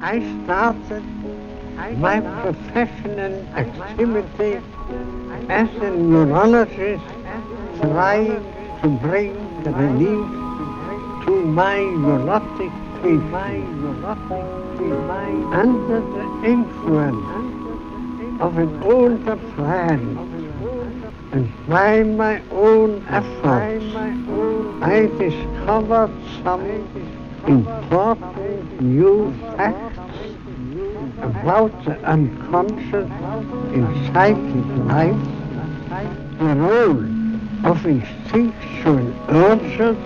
I started my professional activity as a neurologist, trying to bring relief to my neurotic patient under the influence of an older friend. And by my own efforts, I discovered some important new facts about the unconscious in psychic life, the role of instinctual urges,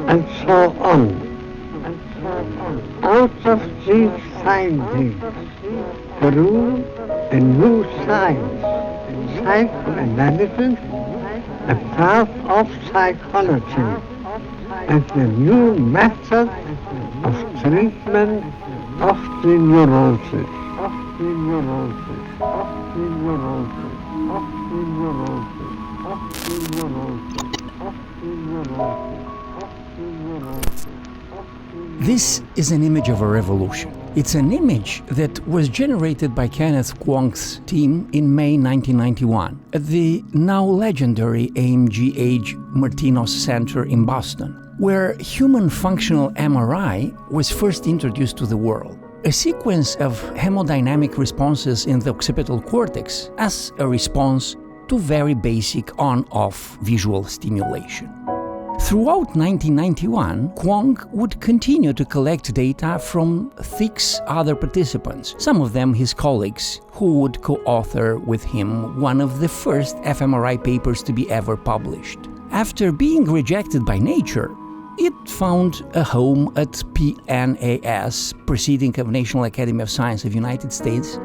and so on. Out of these findings grew a new science, psychoanalysis, a part of psychology, as a new method of treatment of the neuroses. This is an image of a revolution. It's an image that was generated by Kenneth Kwong's team in May 1991 at the now legendary AMGH Martinos Center in Boston, where human functional MRI was first introduced to the world. A sequence of hemodynamic responses in the occipital cortex as a response to very basic on-off visual stimulation. Throughout 1991, Kwong would continue to collect data from 6 other participants, some of them his colleagues, who would co-author with him one of the first fMRI papers to be ever published. After being rejected by Nature, it found a home at PNAS, Proceeding of National Academy of Science of the United States,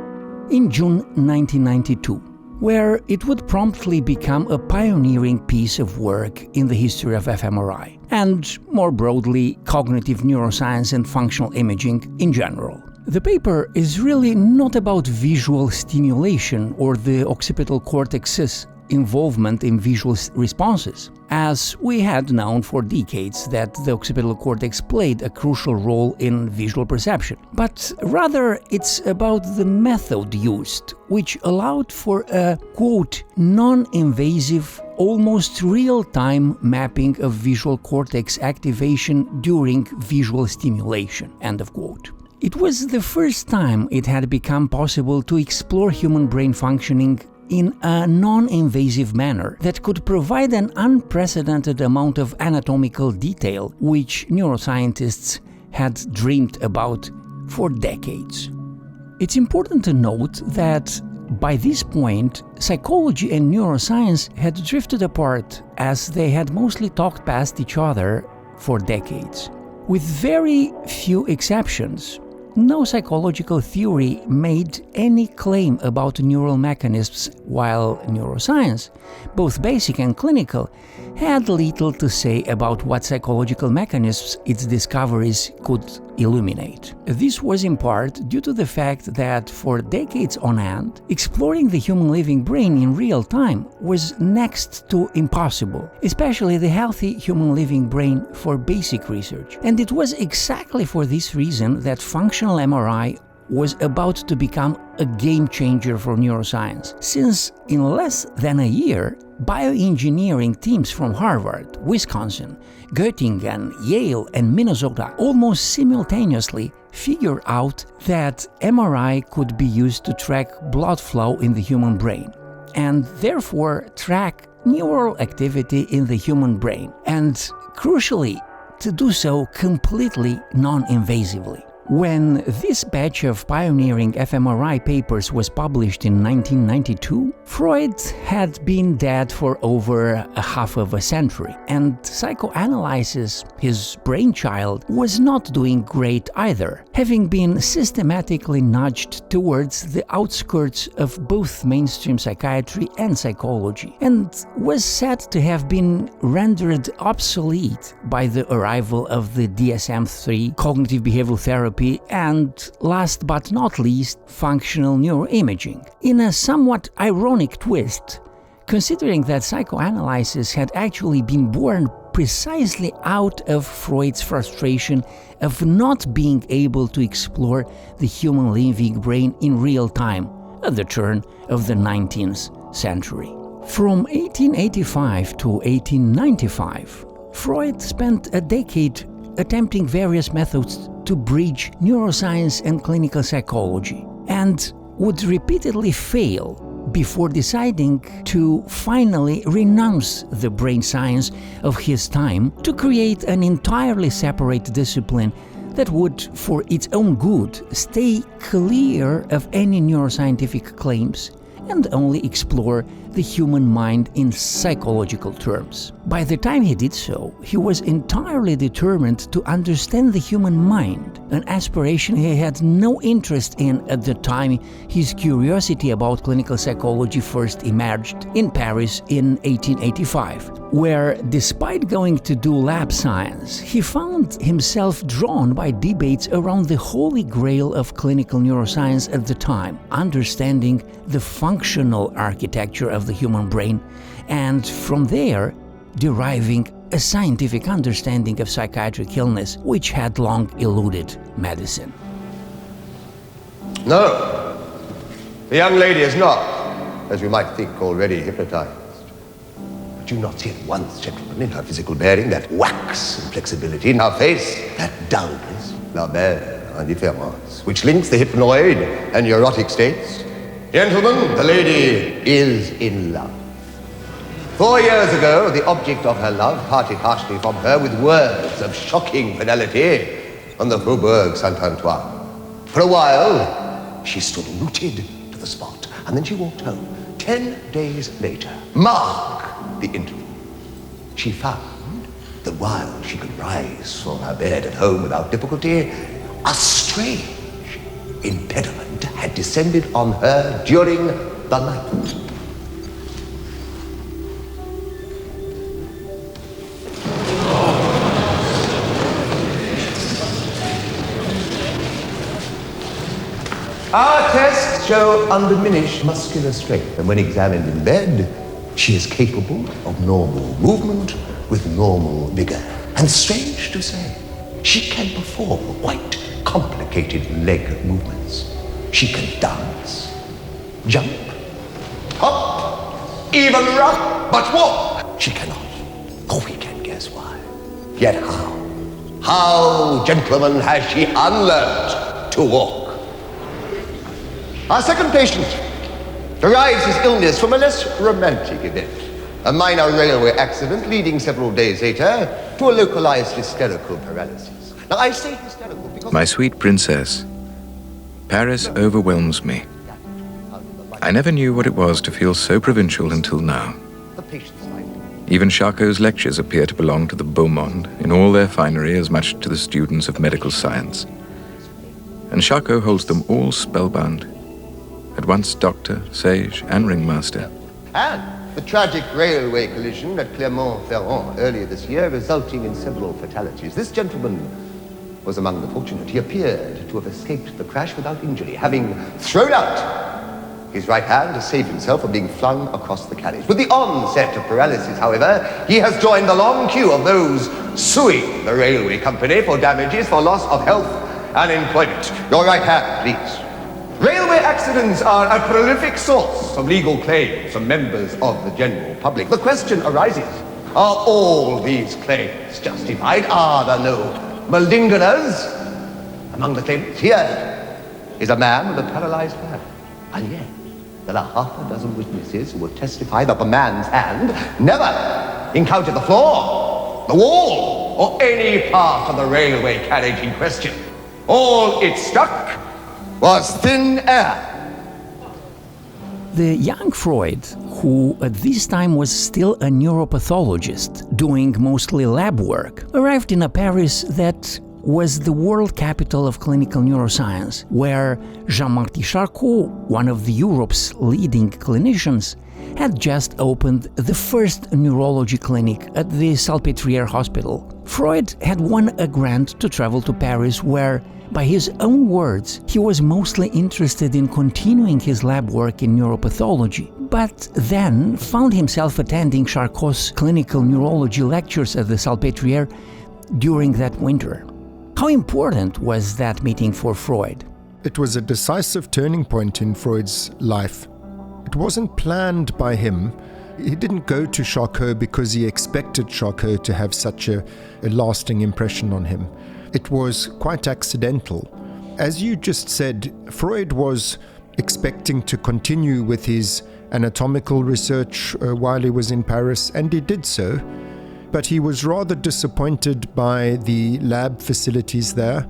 in June 1992. Where it would promptly become a pioneering piece of work in the history of fMRI, and more broadly, cognitive neuroscience and functional imaging in general. The paper is really not about visual stimulation or the occipital cortex's involvement in visual responses, as we had known for decades that the occipital cortex played a crucial role in visual perception. But rather, it's about the method used, which allowed for a, quote, non-invasive, almost real-time mapping of visual cortex activation during visual stimulation, end of quote. It was the first time it had become possible to explore human brain functioning in a non-invasive manner that could provide an unprecedented amount of anatomical detail which neuroscientists had dreamed about for decades. It's important to note that by this point, psychology and neuroscience had drifted apart as they had mostly talked past each other for decades. With very few exceptions, no psychological theory made any claim about neural mechanisms, while neuroscience, both basic and clinical, had little to say about what psychological mechanisms its discoveries could illuminate. This was in part due to the fact that for decades on end, exploring the human living brain in real time was next to impossible, especially the healthy human living brain for basic research. And it was exactly for this reason that functional MRI was about to become a game changer for neuroscience, since in less than a year, bioengineering teams from Harvard, Wisconsin, Göttingen, Yale, and Minnesota almost simultaneously figured out that MRI could be used to track blood flow in the human brain, and therefore track neural activity in the human brain, and crucially, to do so completely non-invasively. When this batch of pioneering fMRI papers was published in 1992, Freud had been dead for over a half of a century, and psychoanalysis, his brainchild, was not doing great either, having been systematically nudged towards the outskirts of both mainstream psychiatry and psychology, and was said to have been rendered obsolete by the arrival of the DSM-3 cognitive behavioral therapy and, last but not least, functional neuroimaging. In a somewhat ironic twist, considering that psychoanalysis had actually been born precisely out of Freud's frustration of not being able to explore the human living brain in real time at the turn of the 19th century. From 1885 to 1895, Freud spent a decade attempting various methods to bridge neuroscience and clinical psychology, and would repeatedly fail before deciding to finally renounce the brain science of his time to create an entirely separate discipline that would, for its own good, stay clear of any neuroscientific claims and only explore the human mind in psychological terms. By the time he did so, he was entirely determined to understand the human mind, an aspiration he had no interest in at the time his curiosity about clinical psychology first emerged in Paris in 1885, where, despite going to do lab science, he found himself drawn by debates around the holy grail of clinical neuroscience at the time, understanding the functional architecture of the human brain, and from there deriving a scientific understanding of psychiatric illness which had long eluded medicine. No, the young lady is not, as we might think, already hypnotized. But you not see at once, gentlemen, in her physical bearing, that wax and flexibility in her face, that dullness, la belle indifférence, which links the hypnoid and neurotic states? Gentlemen, the lady is in love. 4 years ago, the object of her love parted harshly from her with words of shocking fidelity on the Faubourg Saint-Antoine. For a while, she stood rooted to the spot, and then she walked home. 10 days later, mark the interval. She found that while she could rise from her bed at home without difficulty, a strange impediment had descended on her during the night. Our tests show undiminished muscular strength, and when examined in bed, she is capable of normal movement with normal vigor. And strange to say, she can perform quite complicated leg movements. She can dance, jump, hop, even run, but walk she cannot. Oh, we can guess why. Yet how? How, gentlemen, has she unlearned to walk? Our second patient derives his illness from a less romantic event, a minor railway accident leading several days later to a localized hysterical paralysis. Now, I say hysterical because... My sweet princess, Paris overwhelms me. I never knew what it was to feel so provincial until now. Even Charcot's lectures appear to belong to the beau monde in all their finery as much to the students of medical science. And Charcot holds them all spellbound. At once doctor, sage, and ringmaster. And the tragic railway collision at Clermont-Ferrand earlier this year, resulting in several fatalities. This gentleman was among the fortunate. He appeared to have escaped the crash without injury, having thrown out his right hand to save himself from being flung across the carriage. With the onset of paralysis, however, he has joined the long queue of those suing the railway company for damages for loss of health and employment. Your right hand, please. Railway accidents are a prolific source of legal claims from members of the general public. The question arises, are all these claims justified? Are there no malingerers among the claimants? Here is a man with a paralyzed hand, and yet there are half a dozen witnesses who will testify that the man's hand never encountered the floor, the wall, or any part of the railway carriage in question. All it struck was thin air. The young Freud, who at this time was still a neuropathologist, doing mostly lab work, arrived in a Paris that was the world capital of clinical neuroscience, where Jean-Marc Charcot, one of Europe's leading clinicians, had just opened the first neurology clinic at the Salpêtrière Hospital. Freud had won a grant to travel to Paris, where, by his own words, he was mostly interested in continuing his lab work in neuropathology, but then found himself attending Charcot's clinical neurology lectures at the Salpêtrière during that winter. How important was that meeting for Freud? It was a decisive turning point in Freud's life. It wasn't planned by him. He didn't go to Charcot because he expected Charcot to have such a lasting impression on him. It was quite accidental. As you just said, Freud was expecting to continue with his anatomical research while he was in Paris, and he did so. But he was rather disappointed by the lab facilities there.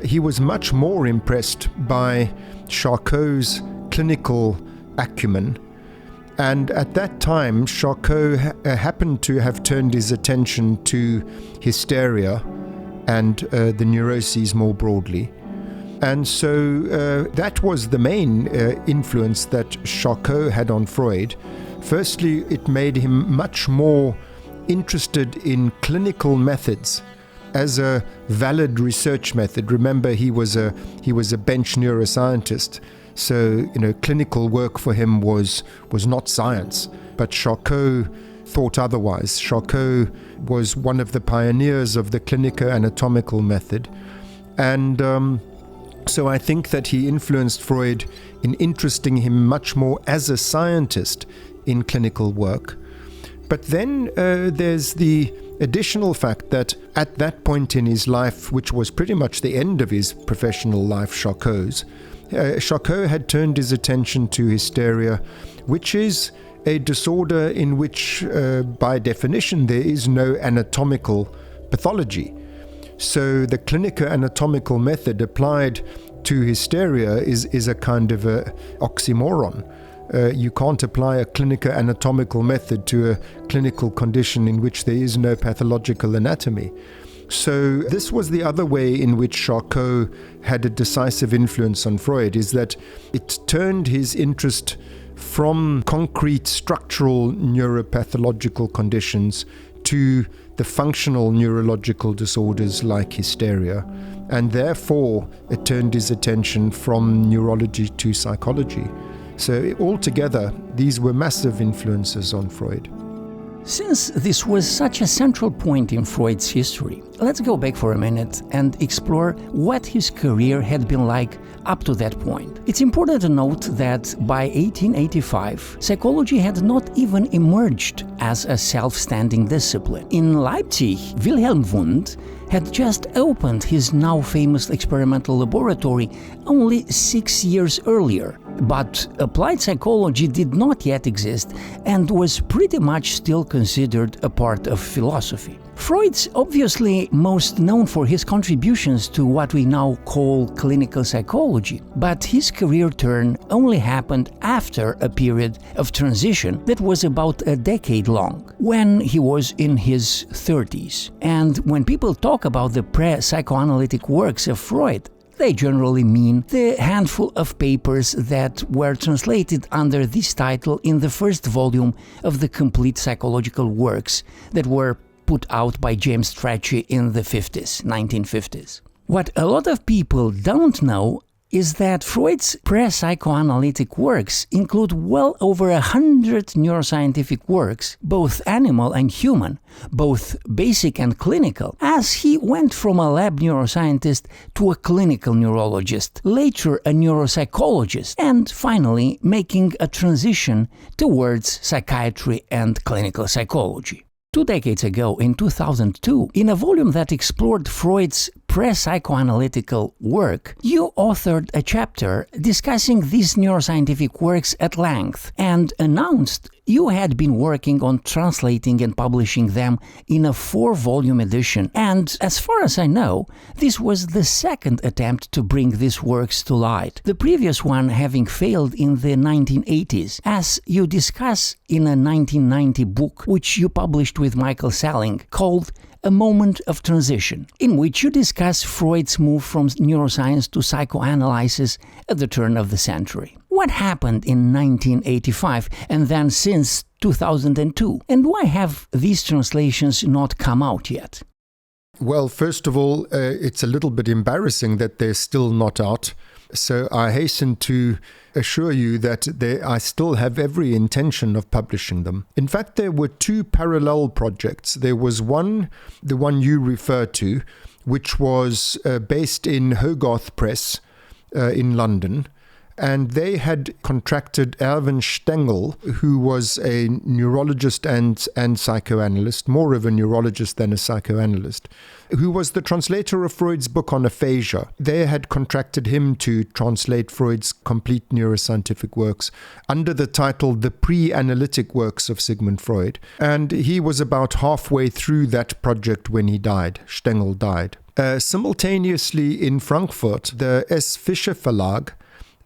He was much more impressed by Charcot's clinical acumen. And at that time, Charcot happened to have turned his attention to hysteria and the neuroses more broadly. And so that was the main influence that Charcot had on Freud. Firstly, it made him much more interested in clinical methods as a valid research method. Remember, he was a bench neuroscientist, so clinical work for him was not science. But Charcot thought otherwise. Charcot was one of the pioneers of the clinico-anatomical method, and so I think that he influenced Freud in interesting him much more as a scientist in clinical work. But then there's the additional fact that at that point in his life, which was pretty much the end of his professional life, Charcot's, Charcot had turned his attention to hysteria, which is a disorder in which, by definition, there is no anatomical pathology. So the clinico-anatomical method applied to hysteria is a kind of a oxymoron. You can't apply a clinico-anatomical method to a clinical condition in which there is no pathological anatomy. So this was the other way in which Charcot had a decisive influence on Freud, is that it turned his interest from concrete structural neuropathological conditions to the functional neurological disorders like hysteria, and therefore it turned his attention from neurology to psychology. So altogether, these were massive influences on Freud. Since this was such a central point in Freud's history, let's go back for a minute and explore what his career had been like up to that point. It's important to note that by 1885, psychology had not even emerged as a self-standing discipline. In Leipzig, Wilhelm Wundt had just opened his now famous experimental laboratory only 6 years earlier. But applied psychology did not yet exist and was pretty much still considered a part of philosophy. Freud's obviously most known for his contributions to what we now call clinical psychology, but his career turn only happened after a period of transition that was about a decade long, when he was in his 30s. And when people talk about the pre-psychoanalytic works of Freud, they generally mean the handful of papers that were translated under this title in the first volume of the complete psychological works that were put out by James Strachey in the 1950s. What a lot of people don't know is that Freud's pre-psychoanalytic works include well over 100 neuroscientific works, both animal and human, both basic and clinical, as he went from a lab neuroscientist to a clinical neurologist, later a neuropsychologist, and finally making a transition towards psychiatry and clinical psychology. 2 decades ago, in 2002, in a volume that explored Freud's pre-psychoanalytical work, you authored a chapter discussing these neuroscientific works at length and announced you had been working on translating and publishing them in a 4-volume edition, and as far as I know, this was the second attempt to bring these works to light, the previous one having failed in the 1980s, as you discuss in a 1990 book which you published with Michael Salling called A Moment of Transition, in which you discuss Freud's move from neuroscience to psychoanalysis at the turn of the century. What happened in 1985 and then since 2002? And why have these translations not come out yet? Well, first of all, it's a little bit embarrassing that they're still not out. So I hasten to assure you that I still have every intention of publishing them. In fact, there were two parallel projects. There was one, the one you refer to, which was based in Hogarth Press in London. And they had contracted Erwin Stengel, who was a neurologist and psychoanalyst, more of a neurologist than a psychoanalyst, who was the translator of Freud's book on aphasia. They had contracted him to translate Freud's complete neuroscientific works under the title The Pre-Analytic Works of Sigmund Freud. And he was about halfway through that project when he died. Stengel died. Simultaneously in Frankfurt, the S. Fischer Verlag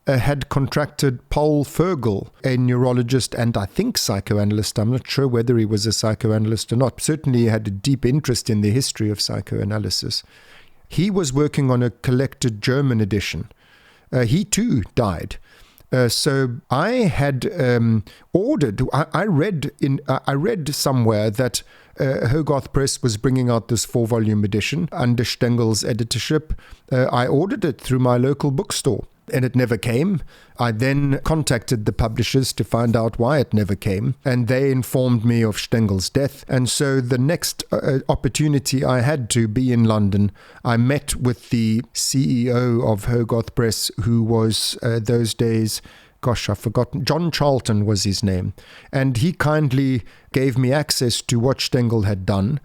had contracted Paul Fergel, a neurologist and I think psychoanalyst. I'm not sure whether he was a psychoanalyst or not. Certainly he had a deep interest in the history of psychoanalysis. He was working on a collected German edition. He too died. So I had ordered. I read somewhere that Hogarth Press was bringing out this 4-volume edition under Stengel's editorship. I ordered it through my local bookstore, and it never came. I then contacted the publishers to find out why it never came, and they informed me of Stengel's death. And so the next opportunity I had to be in London, I met with the CEO of Hogarth Press, who was those days, I've forgotten, John Charlton was his name. And he kindly gave me access to what Stengel had done.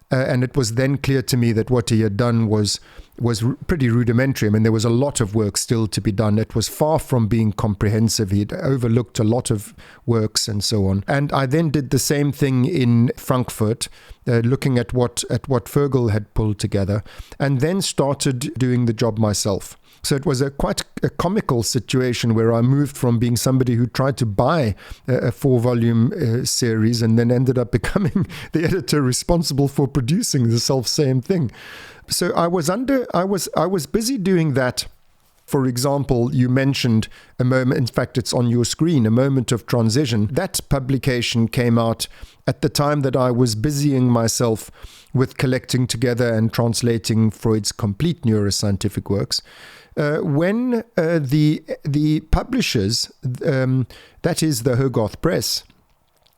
And it was then clear to me that what he had done was pretty rudimentary. I mean, there was a lot of work still to be done. It was far from being comprehensive. He'd overlooked a lot of works and so on. And I then did the same thing in Frankfurt, looking at what Fergel had pulled together, and then started doing the job myself. So it was quite a comical situation where I moved from being somebody who tried to buy a 4-volume series and then ended up becoming the editor responsible for producing the self-same thing. So I was busy doing that. For example, you mentioned a moment, in fact, it's on your screen, A Moment of Transition. That publication came out at the time that I was busying myself with collecting together and translating Freud's complete neuroscientific works. When the publishers, that is the Hogarth Press,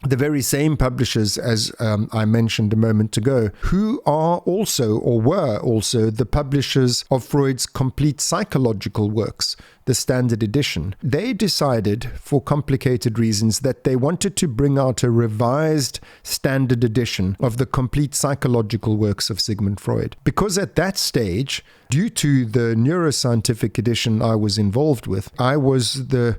the very same publishers as I mentioned a moment ago, who are also or were also the publishers of Freud's complete psychological works, the standard edition, they decided, for complicated reasons, that they wanted to bring out a revised standard edition of the complete psychological works of Sigmund Freud. Because at that stage, due to the neuroscientific edition I was involved with, I was the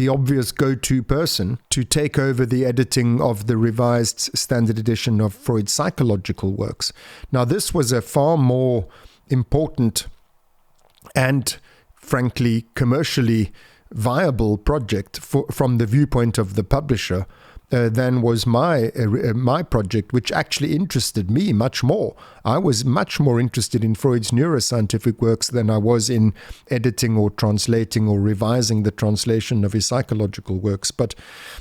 obvious go-to person to take over the editing of the revised standard edition of Freud's psychological works. Now, this was a far more important and, frankly, commercially viable project from the viewpoint of the publisher than was my project, which actually interested me much more. I was much more interested in Freud's neuroscientific works than I was in editing or translating or revising the translation of his psychological works. But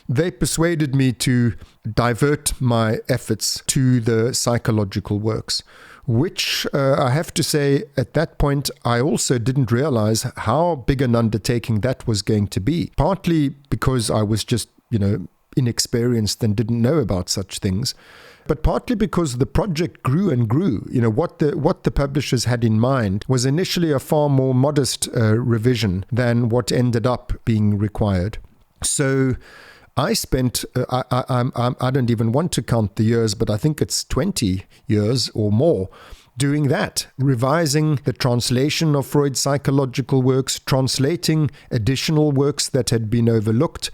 they persuaded me to divert my efforts to the psychological works, which I have to say, at that point, I also didn't realize how big an undertaking that was going to be. Partly because I was just, inexperienced and didn't know about such things, but partly because the project grew and grew. What the publishers had in mind was initially a far more modest revision than what ended up being required. So I spent, I don't even want to count the years, but I think it's 20 years or more doing that, revising the translation of Freud's psychological works, translating additional works that had been overlooked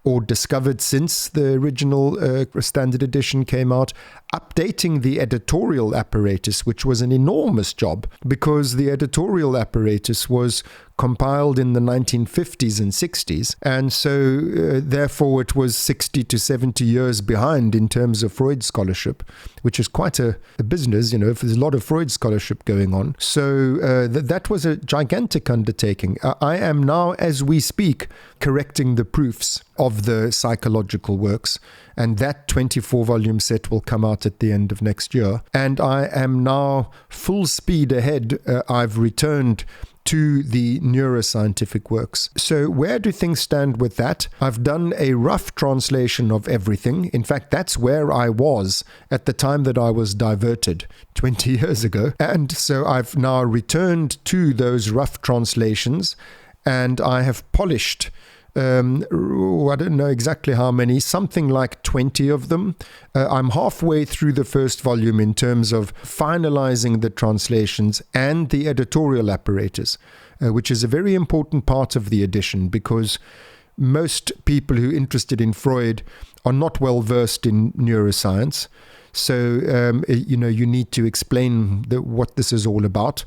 or discovered since the original standard edition came out, updating the editorial apparatus, which was an enormous job because the editorial apparatus was compiled in the 1950s and 60s. And so therefore it was 60 to 70 years behind in terms of Freud scholarship, which is quite a business, if there's a lot of Freud scholarship going on. So that was a gigantic undertaking. I am now, as we speak, correcting the proofs of the psychological works. And that 24-volume set will come out at the end of next year. And I am now full speed ahead. I've returned to the neuroscientific works. So where do things stand with that? I've done a rough translation of everything. In fact, that's where I was at the time that I was diverted 20 years ago. And so I've now returned to those rough translations, and I have polished I don't know exactly how many, something like 20 of them. I'm halfway through the first volume in terms of finalizing the translations and the editorial apparatus, which is a very important part of the edition, because most people who are interested in Freud are not well versed in neuroscience. So, you need to explain what this is all about.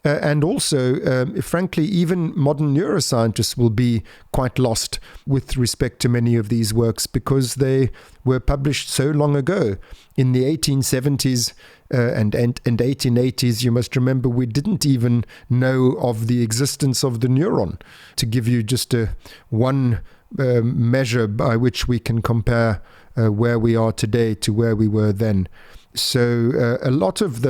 And also, frankly, even modern neuroscientists will be quite lost with respect to many of these works, because they were published so long ago. In the 1870s and 1880s, you must remember, we didn't even know of the existence of the neuron. To give you just one measure by which we can compare where we are today to where we were then. So a lot of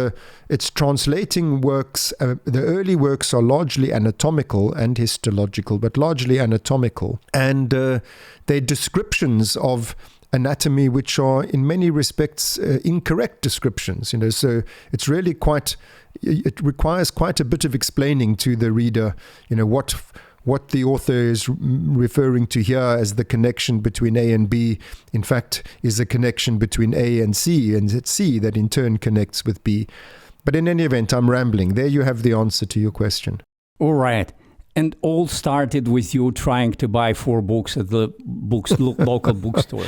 its translating works, the early works are largely anatomical and histological, but largely anatomical. And they're descriptions of anatomy which are in many respects incorrect descriptions. So it's really it requires quite a bit of explaining to the reader, what the author is referring to here as the connection between A and B, in fact, is a connection between A and it's C that in turn connects with B. But in any event, I'm rambling. There you have the answer to your question. All right. And all started with you trying to buy 4 books at the local bookstore.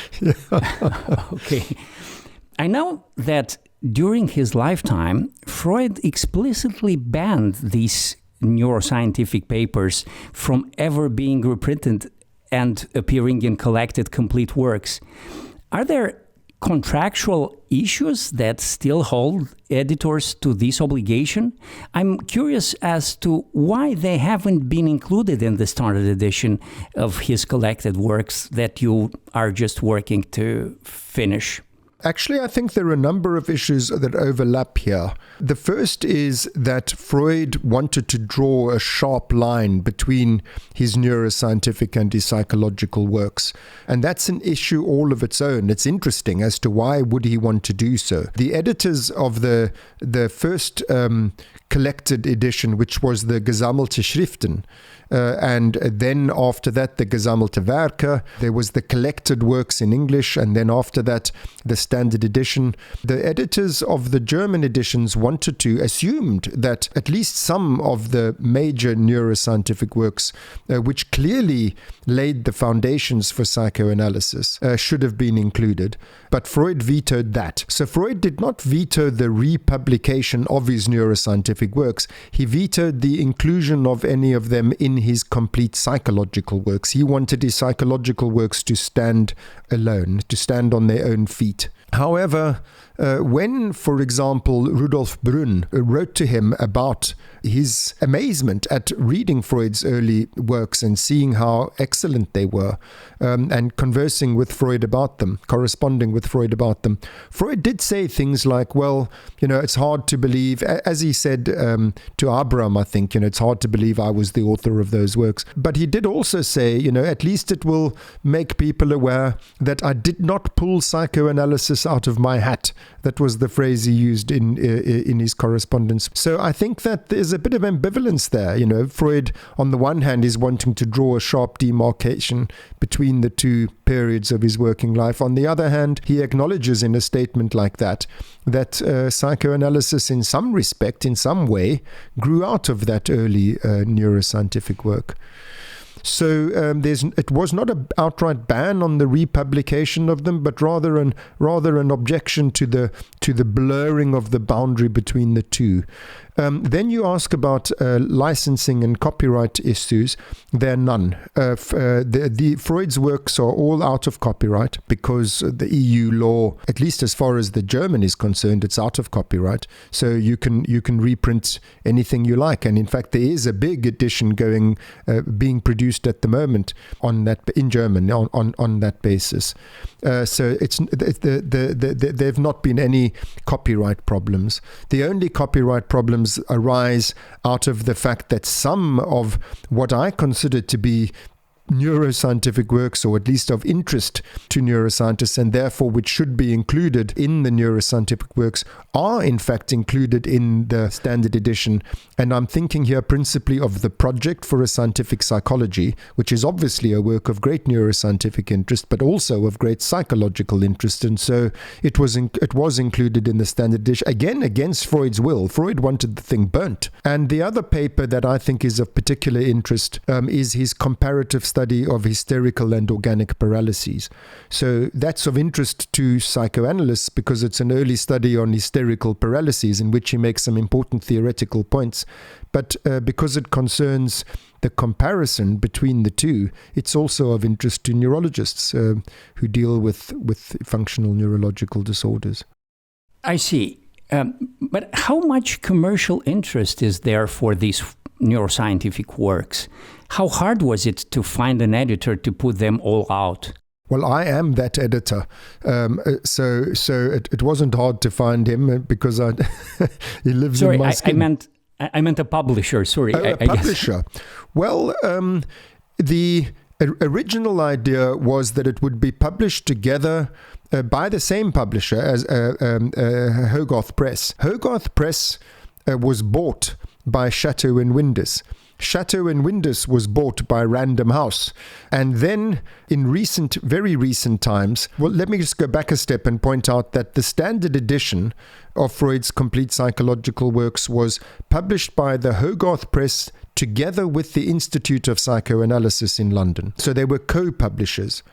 Okay. I know that during his lifetime, Freud explicitly banned these neuroscientific papers from ever being reprinted and appearing in collected complete works. Are there contractual issues that still hold editors to this obligation? I'm curious as to why they haven't been included in the standard edition of his collected works that you are just working to finish. Actually, I think there are a number of issues that overlap here. The first is that Freud wanted to draw a sharp line between his neuroscientific and his psychological works. And that's an issue all of its own. It's interesting as to why would he want to do so. The editors of the first collected edition, which was the Gesammelte Schriften, and then after that the Gesammelte Werke, there was the collected works in English, and then after that the standard edition. The editors of the German editions assumed that at least some of the major neuroscientific works, which clearly laid the foundations for psychoanalysis, should have been included. But Freud vetoed that. So Freud did not veto the republication of his neuroscientific works. He vetoed the inclusion of any of them in his complete psychological works. He wanted his psychological works to stand alone, to stand on their own feet. However, when, for example, Rudolf Brunn wrote to him about his amazement at reading Freud's early works and seeing how excellent they were, and conversing with Freud about them, corresponding with Freud about them, Freud did say things like, well, it's hard to believe, as he said to Abraham, I think, it's hard to believe I was the author of those works. But he did also say, at least it will make people aware that I did not pull psychoanalysis out of my hat. That was the phrase he used in his correspondence. So I think that there's a bit of ambivalence there. Freud, on the one hand, is wanting to draw a sharp demarcation between the two periods of his working life. On the other hand, he acknowledges in a statement like that psychoanalysis in some respect, in some way, grew out of that early neuroscientific work. So it was not an outright ban on the republication of them, but rather an objection to the blurring of the boundary between the two. Then you ask about licensing and copyright issues. There are none. The Freud's works are all out of copyright because the EU law, at least as far as the German is concerned, it's out of copyright. So you can reprint anything you like. And in fact, there is a big edition being produced produced at the moment on that in German on that basis. So there have not been any copyright problems. The only copyright problems arise out of the fact that some of what I consider to be neuroscientific works, or at least of interest to neuroscientists, and therefore which should be included in the neuroscientific works, are in fact included in the standard edition. And I'm thinking here principally of the Project for a Scientific Psychology, which is obviously a work of great neuroscientific interest, but also of great psychological interest. And so it was included in the standard edition, again against Freud's will. Freud wanted the thing burnt. And the other paper that I think is of particular interest is his comparative study of hysterical and organic paralyses. So that's of interest to psychoanalysts because it's an early study on hysterical paralyses in which he makes some important theoretical points. But because it concerns the comparison between the two, it's also of interest to neurologists who deal with functional neurological disorders. I see. But how much commercial interest is there for these neuroscientific works? How hard was it to find an editor to put them all out? Well, I am that editor, so it wasn't hard to find him because he lives in my skin. I meant a publisher. Sorry, a publisher. Well, the original idea was that it would be published together by the same publisher as Hogarth Press. Hogarth Press was bought by Chatto and Windus. Chatto and Windus was bought by Random House. And then in very recent times, well, let me just go back a step and point out that the standard edition of Freud's complete psychological works was published by the Hogarth Press together with the Institute of Psychoanalysis in London. So they were co-publishers.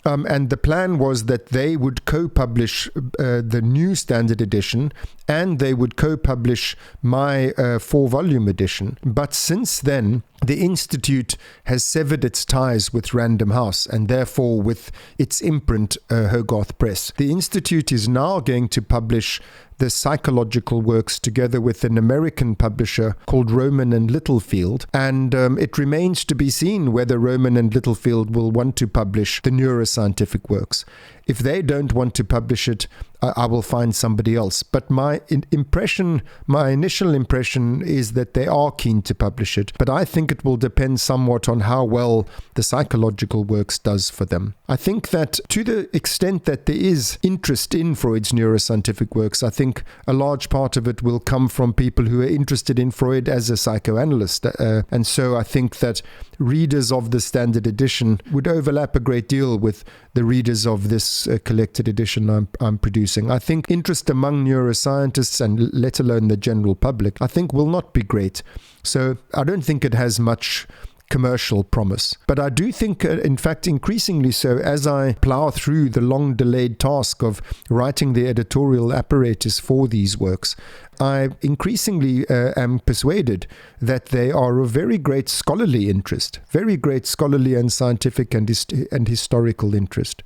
And the plan was that they would co-publish the new standard edition and they would co-publish my 4-volume edition. But since then, the Institute has severed its ties with Random House and therefore with its imprint, Hogarth Press. The Institute is now going to publish the psychological works together with an American publisher called Rowman and Littlefield. And it remains to be seen whether Rowman and Littlefield will want to publish the neuroscientific works. If they don't want to publish it, I will find somebody else. But my initial impression is that they are keen to publish it. But I think it will depend somewhat on how well the psychological works does for them. I think that to the extent that there is interest in Freud's neuroscientific works, I think a large part of it will come from people who are interested in Freud as a psychoanalyst. And so I think that readers of the standard edition would overlap a great deal with the readers of this collected edition I'm producing. I think interest among neuroscientists and let alone the general public, I think will not be great. So I don't think it has much commercial promise. But I do think, in fact, increasingly so, as I plow through the long-delayed task of writing the editorial apparatus for these works, I increasingly am persuaded that they are of very great scholarly interest, very great scholarly and scientific and historical interest.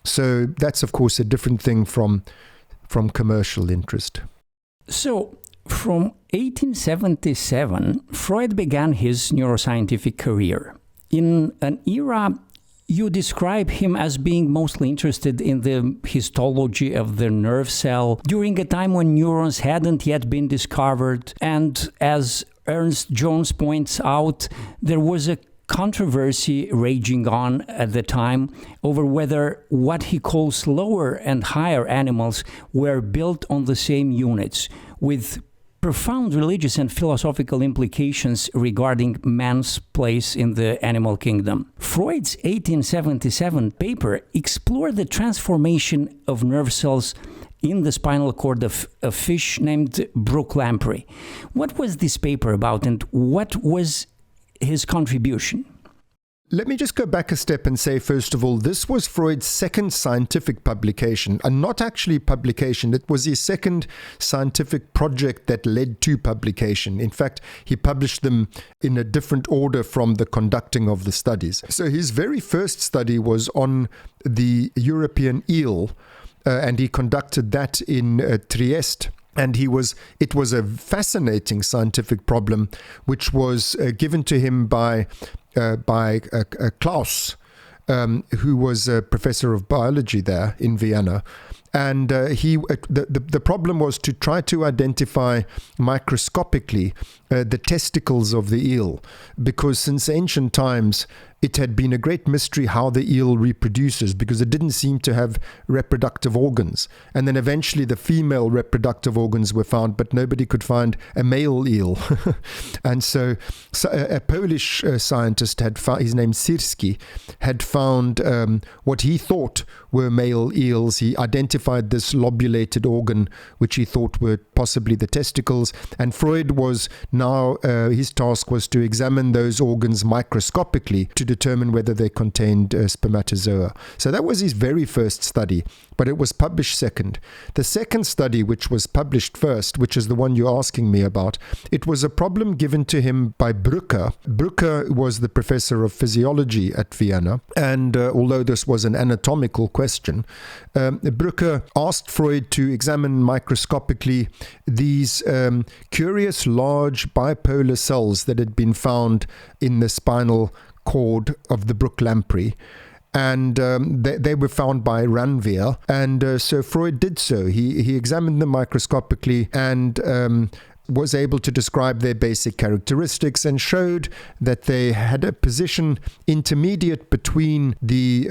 So that's, of course, a different thing from commercial interest. So, from 1877, Freud began his neuroscientific career. In an era, you describe him as being mostly interested in the histology of the nerve cell during a time when neurons hadn't yet been discovered. And as Ernst Jones points out, there was a controversy raging on at the time over whether what he calls lower and higher animals were built on the same units, with profound religious and philosophical implications regarding man's place in the animal kingdom. Freud's 1877 paper explored the transformation of nerve cells in the spinal cord of a fish named Brooke Lamprey. What was this paper about and what was his contribution? Let me just go back a step and say, first of all, this was Freud's second scientific publication, and not actually publication. It was his second scientific project that led to publication. In fact, he published them in a different order from the conducting of the studies. So his very first study was on the European eel, and he conducted that in Trieste. And it was a fascinating scientific problem, which was given to him by by Klaus, who was a professor of biology there in Vienna. And the problem was to try to identify microscopically the testicles of the eel, because since ancient times it had been a great mystery how the eel reproduces, because it didn't seem to have reproductive organs. And then eventually the female reproductive organs were found, but nobody could find a male eel. And so a Polish scientist had found, his name Sirski, had found what he thought were male eels. He identified this lobulated organ, which he thought were possibly the testicles. And Freud was now, his task was to examine those organs microscopically to determine whether they contained spermatozoa. So that was his very first study, but it was published second. The second study, which was published first, which is the one you're asking me about, it was a problem given to him by Brücke. Brücke was the professor of physiology at Vienna, and although this was an anatomical question, Brücke asked Freud to examine microscopically these curious large bipolar cells that had been found in the spinal cord of the Brook lamprey. And they were found by Ranvier. And so Freud did so. He examined them microscopically and was able to describe their basic characteristics and showed that they had a position intermediate between the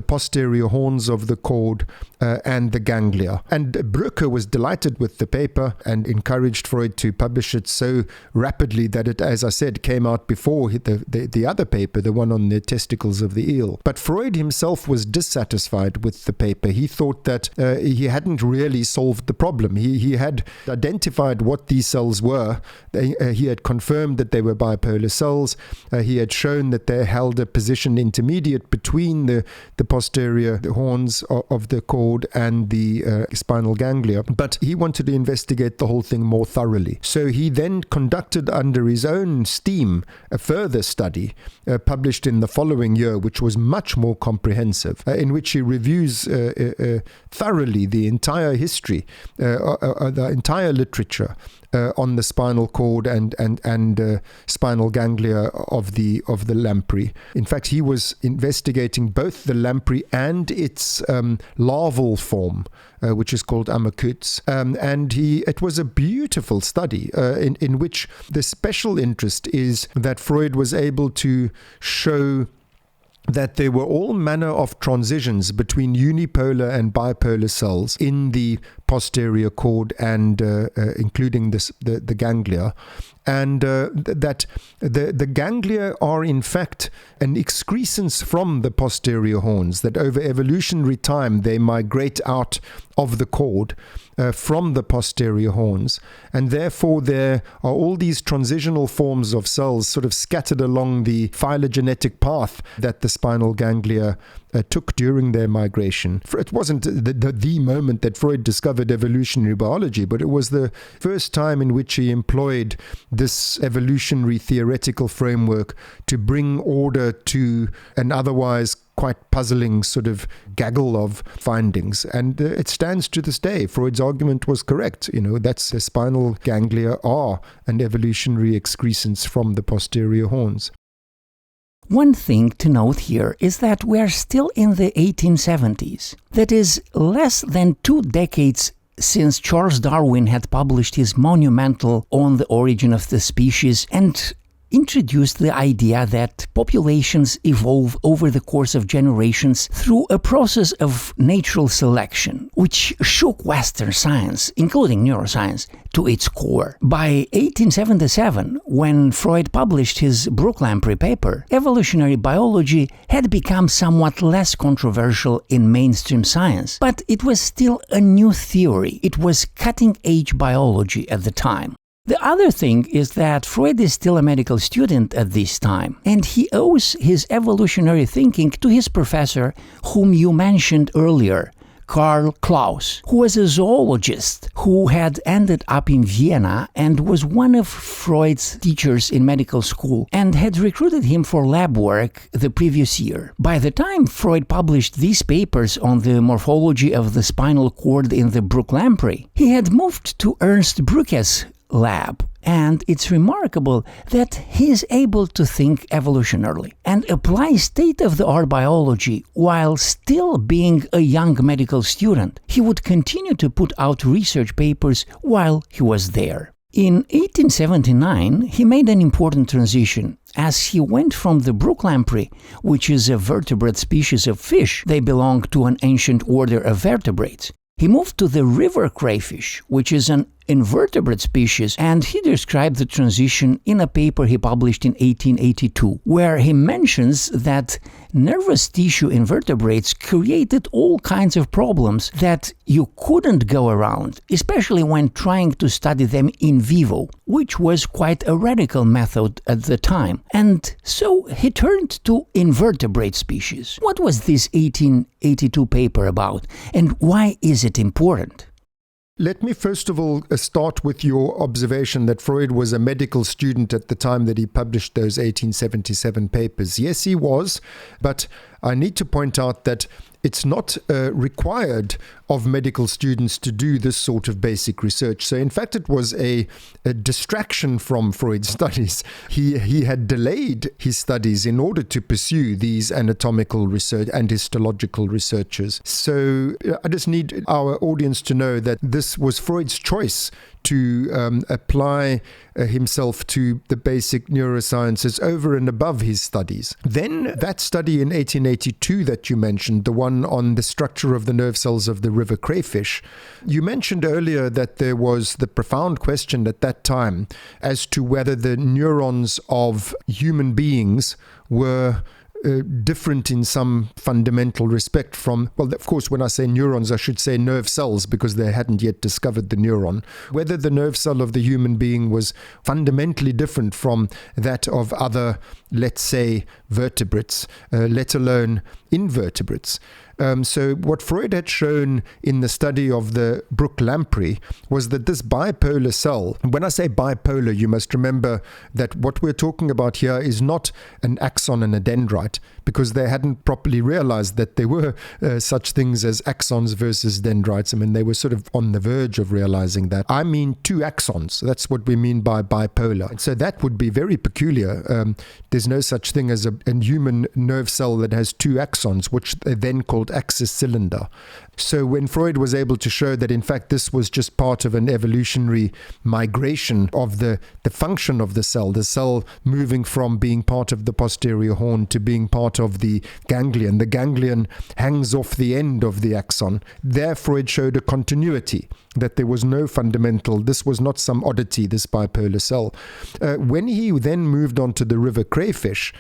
posterior horns of the cord and the ganglia. And Brücke was delighted with the paper and encouraged Freud to publish it so rapidly that it, as I said, came out before the other paper, the one on the testicles of the eel. But Freud himself was dissatisfied with the paper. He thought that he hadn't really solved the problem. He had identified what these cells were. He had confirmed that they were bipolar cells. He had shown that they held a position intermediate between the posterior horns of the cord and the spinal ganglia. But he wanted to investigate the whole thing more thoroughly. So he then conducted under his own steam a further study published in the following year, which was much more comprehensive, in which he reviews thoroughly the entire history, the entire literature on the spinal cord and spinal ganglia of the lamprey. In fact, he was investigating both the lamprey and its larval form, which is called ammocuts. And it was a beautiful study in which the special interest is that Freud was able to show that there were all manner of transitions between unipolar and bipolar cells in the posterior cord and including the ganglia, and that the ganglia are in fact an excrescence from the posterior horns, that over evolutionary time they migrate out of the cord from the posterior horns, and therefore there are all these transitional forms of cells sort of scattered along the phylogenetic path that the spinal ganglia took during their migration. It wasn't the moment that Freud discovered evolutionary biology, but it was the first time in which he employed this evolutionary theoretical framework to bring order to an otherwise quite puzzling sort of gaggle of findings. And it stands to this day. Freud's argument was correct. That's the spinal ganglia are an evolutionary excrescence from the posterior horns. One thing to note here is that we are still in the 1870s. That is less than 2 decades since Charles Darwin had published his monumental On the Origin of the Species and introduced the idea that populations evolve over the course of generations through a process of natural selection, which shook Western science, including neuroscience, to its core. By 1877, when Freud published his Brook lamprey paper, evolutionary biology had become somewhat less controversial in mainstream science, but it was still a new theory. It was cutting-edge biology at the time. The other thing is that Freud is still a medical student at this time, and he owes his evolutionary thinking to his professor, whom you mentioned earlier, Karl Klaus, who was a zoologist who had ended up in Vienna and was one of Freud's teachers in medical school and had recruited him for lab work the previous year. By the time Freud published these papers on the morphology of the spinal cord in the Brook lamprey, he had moved to Ernst Brücke's lab And it's remarkable that he is able to think evolutionarily and apply state-of-the-art biology while still being a young medical student. He would continue to put out research papers while he was there. In 1879, he made an important transition as he went from the brook lamprey, which is a vertebrate species of fish. They belong to an ancient order of vertebrates. He moved to the river crayfish, which is an invertebrate species, and he described the transition in a paper he published in 1882, where he mentions that nervous tissue invertebrates created all kinds of problems that you couldn't go around, especially when trying to study them in vivo, which was quite a radical method at the time. And so he turned to invertebrate species. What was this 1882 paper about, and why is it important? Let me first of all start with your observation that Freud was a medical student at the time that he published those 1877 papers. Yes, he was, but I need to point out that it's not required of medical students to do this sort of basic research. So in fact, it was a distraction from Freud's studies. He had delayed his studies in order to pursue these anatomical research and histological researches. So I just need our audience to know that this was Freud's choice to apply himself to the basic neurosciences over and above his studies. Then that study in 1882 that you mentioned, the one on the structure of the nerve cells of the river crayfish, you mentioned earlier that there was the profound question at that time as to whether the neurons of human beings were different in some fundamental respect from, well, of course, when I say neurons, I should say nerve cells, because they hadn't yet discovered the neuron. Whether the nerve cell of the human being was fundamentally different from that of other, let's say, vertebrates, let alone invertebrates. So what Freud had shown in the study of the brook lamprey was that this bipolar cell, when I say bipolar, you must remember that what we're talking about here is not an axon and a dendrite, because they hadn't properly realized that there were such things as axons versus dendrites. I mean, they were sort of on the verge of realizing that. I mean, two axons. That's what we mean by bipolar. And so that would be very peculiar. There's no such thing as a human nerve cell that has two axons, which they then called axis cylinder. So when Freud was able to show that in fact this was just part of an evolutionary migration of the function of the cell moving from being part of the posterior horn to being part of the ganglion hangs off the end of the axon. There Freud showed a continuity, that there was no fundamental, this was not some oddity, this bipolar cell. When he then moved on to the river crayfish,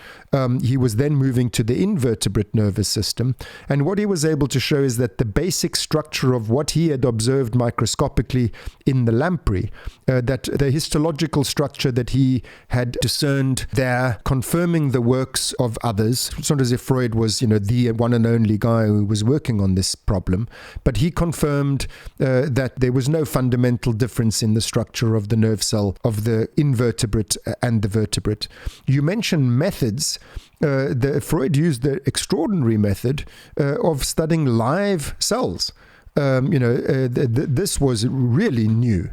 he was then moving to the invertebrate nervous system, and what he was able to show is that the basic structure of what he had observed microscopically in the lamprey, that the histological structure that he had discerned there, confirming the works of others. It's not as if Freud was, the one and only guy who was working on this problem, but he confirmed that there was no fundamental difference in the structure of the nerve cell of the invertebrate and the vertebrate. You mentioned methods. Freud used the extraordinary method of studying live cells. This was really new.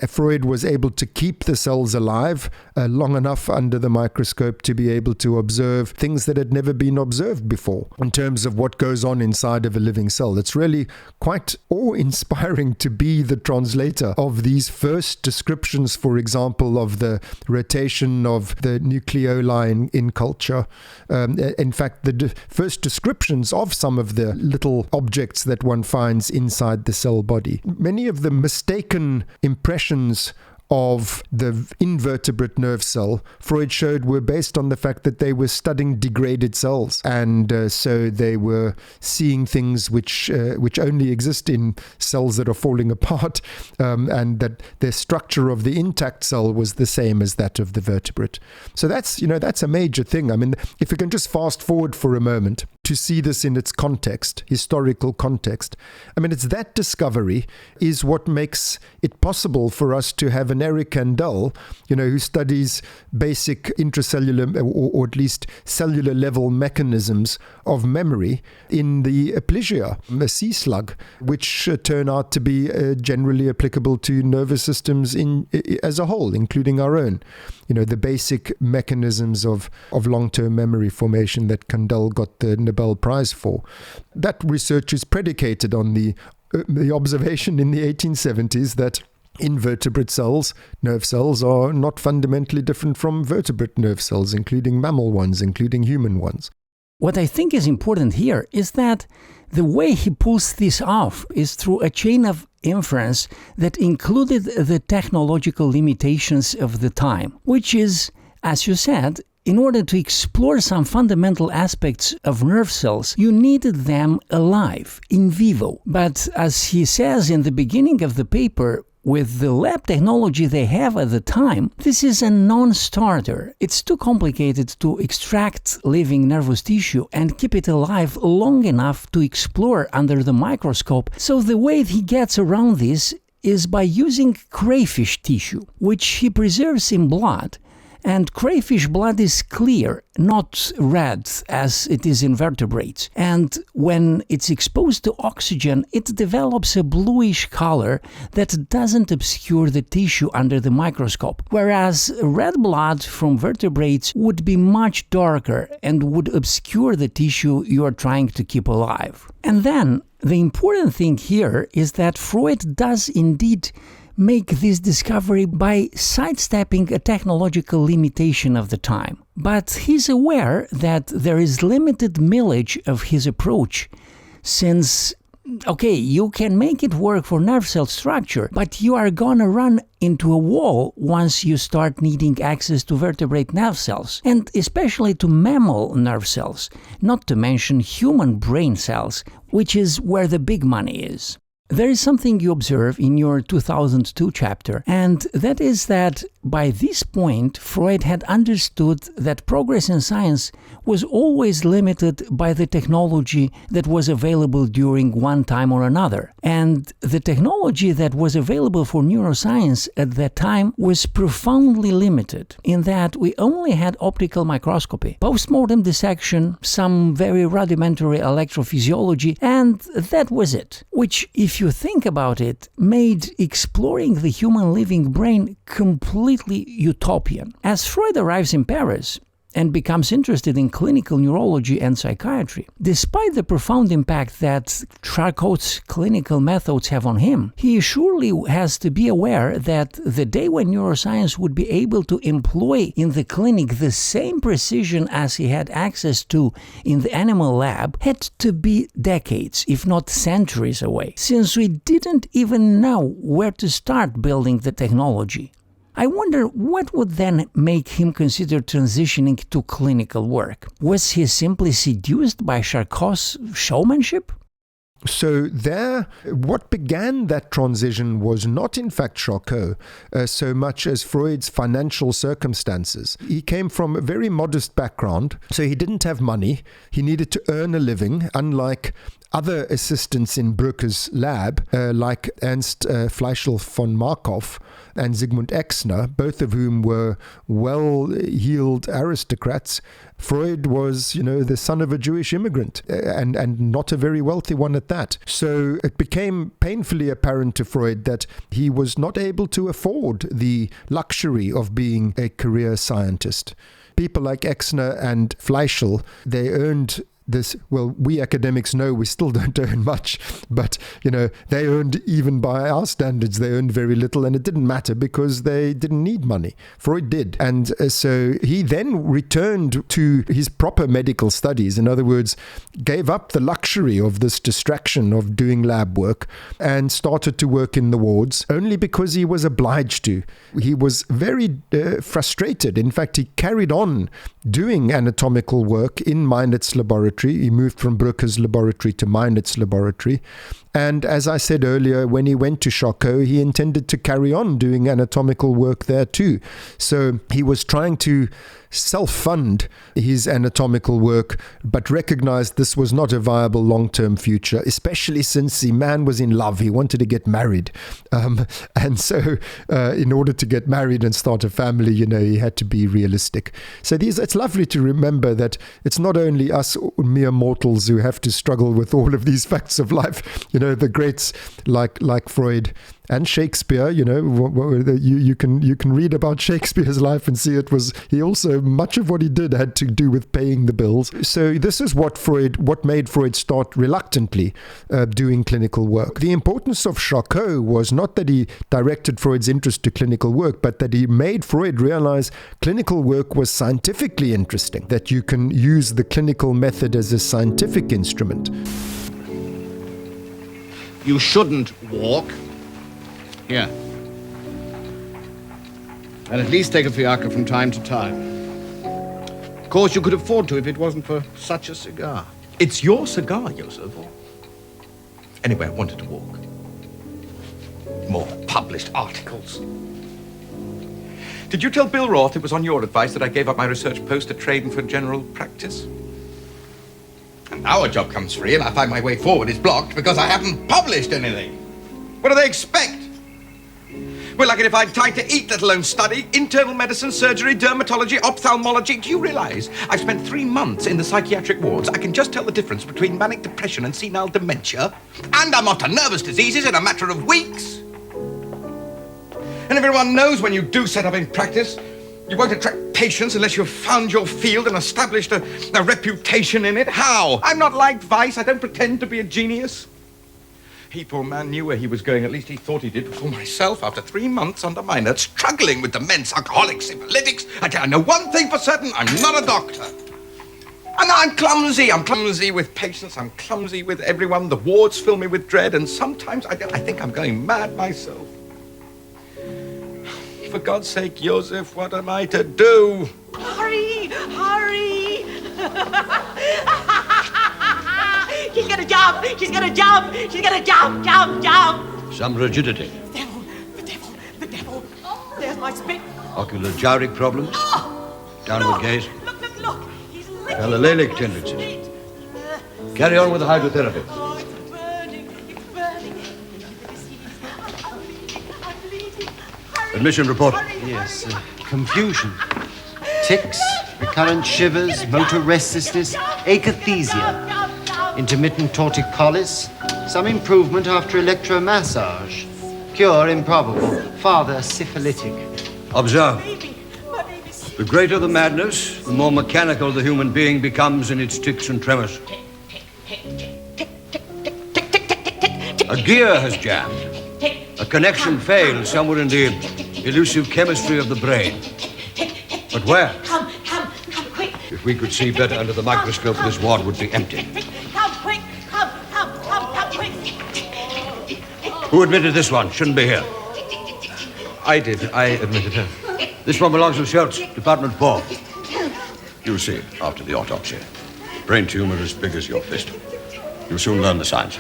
Freud was able to keep the cells alive long enough under the microscope to be able to observe things that had never been observed before in terms of what goes on inside of a living cell. It's really quite awe-inspiring to be the translator of these first descriptions, for example, of the rotation of the nucleoli in culture. In fact, the first descriptions of some of the little objects that one finds inside the cell body. Many of the mistaken impressions of the invertebrate nerve cell, Freud showed, were based on the fact that they were studying degraded cells, and so they were seeing things which only exist in cells that are falling apart, and that the structure of the intact cell was the same as that of the vertebrate. So that's a major thing. I mean, if we can just fast forward for a moment. to see this in its context, historical context. I mean, it's that discovery is what makes it possible for us to have an Eric Kandel, who studies basic intracellular or at least cellular level mechanisms of memory in the aplysia, the sea slug, which turn out to be generally applicable to nervous systems as a whole, including our own. The basic mechanisms of long-term memory formation that Kandel got the Nobel Prize for. That research is predicated on the observation in the 1870s that invertebrate cells, nerve cells, are not fundamentally different from vertebrate nerve cells, including mammal ones, including human ones. What I think is important here is that the way he pulls this off is through a chain of inference that included the technological limitations of the time, which is, as you said, in order to explore some fundamental aspects of nerve cells, you needed them alive, in vivo. But as he says in the beginning of the paper, with the lab technology they have at the time, this is a non-starter. It's too complicated to extract living nervous tissue and keep it alive long enough to explore under the microscope. So the way he gets around this is by using crayfish tissue, which he preserves in blood. And crayfish blood is clear, not red as it is in vertebrates. And when it's exposed to oxygen, it develops a bluish color that doesn't obscure the tissue under the microscope. Whereas red blood from vertebrates would be much darker and would obscure the tissue you are trying to keep alive. And then, the important thing here is that Freud does indeed make this discovery by sidestepping a technological limitation of the time. But he's aware that there is limited mileage of his approach, since, okay, you can make it work for nerve cell structure, but you are gonna run into a wall once you start needing access to vertebrate nerve cells, and especially to mammal nerve cells, not to mention human brain cells, which is where the big money is. There is something you observe in your 2002 chapter, and that is that by this point, Freud had understood that progress in science was always limited by the technology that was available during one time or another. And the technology that was available for neuroscience at that time was profoundly limited, in that we only had optical microscopy, postmortem dissection, some very rudimentary electrophysiology, and that was it. Which, if you think about it, made exploring the human living brain completely utopian. As Freud arrives in Paris and becomes interested in clinical neurology and psychiatry, despite the profound impact that Charcot's clinical methods have on him, he surely has to be aware that the day when neuroscience would be able to employ in the clinic the same precision as he had access to in the animal lab had to be decades, if not centuries away, since we didn't even know where to start building the technology. I wonder what would then make him consider transitioning to clinical work. Was he simply seduced by Charcot's showmanship? So there, what began that transition was not in fact Charcot so much as Freud's financial circumstances. He came from a very modest background, so he didn't have money. He needed to earn a living, unlike other assistants in Brücke's lab, like Ernst Fleischl von Markov and Sigmund Exner, both of whom were well-heeled aristocrats. Freud was, the son of a Jewish immigrant, and not a very wealthy one at that. So it became painfully apparent to Freud that he was not able to afford the luxury of being a career scientist. People like Exner and Fleischl, they earned this, well, we academics know we still don't earn much, but, they earned, even by our standards, they earned very little, and it didn't matter because they didn't need money. Freud did. And so he then returned to his proper medical studies. In other words, gave up the luxury of this distraction of doing lab work and started to work in the wards only because he was obliged to. He was very frustrated. In fact, he carried on doing anatomical work in Meinert's laboratory. He moved from Brücke's laboratory to Meinert's laboratory. And as I said earlier, when he went to Charcot, he intended to carry on doing anatomical work there too. So he was trying to self-fund his anatomical work, but recognized this was not a viable long-term future, especially since the man was in love. He wanted to get married. And so in order to get married and start a family, he had to be realistic. So it's lovely to remember that it's not only us mere mortals who have to struggle with all of these facts of life. The greats like Freud and Shakespeare, you can read about Shakespeare's life and see much of what he did had to do with paying the bills. So this is what made Freud start reluctantly doing clinical work. The importance of Charcot was not that he directed Freud's interest to clinical work, but that he made Freud realize clinical work was scientifically interesting, that you can use the clinical method as a scientific instrument. You shouldn't walk. Here. And at least take a fiacre from time to time. Of course, you could afford to if it wasn't for such a cigar. It's your cigar, Joseph. Anyway, I wanted to walk. More published articles. Did you tell Bill Roth it was on your advice that I gave up my research post to train for general practice? And now a job comes free and I find my way forward is blocked because I haven't published anything. What do they expect? We're lucky to find time to eat, let alone study. Internal medicine, surgery, dermatology, ophthalmology. Do you realize I've spent 3 months in the psychiatric wards? I can just tell the difference between manic depression and senile dementia. And I'm onto nervous diseases in a matter of weeks. And everyone knows when you do set up in practice, you won't attract patients unless you've found your field and established a reputation in it. How? I'm not like Weiss. I don't pretend to be a genius. He, poor man, knew where he was going. At least he thought he did before myself. After 3 months under Miner, struggling with dementia, alcoholics, syphilitics. I know one thing for certain. I'm not a doctor. And I'm clumsy. I'm clumsy with patients. I'm clumsy with everyone. The wards fill me with dread. And sometimes I think I'm going mad myself. For God's sake, Joseph, what am I to do? Hurry! Hurry! She's got a job! She's got a job! She's got a job! Some rigidity. The devil! Oh, there's my spit! Ocular gyric problems. Oh, Downward gaze. Look! He's licking Phallalelic my tendencies. spit. Carry on with the hydrotherapy. Oh, it's burning! I'm bleeding! Hurry! Admission report. Yes, confusion. Tics, recurrent shivers, motor restlessness, akathisia. Intermittent torticollis, some improvement after electromassage. Cure improbable, father syphilitic. Observe. The greater the madness, the more mechanical the human being becomes in its tics and tremors. A gear has jammed. A connection failed somewhere in the elusive chemistry of the brain. But where? Come, quick! If we could see better under the microscope, this ward would be empty. Come, quick! Come, quick! Who admitted this one? Shouldn't be here. I did. I admitted her. This one belongs to Schultz, Department 4. You'll see it after the autopsy. Brain tumor as big as your fist. You'll soon learn the signs.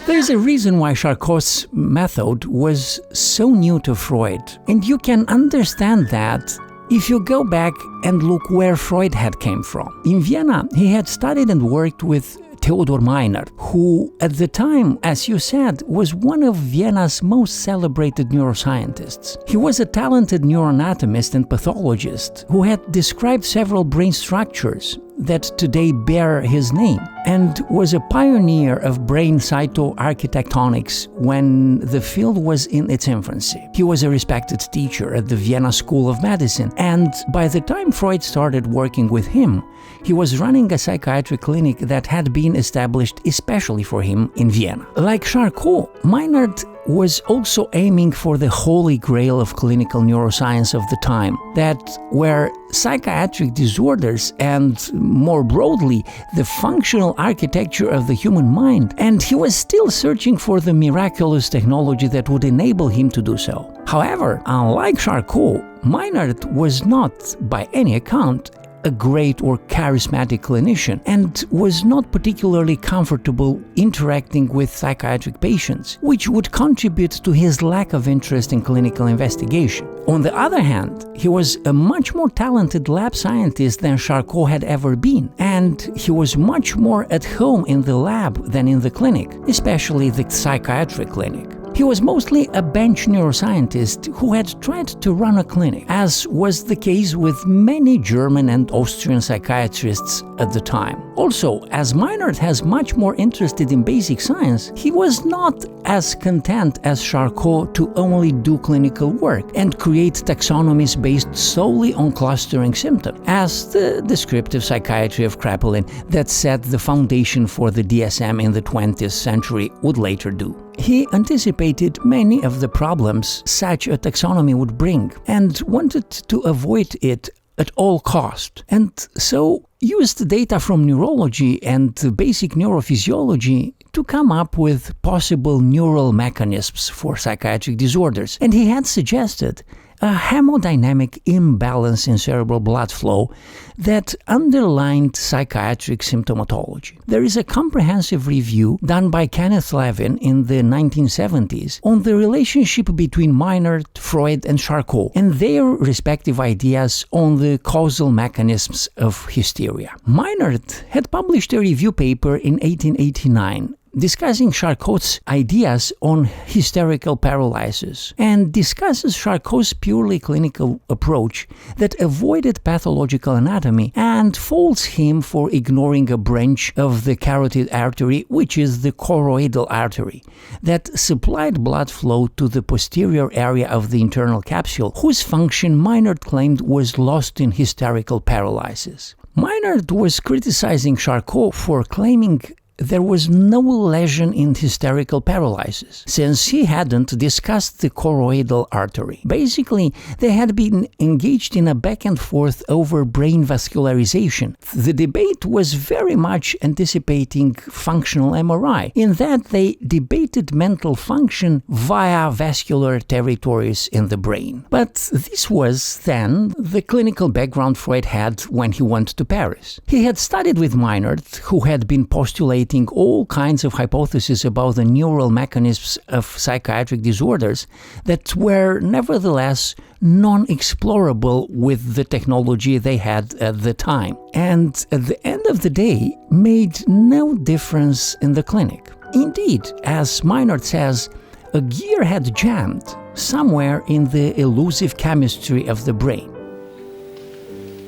There's a reason why Charcot's method was so new to Freud, and you can understand that if you go back and look where Freud had came from. In Vienna, he had studied and worked with Theodore Miner, who at the time, as you said, was one of Vienna's most celebrated neuroscientists. He was a talented neuroanatomist and pathologist who had described several brain structures that today bear his name, and was a pioneer of brain cytoarchitectonics when the field was in its infancy. He was a respected teacher at the Vienna School of Medicine, and by the time Freud started working with him, he was running a psychiatric clinic that had been established especially for him in Vienna. Like Charcot, Meinert was also aiming for the holy grail of clinical neuroscience of the time, that where psychiatric disorders and, more broadly, the functional architecture of the human mind, and he was still searching for the miraculous technology that would enable him to do so. However, unlike Charcot, Meinert was not, by any account, a great or charismatic clinician and was not particularly comfortable interacting with psychiatric patients, which would contribute to his lack of interest in clinical investigation. On the other hand, he was a much more talented lab scientist than Charcot had ever been, and he was much more at home in the lab than in the clinic, especially the psychiatric clinic. He was mostly a bench neuroscientist who had tried to run a clinic, as was the case with many German and Austrian psychiatrists at the time. Also, as Miner has much more interested in basic science, he was not as content as Charcot to only do clinical work and create taxonomies based solely on clustering symptoms, as the descriptive psychiatry of Kraepelin that set the foundation for the DSM in the 20th century would later do. He anticipated many of the problems such a taxonomy would bring and wanted to avoid it at all cost, and so used data from neurology and basic neurophysiology to come up with possible neural mechanisms for psychiatric disorders. And he had suggested a hemodynamic imbalance in cerebral blood flow that underlined psychiatric symptomatology. There is a comprehensive review done by Kenneth Levin in the 1970s on the relationship between Miner, Freud and Charcot and their respective ideas on the causal mechanisms of hysteria. Miner had published a review paper in 1889 discussing Charcot's ideas on hysterical paralysis and discusses Charcot's purely clinical approach that avoided pathological anatomy and faults him for ignoring a branch of the carotid artery, which is the choroidal artery, that supplied blood flow to the posterior area of the internal capsule, whose function Miner claimed was lost in hysterical paralysis. Miner was criticizing Charcot for claiming there was no lesion in hysterical paralysis, since he hadn't discussed the choroidal artery. Basically, they had been engaged in a back and forth over brain vascularization. The debate was very much anticipating functional MRI, in that they debated mental function via vascular territories in the brain. But this was, then, the clinical background Freud had when he went to Paris. He had studied with Miner, who had been postulating all kinds of hypotheses about the neural mechanisms of psychiatric disorders that were nevertheless non-explorable with the technology they had at the time, and at the end of the day made no difference in the clinic. Indeed, as Miner says, a gear had jammed somewhere in the elusive chemistry of the brain.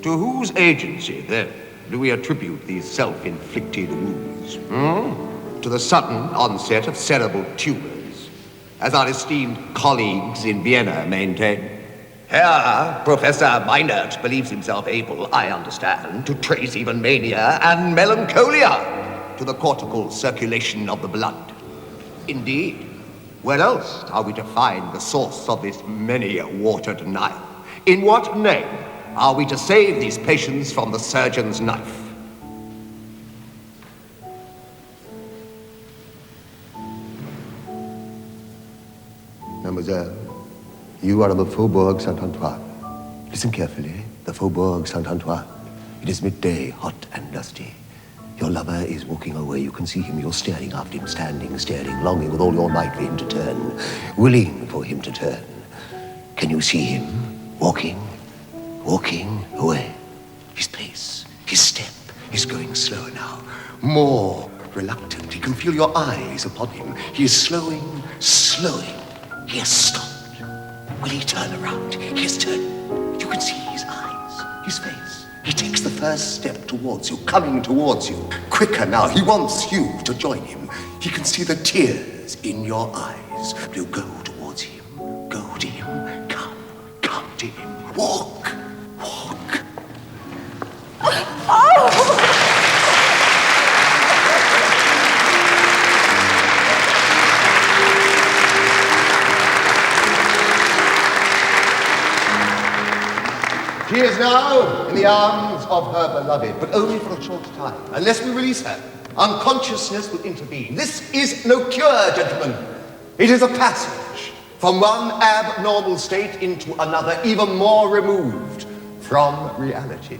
To whose agency, then, do we attribute these self-inflicted wounds? To the sudden onset of cerebral tumors, as our esteemed colleagues in Vienna maintain? Here, Professor Meinert believes himself able, I understand, to trace even mania and melancholia to the cortical circulation of the blood. Indeed, where else are we to find the source of this many-watered Nile? In what name are we to save these patients from the surgeon's knife? Mademoiselle, you are of the Faubourg Saint-Antoine. Listen carefully. The Faubourg Saint-Antoine. It is midday, hot and dusty. Your lover is walking away. You can see him. You're staring after him, standing, staring, longing with all your might for him to turn, willing for him to turn. Can you see him walking away? His pace, his step is going slower now, more reluctant. He can feel your eyes upon him. He is slowing. He has stopped. Will he turn around? He has turned. You can see his eyes, his face. He takes the first step towards you, coming towards you. Quicker now. He wants you to join him. He can see the tears in your eyes. You go towards him. Go to him. Come to him. Walk. She is now in the arms of her beloved, but only for a short time. Unless we release her, unconsciousness will intervene. This is no cure, gentlemen. It is a passage from one abnormal state into another, even more removed from reality.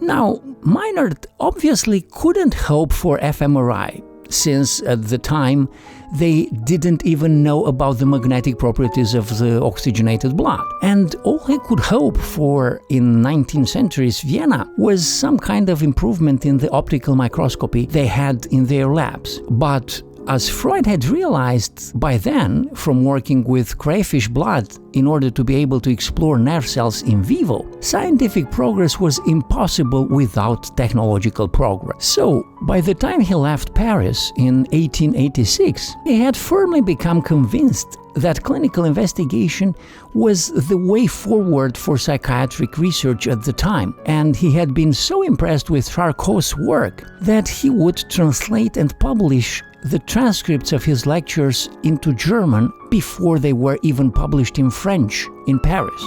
Now, Miner obviously couldn't hope for fMRI, since at the time they didn't even know about the magnetic properties of the oxygenated blood. And all he could hope for in 19th century's Vienna was some kind of improvement in the optical microscopy they had in their labs. But as Freud had realized by then from working with crayfish blood in order to be able to explore nerve cells in vivo, scientific progress was impossible without technological progress. So, by the time he left Paris in 1886, he had firmly become convinced that clinical investigation was the way forward for psychiatric research at the time, and he had been so impressed with Charcot's work that he would translate and publish the transcripts of his lectures into German before they were even published in French in Paris.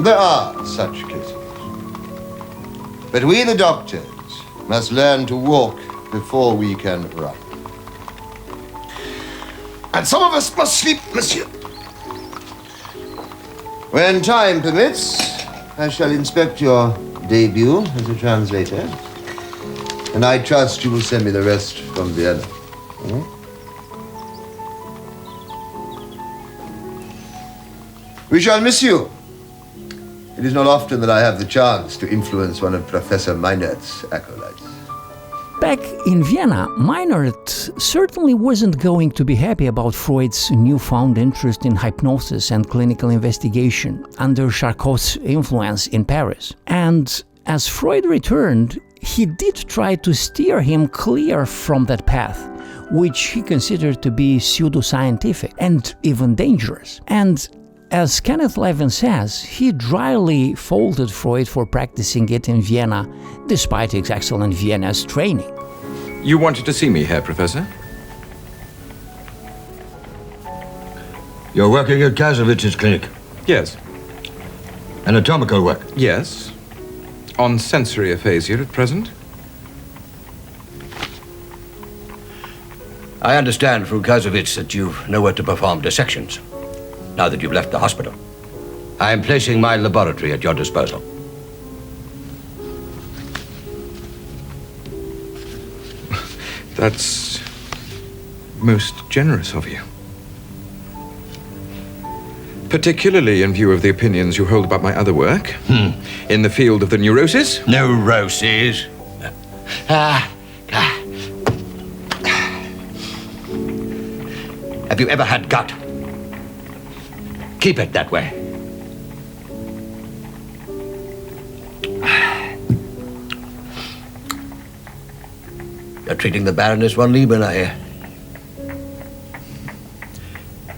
There are such cases. But we, the doctors, must learn to walk before we can run. And some of us must sleep, monsieur. When time permits, I shall inspect your debut as a translator. And I trust you will send me the rest from Vienna. We shall miss you. It is not often that I have the chance to influence one of Professor Miner's acolytes. Back in Vienna, Miner certainly wasn't going to be happy about Freud's newfound interest in hypnosis and clinical investigation under Charcot's influence in Paris. And as Freud returned, he did try to steer him clear from that path, which he considered to be pseudoscientific and even dangerous. And as Kenneth Levin says, he dryly faulted Freud for practicing it in Vienna, despite his excellent Vienna's training. You wanted to see me, Herr Professor? You're working at Kasowitz's clinic? Yes. Anatomical work? Yes. On sensory aphasia at present. I understand from Kasowitz that you've nowhere to perform dissections, now that you've left the hospital. I am placing my laboratory at your disposal. That's most generous of you. Particularly in view of the opinions you hold about my other work in the field of the neuroses. Neuroses? Have you ever had gut? Keep it that way. You're treating the Baroness von Lieben, I hear.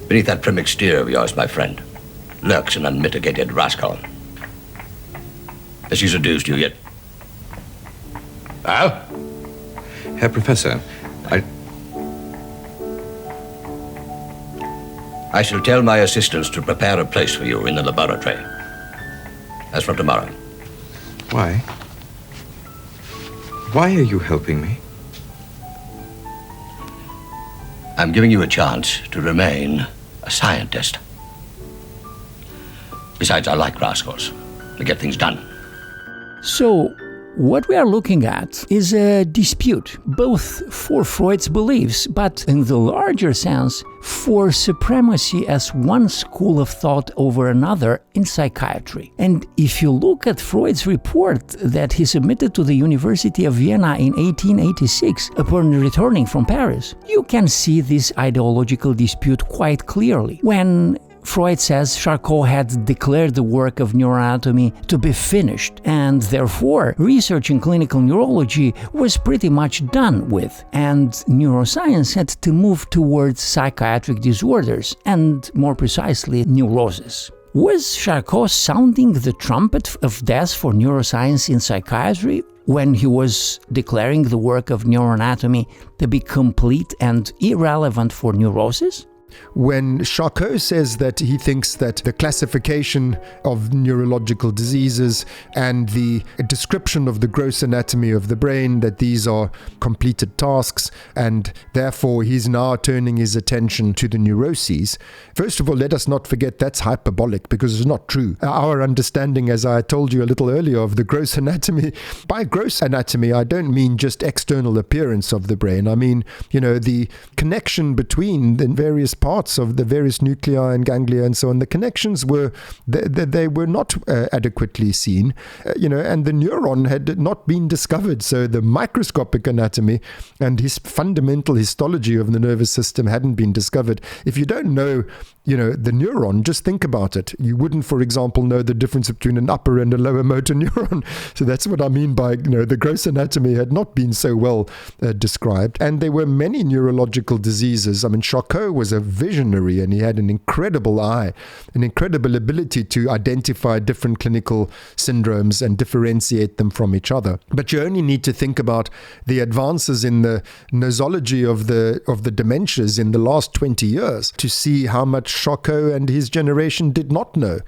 Beneath that prim exterior of yours, my friend, lurks an unmitigated rascal. Has she seduced you yet? Well? Herr Professor, I shall tell my assistants to prepare a place for you in the laboratory. As from tomorrow. Why? Why are you helping me? I'm giving you a chance to remain a scientist. Besides, I like rascals. They get things done. So, what we are looking at is a dispute, both for Freud's beliefs, but in the larger sense, for supremacy as one school of thought over another in psychiatry. And if you look at Freud's report that he submitted to the University of Vienna in 1886 upon returning from Paris, you can see this ideological dispute quite clearly. When Freud says Charcot had declared the work of neuroanatomy to be finished, and therefore research in clinical neurology was pretty much done with, and neuroscience had to move towards psychiatric disorders, and more precisely, neuroses. Was Charcot sounding the trumpet of death for neuroscience in psychiatry when he was declaring the work of neuroanatomy to be complete and irrelevant for neuroses? When Charcot says that he thinks that the classification of neurological diseases and the description of the gross anatomy of the brain, that these are completed tasks, and therefore he's now turning his attention to the neuroses. First of all, let us not forget that's hyperbolic, because it's not true. Our understanding, as I told you a little earlier, of the gross anatomy, by gross anatomy, I don't mean just external appearance of the brain. I mean, the connection between the various parts of the various nuclei and ganglia and so on. The connections were, they were not adequately seen, and the neuron had not been discovered. So the microscopic anatomy and his fundamental histology of the nervous system hadn't been discovered. If you don't know, the neuron, just think about it. You wouldn't, for example, know the difference between an upper and a lower motor neuron. So that's what I mean by, the gross anatomy had not been so well described. And there were many neurological diseases. I mean, Charcot was a visionary, and he had an incredible eye, an incredible ability to identify different clinical syndromes and differentiate them from each other. But you only need to think about the advances in the nosology of the dementias in the last 20 years to see how much Charcot and his generation did not know.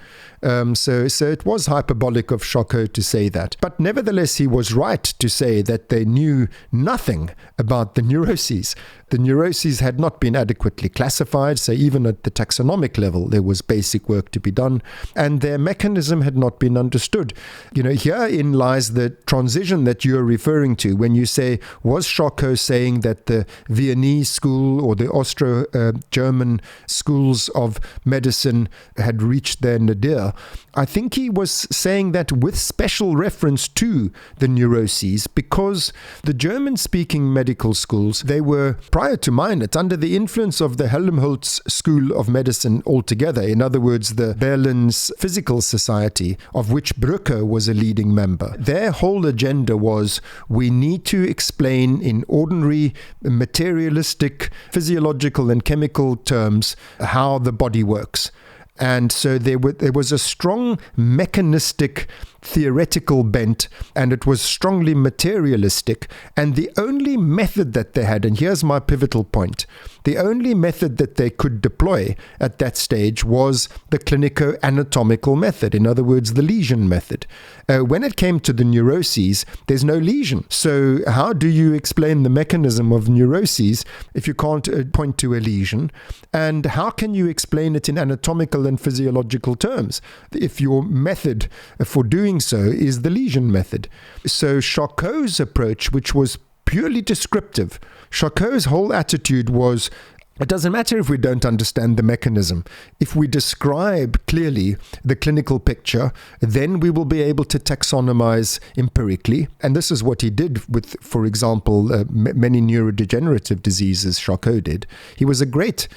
So it was hyperbolic of Charcot to say that. But nevertheless, he was right to say that they knew nothing about the neuroses. The neuroses had not been adequately classified, so even at the taxonomic level, there was basic work to be done, and their mechanism had not been understood. Herein lies the transition that you're referring to when you say, was Charcot saying that the Viennese school or the Austro-German schools of medicine had reached their nadir? I think he was saying that with special reference to the neuroses, because the German-speaking medical schools, they were, prior to mine, it's under the influence of the Helmholtz School of Medicine altogether. In other words, the Berlin's Physical Society, of which Brücke was a leading member. Their whole agenda was, we need to explain in ordinary, materialistic, physiological and chemical terms how the body works. And so there was a strong mechanistic theoretical bent, and it was strongly materialistic. And the only method that they had, and here's my pivotal point, the only method that they could deploy at that stage was the clinico-anatomical method, in other words, the lesion method. When it came to the neuroses, there's no lesion. So how do you explain the mechanism of neuroses if you can't point to a lesion? And how can you explain it in anatomical and physiological terms if your method for doing so is the lesion method? So Charcot's approach, which was purely descriptive, Charcot's whole attitude was, it doesn't matter if we don't understand the mechanism. If we describe clearly the clinical picture, then we will be able to taxonomize empirically. And this is what he did with, for example, many neurodegenerative diseases Charcot did. He was a great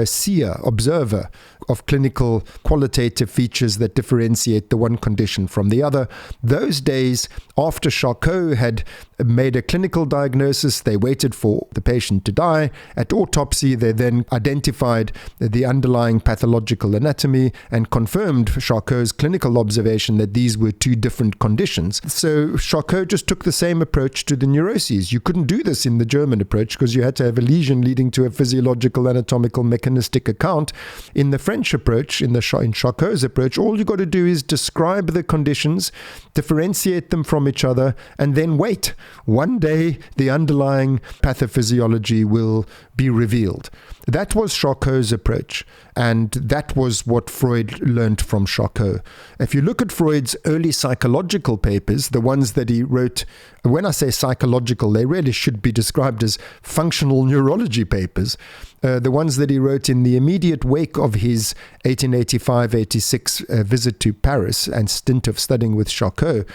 seer, observer of clinical qualitative features that differentiate the one condition from the other. Those days, after Charcot had made a clinical diagnosis, they waited for the patient to die. At autopsy, they then identified the underlying pathological anatomy and confirmed Charcot's clinical observation that these were two different conditions. So Charcot just took the same approach to the neuroses. You couldn't do this in the German approach because you had to have a lesion leading to a physiological, anatomical, mechanistic account. In the French approach, in Charcot's approach, all you got to do is describe the conditions, differentiate them from each other, and then wait. One day, the underlying pathophysiology will be revealed. That was Charcot's approach, and that was what Freud learned from Charcot. If you look at Freud's early psychological papers, the ones that he wrote, when I say psychological, they really should be described as functional neurology papers. The ones that he wrote in the immediate wake of his 1885-86 visit to Paris and stint of studying with Charcot,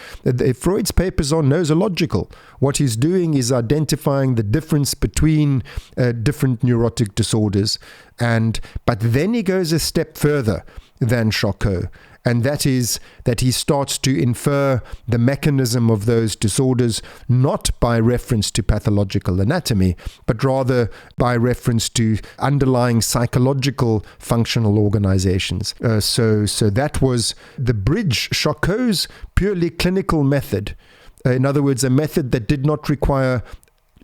Freud's papers are nosological. What he's doing is identifying the difference between different neurotic disorders. But then he goes a step further than Charcot. And that is that he starts to infer the mechanism of those disorders, not by reference to pathological anatomy, but rather by reference to underlying psychological functional organizations. So that was the bridge, Charcot's purely clinical method. In other words, a method that did not require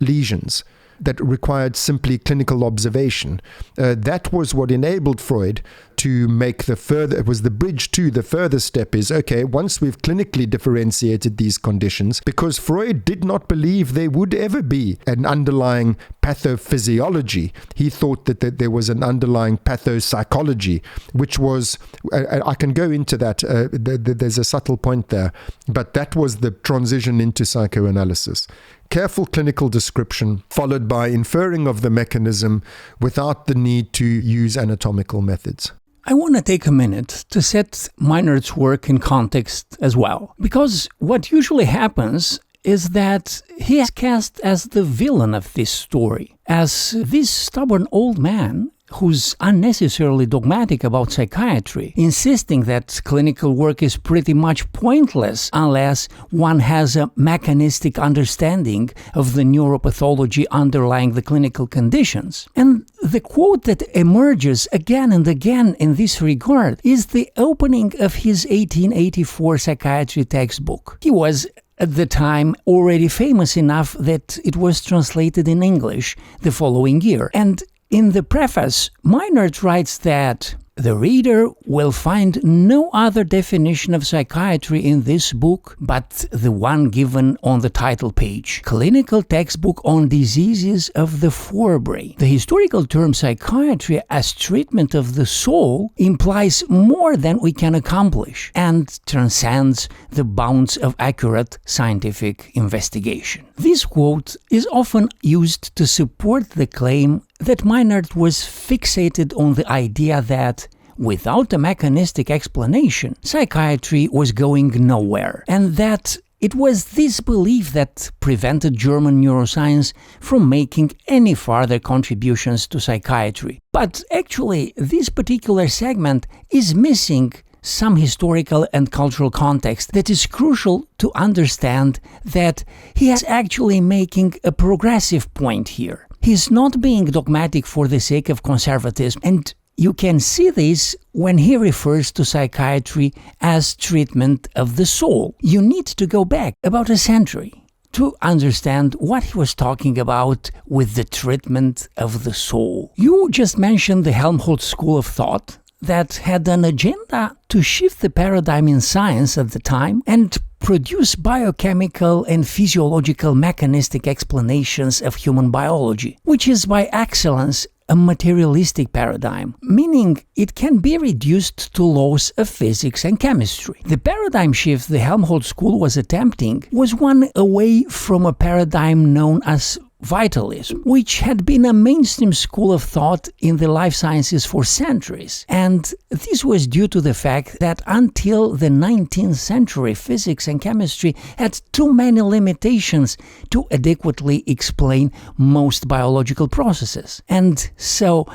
lesions. that required simply clinical observation. That was what enabled Freud to make it was the bridge to the further step is, okay, once we've clinically differentiated these conditions, because Freud did not believe there would ever be an underlying pathophysiology. He thought that there was an underlying pathopsychology, which was, I can go into that, there's a subtle point there, but that was the transition into psychoanalysis. Careful clinical description followed by inferring of the mechanism without the need to use anatomical methods. I want to take a minute to set Miner's work in context as well, because what usually happens is that he is cast as the villain of this story, as this stubborn old man who's unnecessarily dogmatic about psychiatry, insisting that clinical work is pretty much pointless unless one has a mechanistic understanding of the neuropathology underlying the clinical conditions. And the quote that emerges again and again in this regard is the opening of his 1884 psychiatry textbook. He was at the time already famous enough that it was translated in English the following year. And in the preface, Miner writes that the reader will find no other definition of psychiatry in this book but the one given on the title page, Clinical Textbook on Diseases of the Forebrain. The historical term psychiatry as treatment of the soul implies more than we can accomplish and transcends the bounds of accurate scientific investigation. This quote is often used to support the claim that Miner was fixated on the idea that without a mechanistic explanation, psychiatry was going nowhere, and that it was this belief that prevented German neuroscience from making any further contributions to psychiatry. But actually, this particular segment is missing some historical and cultural context that is crucial to understand that he is actually making a progressive point here. He's not being dogmatic for the sake of conservatism, and you can see this when he refers to psychiatry as treatment of the soul. You need to go back about a century to understand what he was talking about with the treatment of the soul. You just mentioned the Helmholtz school of thought that had an agenda to shift the paradigm in science at the time and produce biochemical and physiological mechanistic explanations of human biology, which is by excellence a materialistic paradigm, meaning it can be reduced to laws of physics and chemistry. The paradigm shift the Helmholtz school was attempting was one away from a paradigm known as vitalism, which had been a mainstream school of thought in the life sciences for centuries. And this was due to the fact that until the 19th century, physics and chemistry had too many limitations to adequately explain most biological processes. And so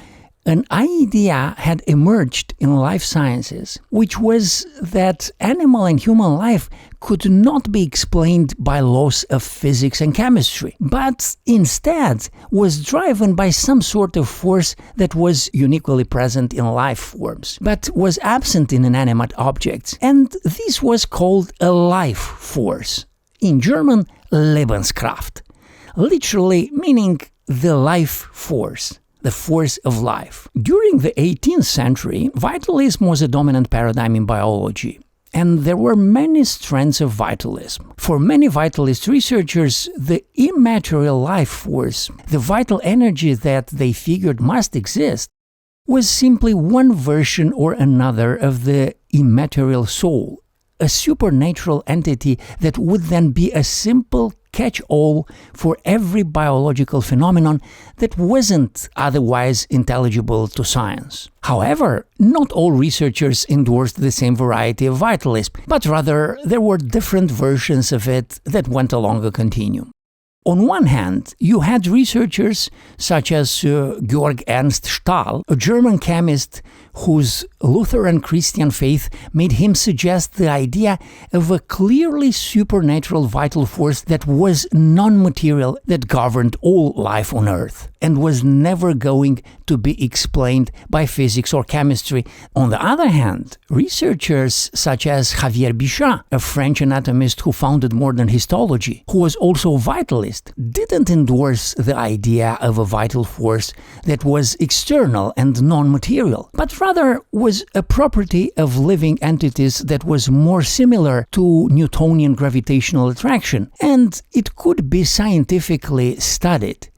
an idea had emerged in life sciences, which was that animal and human life could not be explained by laws of physics and chemistry, but instead was driven by some sort of force that was uniquely present in life forms, but was absent in inanimate objects, and this was called a life force. In German, Lebenskraft, literally meaning the life force. The force of life. During the 18th century, vitalism was a dominant paradigm in biology, and there were many strands of vitalism. For many vitalist researchers, the immaterial life force, the vital energy that they figured must exist, was simply one version or another of the immaterial soul, a supernatural entity that would then be a simple catch-all for every biological phenomenon that wasn't otherwise intelligible to science. However, not all researchers endorsed the same variety of vitalism, but rather there were different versions of it that went along a continuum. On one hand, you had researchers such as Georg Ernst Stahl, a German chemist whose Lutheran Christian faith made him suggest the idea of a clearly supernatural vital force that was non-material, that governed all life on Earth, and was never going to be explained by physics or chemistry. On the other hand, researchers such as Javier Bichat, a French anatomist who founded modern histology, who was also a vitalist, vitalist didn't endorse the idea of a vital force that was external and non-material, but rather was a property of living entities that was more similar to Newtonian gravitational attraction, and it could be scientifically studied.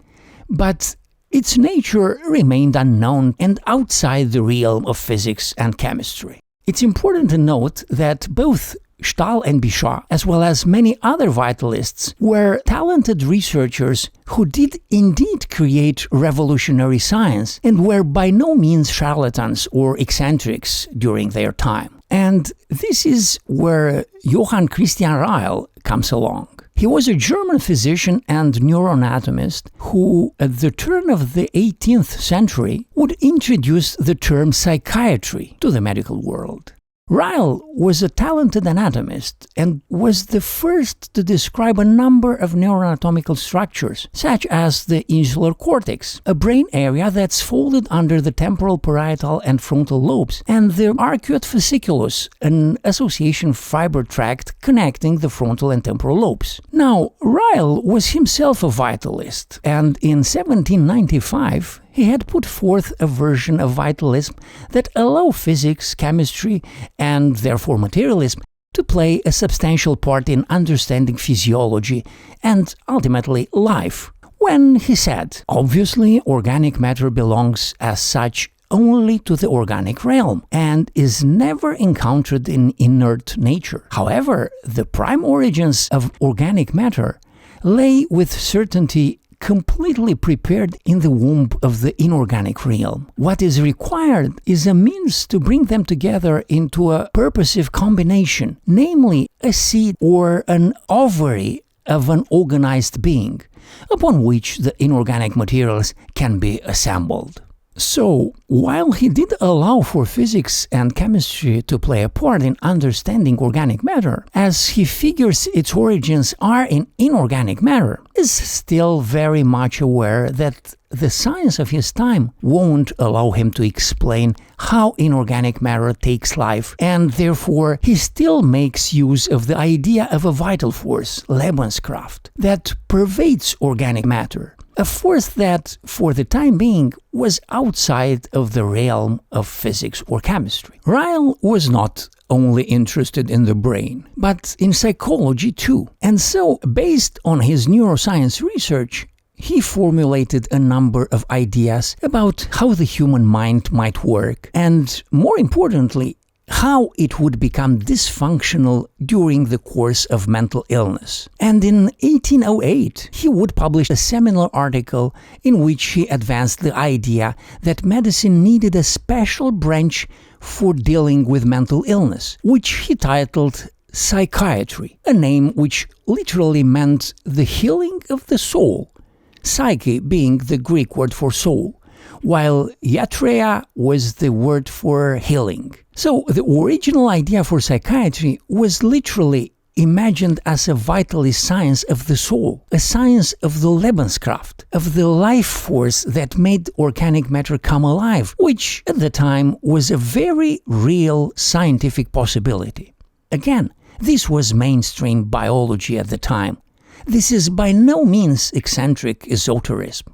But its nature remained unknown and outside the realm of physics and chemistry. It's important to note that both Stahl and Bichat, as well as many other vitalists, were talented researchers who did indeed create revolutionary science and were by no means charlatans or eccentrics during their time. And this is where Johann Christian Ryle comes along. He was a German physician and neuroanatomist who, at the turn of the 18th century, would introduce the term psychiatry to the medical world. Ryle was a talented anatomist and was the first to describe a number of neuroanatomical structures, such as the insular cortex, a brain area that's folded under the temporal, parietal, and frontal lobes, and the arcuate fasciculus, an association fiber tract connecting the frontal and temporal lobes. Now, Ryle was himself a vitalist, and in 1795, he had put forth a version of vitalism that allowed physics, chemistry, and therefore materialism to play a substantial part in understanding physiology and ultimately life, when he said, obviously organic matter belongs as such only to the organic realm and is never encountered in inert nature. However, the prime origins of organic matter lay with certainty completely prepared in the womb of the inorganic realm. What is required is a means to bring them together into a purposive combination, namely a seed or an ovary of an organized being, upon which the inorganic materials can be assembled. So, while he did allow for physics and chemistry to play a part in understanding organic matter, as he figures its origins are in inorganic matter, is still very much aware that the science of his time won't allow him to explain how inorganic matter takes life, and therefore he still makes use of the idea of a vital force, Lebenskraft, that pervades organic matter. A force that, for the time being, was outside of the realm of physics or chemistry. Ryle was not only interested in the brain, but in psychology too. And so, based on his neuroscience research, he formulated a number of ideas about how the human mind might work, and more importantly, how it would become dysfunctional during the course of mental illness. And in 1808, he would publish a seminal article in which he advanced the idea that medicine needed a special branch for dealing with mental illness, which he titled psychiatry, a name which literally meant the healing of the soul, psyche being the Greek word for soul, while iatreia was the word for healing. So the original idea for psychiatry was literally imagined as a vitalist science of the soul, a science of the Lebenskraft, of the life force that made organic matter come alive, which at the time was a very real scientific possibility. Again, this was mainstream biology at the time. This is by no means eccentric esoterism.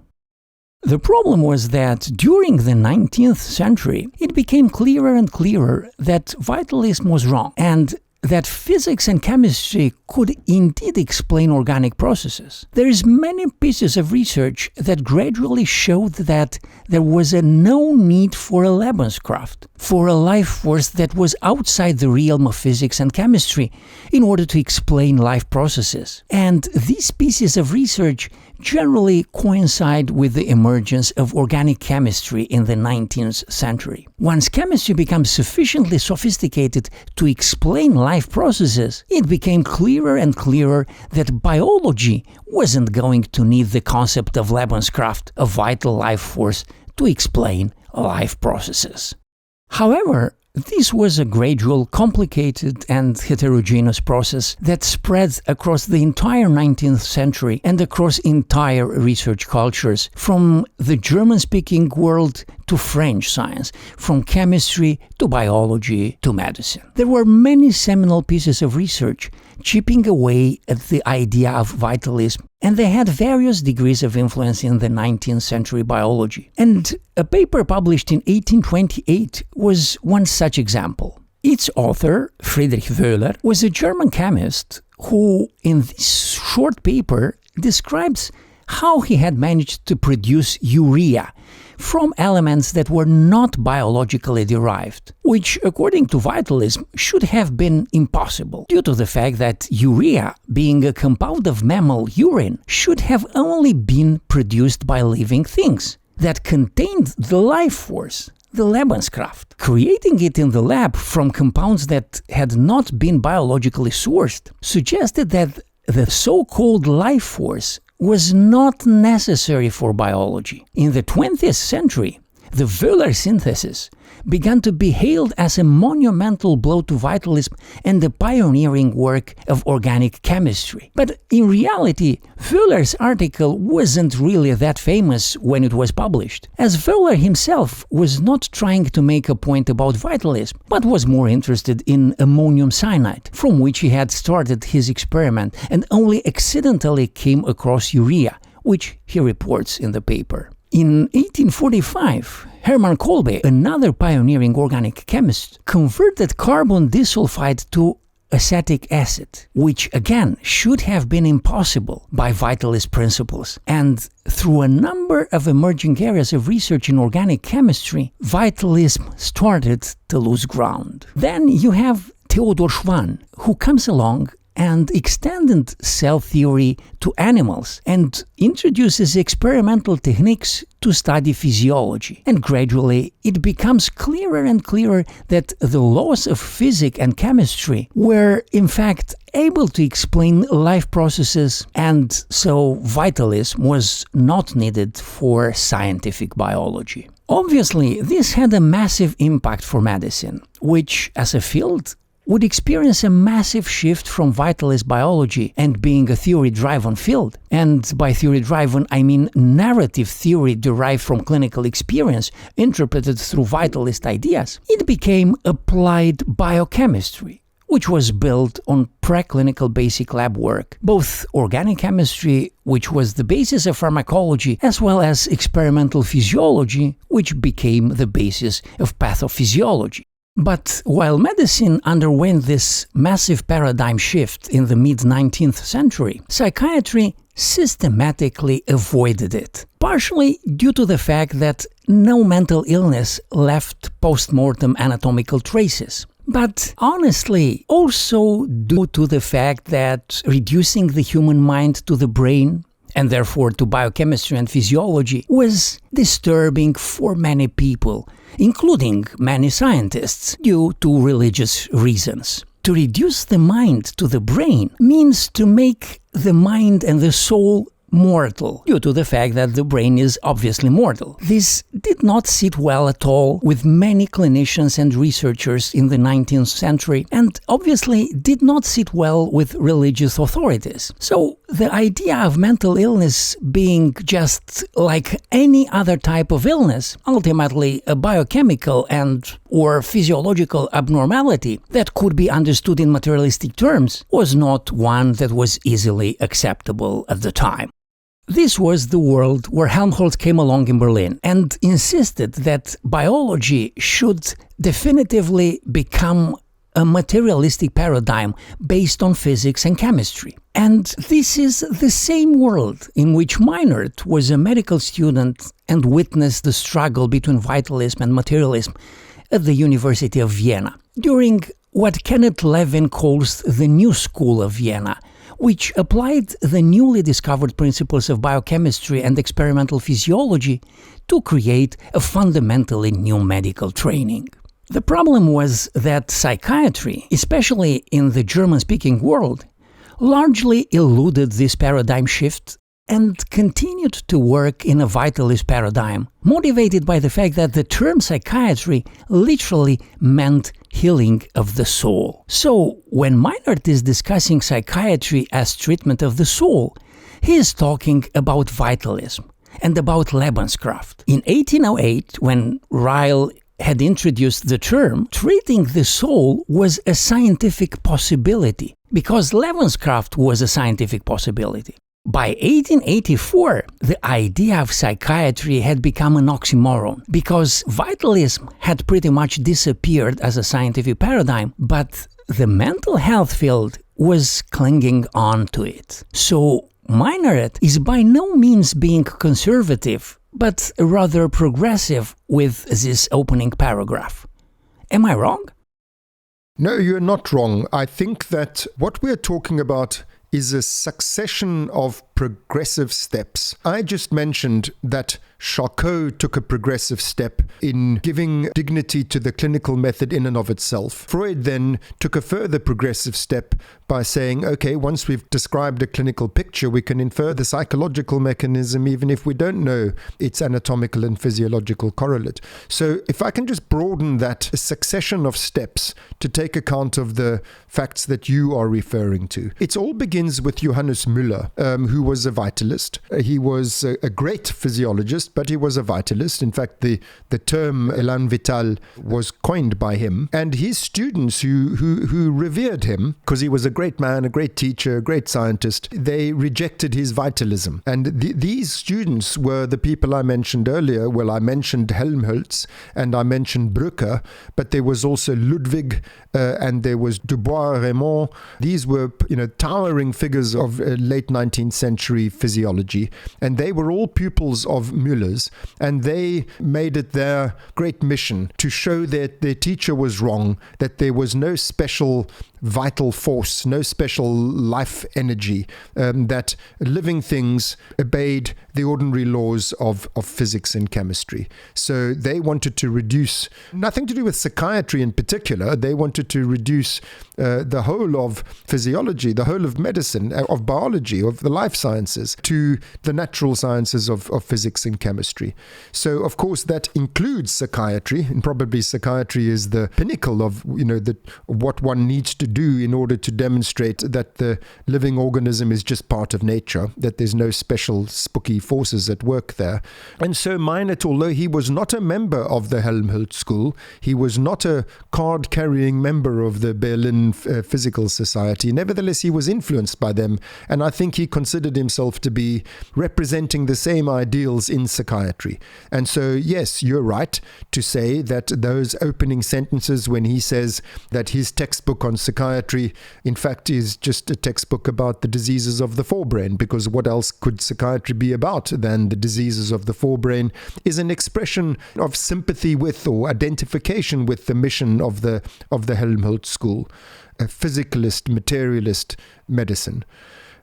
The problem was that during the 19th century, it became clearer and clearer that vitalism was wrong, and that physics and chemistry could indeed explain organic processes. There is many pieces of research that gradually showed that there was no need for a Lebenskraft, for a life force that was outside the realm of physics and chemistry in order to explain life processes. And these pieces of research generally coincide with the emergence of organic chemistry in the 19th century. Once chemistry becomes sufficiently sophisticated to explain life processes, it became clearer and clearer that biology wasn't going to need the concept of Lebenskraft, a vital life force, to explain life processes. However, this was a gradual, complicated and heterogeneous process that spread across the entire 19th century and across entire research cultures, from the German-speaking world to French science, from chemistry to biology to medicine. There were many seminal pieces of research chipping away at the idea of vitalism, and they had various degrees of influence in the 19th century biology. And a paper published in 1828 was one such example. Its author, Friedrich Wöhler, was a German chemist who, in this short paper, describes how he had managed to produce urea from elements that were not biologically derived, which, according to vitalism, should have been impossible, due to the fact that urea, being a compound of mammal urine, should have only been produced by living things that contained the life force, the Lebenskraft. Creating it in the lab from compounds that had not been biologically sourced suggested that the so-called life force was not necessary for biology. In the 20th century, the Wöhler synthesis began to be hailed as a monumental blow to vitalism and the pioneering work of organic chemistry. But in reality, Wöhler's article wasn't really that famous when it was published, as Wöhler himself was not trying to make a point about vitalism, but was more interested in ammonium cyanide, from which he had started his experiment and only accidentally came across urea, which he reports in the paper. In 1845, Hermann Kolbe, another pioneering organic chemist, converted carbon disulfide to acetic acid, which again should have been impossible by vitalist principles. And through a number of emerging areas of research in organic chemistry, vitalism started to lose ground. Then you have Theodore Schwann, who comes along and extended cell theory to animals and introduces experimental techniques to study physiology. And gradually it becomes clearer and clearer that the laws of physics and chemistry were in fact able to explain life processes, and so vitalism was not needed for scientific biology. Obviously, this had a massive impact for medicine, which as a field would experience a massive shift from vitalist biology and being a theory-driven field. And by theory-driven, I mean narrative theory derived from clinical experience, interpreted through vitalist ideas. It became applied biochemistry, which was built on preclinical basic lab work, both organic chemistry, which was the basis of pharmacology, as well as experimental physiology, which became the basis of pathophysiology. But while medicine underwent this massive paradigm shift in the mid-19th century, psychiatry systematically avoided it, partially due to the fact that no mental illness left post-mortem anatomical traces. But honestly, also due to the fact that reducing the human mind to the brain, and therefore to biochemistry and physiology, was disturbing for many people, including many scientists, due to religious reasons. To reduce the mind to the brain means to make the mind and the soul mortal, due to the fact that the brain is obviously mortal. This did not sit well at all with many clinicians and researchers in the 19th century, and obviously did not sit well with religious authorities. So the idea of mental illness being just like any other type of illness, ultimately a biochemical and or physiological abnormality that could be understood in materialistic terms, was not one that was easily acceptable at the time. This was the world where Helmholtz came along in Berlin and insisted that biology should definitively become a materialistic paradigm based on physics and chemistry. And this is the same world in which Miner was a medical student and witnessed the struggle between vitalism and materialism at the University of Vienna, during what Kenneth Levin calls the New School of Vienna, which applied the newly discovered principles of biochemistry and experimental physiology to create a fundamentally new medical training. The problem was that psychiatry, especially in the German-speaking world, largely eluded this paradigm shift and continued to work in a vitalist paradigm, motivated by the fact that the term psychiatry literally meant healing of the soul. So, when Meinert is discussing psychiatry as treatment of the soul, he is talking about vitalism, and about Lebenskraft. In 1808, when Ryle had introduced the term, treating the soul was a scientific possibility, because Lebenskraft was a scientific possibility. By 1884, the idea of psychiatry had become an oxymoron, because vitalism had pretty much disappeared as a scientific paradigm, but the mental health field was clinging on to it. So Miner is by no means being conservative, but rather progressive with this opening paragraph. Am I wrong? No, you're not wrong. I think that what we're talking about is a succession of progressive steps. I just mentioned that Charcot took a progressive step in giving dignity to the clinical method in and of itself. Freud then took a further progressive step by saying, okay, once we've described a clinical picture, we can infer the psychological mechanism even if we don't know its anatomical and physiological correlate. So if I can just broaden that succession of steps to take account of the facts that you are referring to. It all begins with Johannes Müller, who was a vitalist. He was a great physiologist, but he was a vitalist. In fact, the term élan vital was coined by him. And his students who revered him, because he was a great man, a great teacher, a great scientist, they rejected his vitalism. And these students were the people I mentioned earlier. Well, I mentioned Helmholtz and I mentioned Brücke, but there was also Ludwig and there was Dubois-Reymond. These were, towering figures of late 19th century physiology, and they were all pupils of Müller's, and they made it their great mission to show that their teacher was wrong, that there was no special vital force, no special life energy, that living things obeyed the ordinary laws of physics and chemistry. So they wanted to reduce, nothing to do with psychiatry in particular, they wanted to reduce the whole of physiology, the whole of medicine, of biology, of the life sciences, to the natural sciences of physics and chemistry. So, of course, that includes psychiatry, and probably psychiatry is the pinnacle of, what one needs to do in order to demonstrate that the living organism is just part of nature, that there's no special spooky forces at work there. And so Miner, although he was not a member of the Helmholtz school, he was not a card-carrying member of the Berlin Physical Society, nevertheless he was influenced by them, and I think he considered himself to be representing the same ideals in psychiatry. And so, yes, you're right to say that those opening sentences when he says that his textbook on psychiatry, in fact, is just a textbook about the diseases of the forebrain, because what else could psychiatry be about than the diseases of the forebrain, is an expression of sympathy with or identification with the mission of the Helmholtz school, a physicalist, materialist medicine.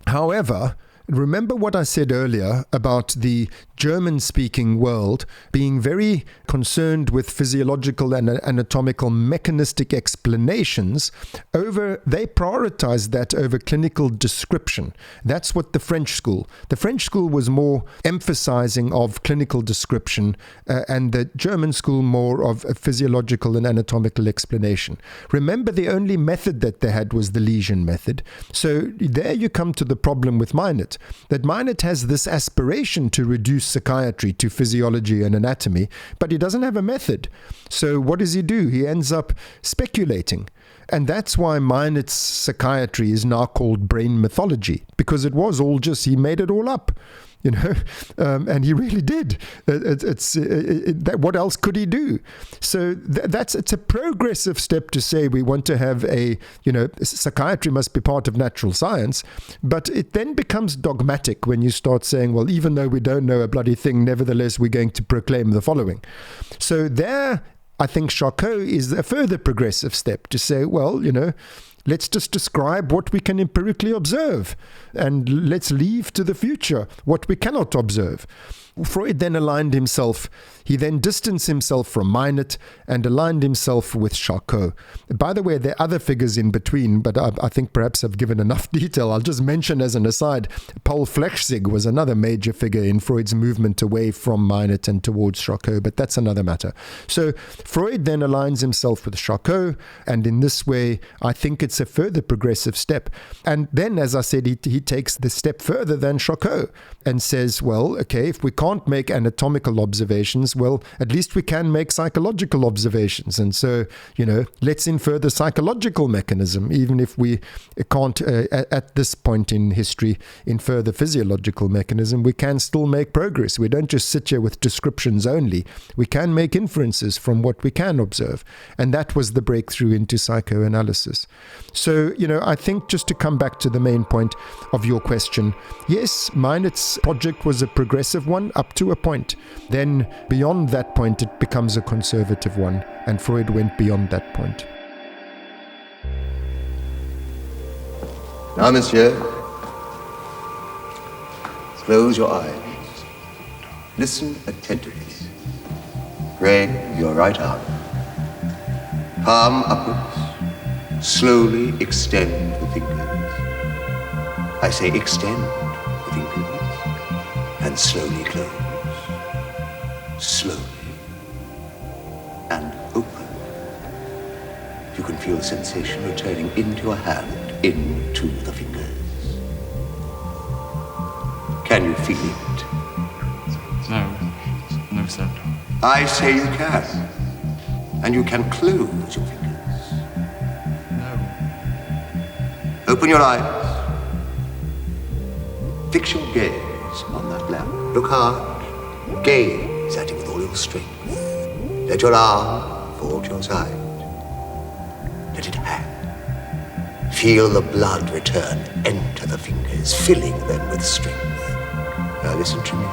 However, remember what I said earlier about the German-speaking world being very concerned with physiological and anatomical mechanistic explanations they prioritized that over clinical description. That's what the French school was more emphasizing of clinical description, and the German school more of a physiological and anatomical explanation. Remember, the only method that they had was the lesion method. So there you come to the problem with Meinert, that Meinert has this aspiration to reduce psychiatry to physiology and anatomy, but he doesn't have a method. So what does he do? He ends up speculating. And that's why Meinert's psychiatry is now called brain mythology, because it was all just, he made it all up. And he really did. What else could he do? So it's a progressive step to say we want to have psychiatry must be part of natural science, but it then becomes dogmatic when you start saying, well, even though we don't know a bloody thing, nevertheless, we're going to proclaim the following. So there, I think Charcot is a further progressive step to say, well, let's just describe what we can empirically observe, and let's leave to the future what we cannot observe. Freud then he then distanced himself from Meinert and aligned himself with Charcot. By the way, there are other figures in between, but I think perhaps I've given enough detail. I'll just mention as an aside, Paul Flechsig was another major figure in Freud's movement away from Meinert and towards Charcot, but that's another matter. So Freud then aligns himself with Charcot, and in this way, I think it's a further progressive step. And then, as I said, he takes the step further than Charcot and says, well, okay, if we can't can't make anatomical observations, well, at least we can make psychological observations. And so, let's infer the psychological mechanism, even if we can't, at this point in history, infer the physiological mechanism. We can still make progress. We don't just sit here with descriptions only. We can make inferences from what we can observe. And that was the breakthrough into psychoanalysis. So, I think just to come back to the main point of your question, yes, Miner's project was a progressive one up to a point. Then beyond that point, it becomes a conservative one, and Freud went beyond that point. Now, monsieur, close your eyes. Listen attentively. Raise your right arm. Palm upwards. Slowly extend the fingers. I say extend the fingers and slowly close. Slowly and open. You can feel the sensation returning into your hand, into the fingers. Can you feel it? No, sir. I say you can. And you can close your fingers. Open your eyes. Fix your gaze on that lamp. Look hard. Gaze at it with all your strength. Let your arm fall to your side. Let it hang. Feel the blood return, enter the fingers, filling them with strength. Now listen to me.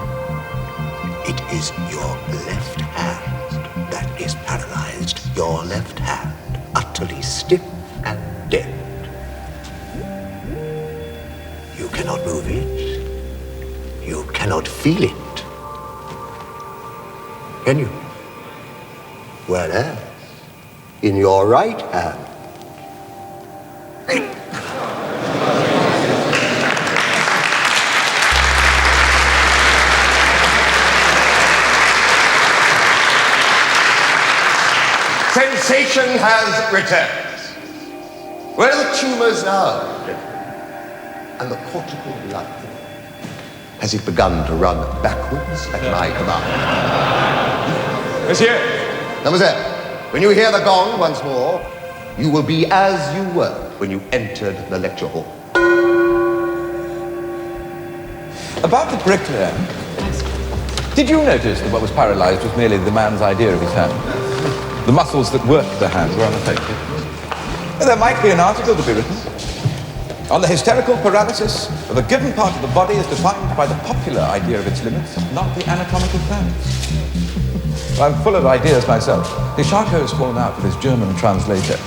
It is your left hand that is paralyzed. Your left hand, utterly stiff and dead. You cannot move it. You cannot feel it. Can you? Whereas, in your right hand, sensation has returned. Where are the tumors now? And the cortical blood, has it begun to run backwards at my command? Monsieur! Mademoiselle, when you hear the gong once more, you will be as you were when you entered the lecture hall. About the bricklayer, did you notice that what was paralyzed was merely the man's idea of his hand? The muscles that worked the hand were unaffected. There might be an article to be written on the hysterical paralysis of a given part of the body as defined by the popular idea of its limits, not the anatomical facts. I'm full of ideas myself. Charcot has fallen out with his German translator.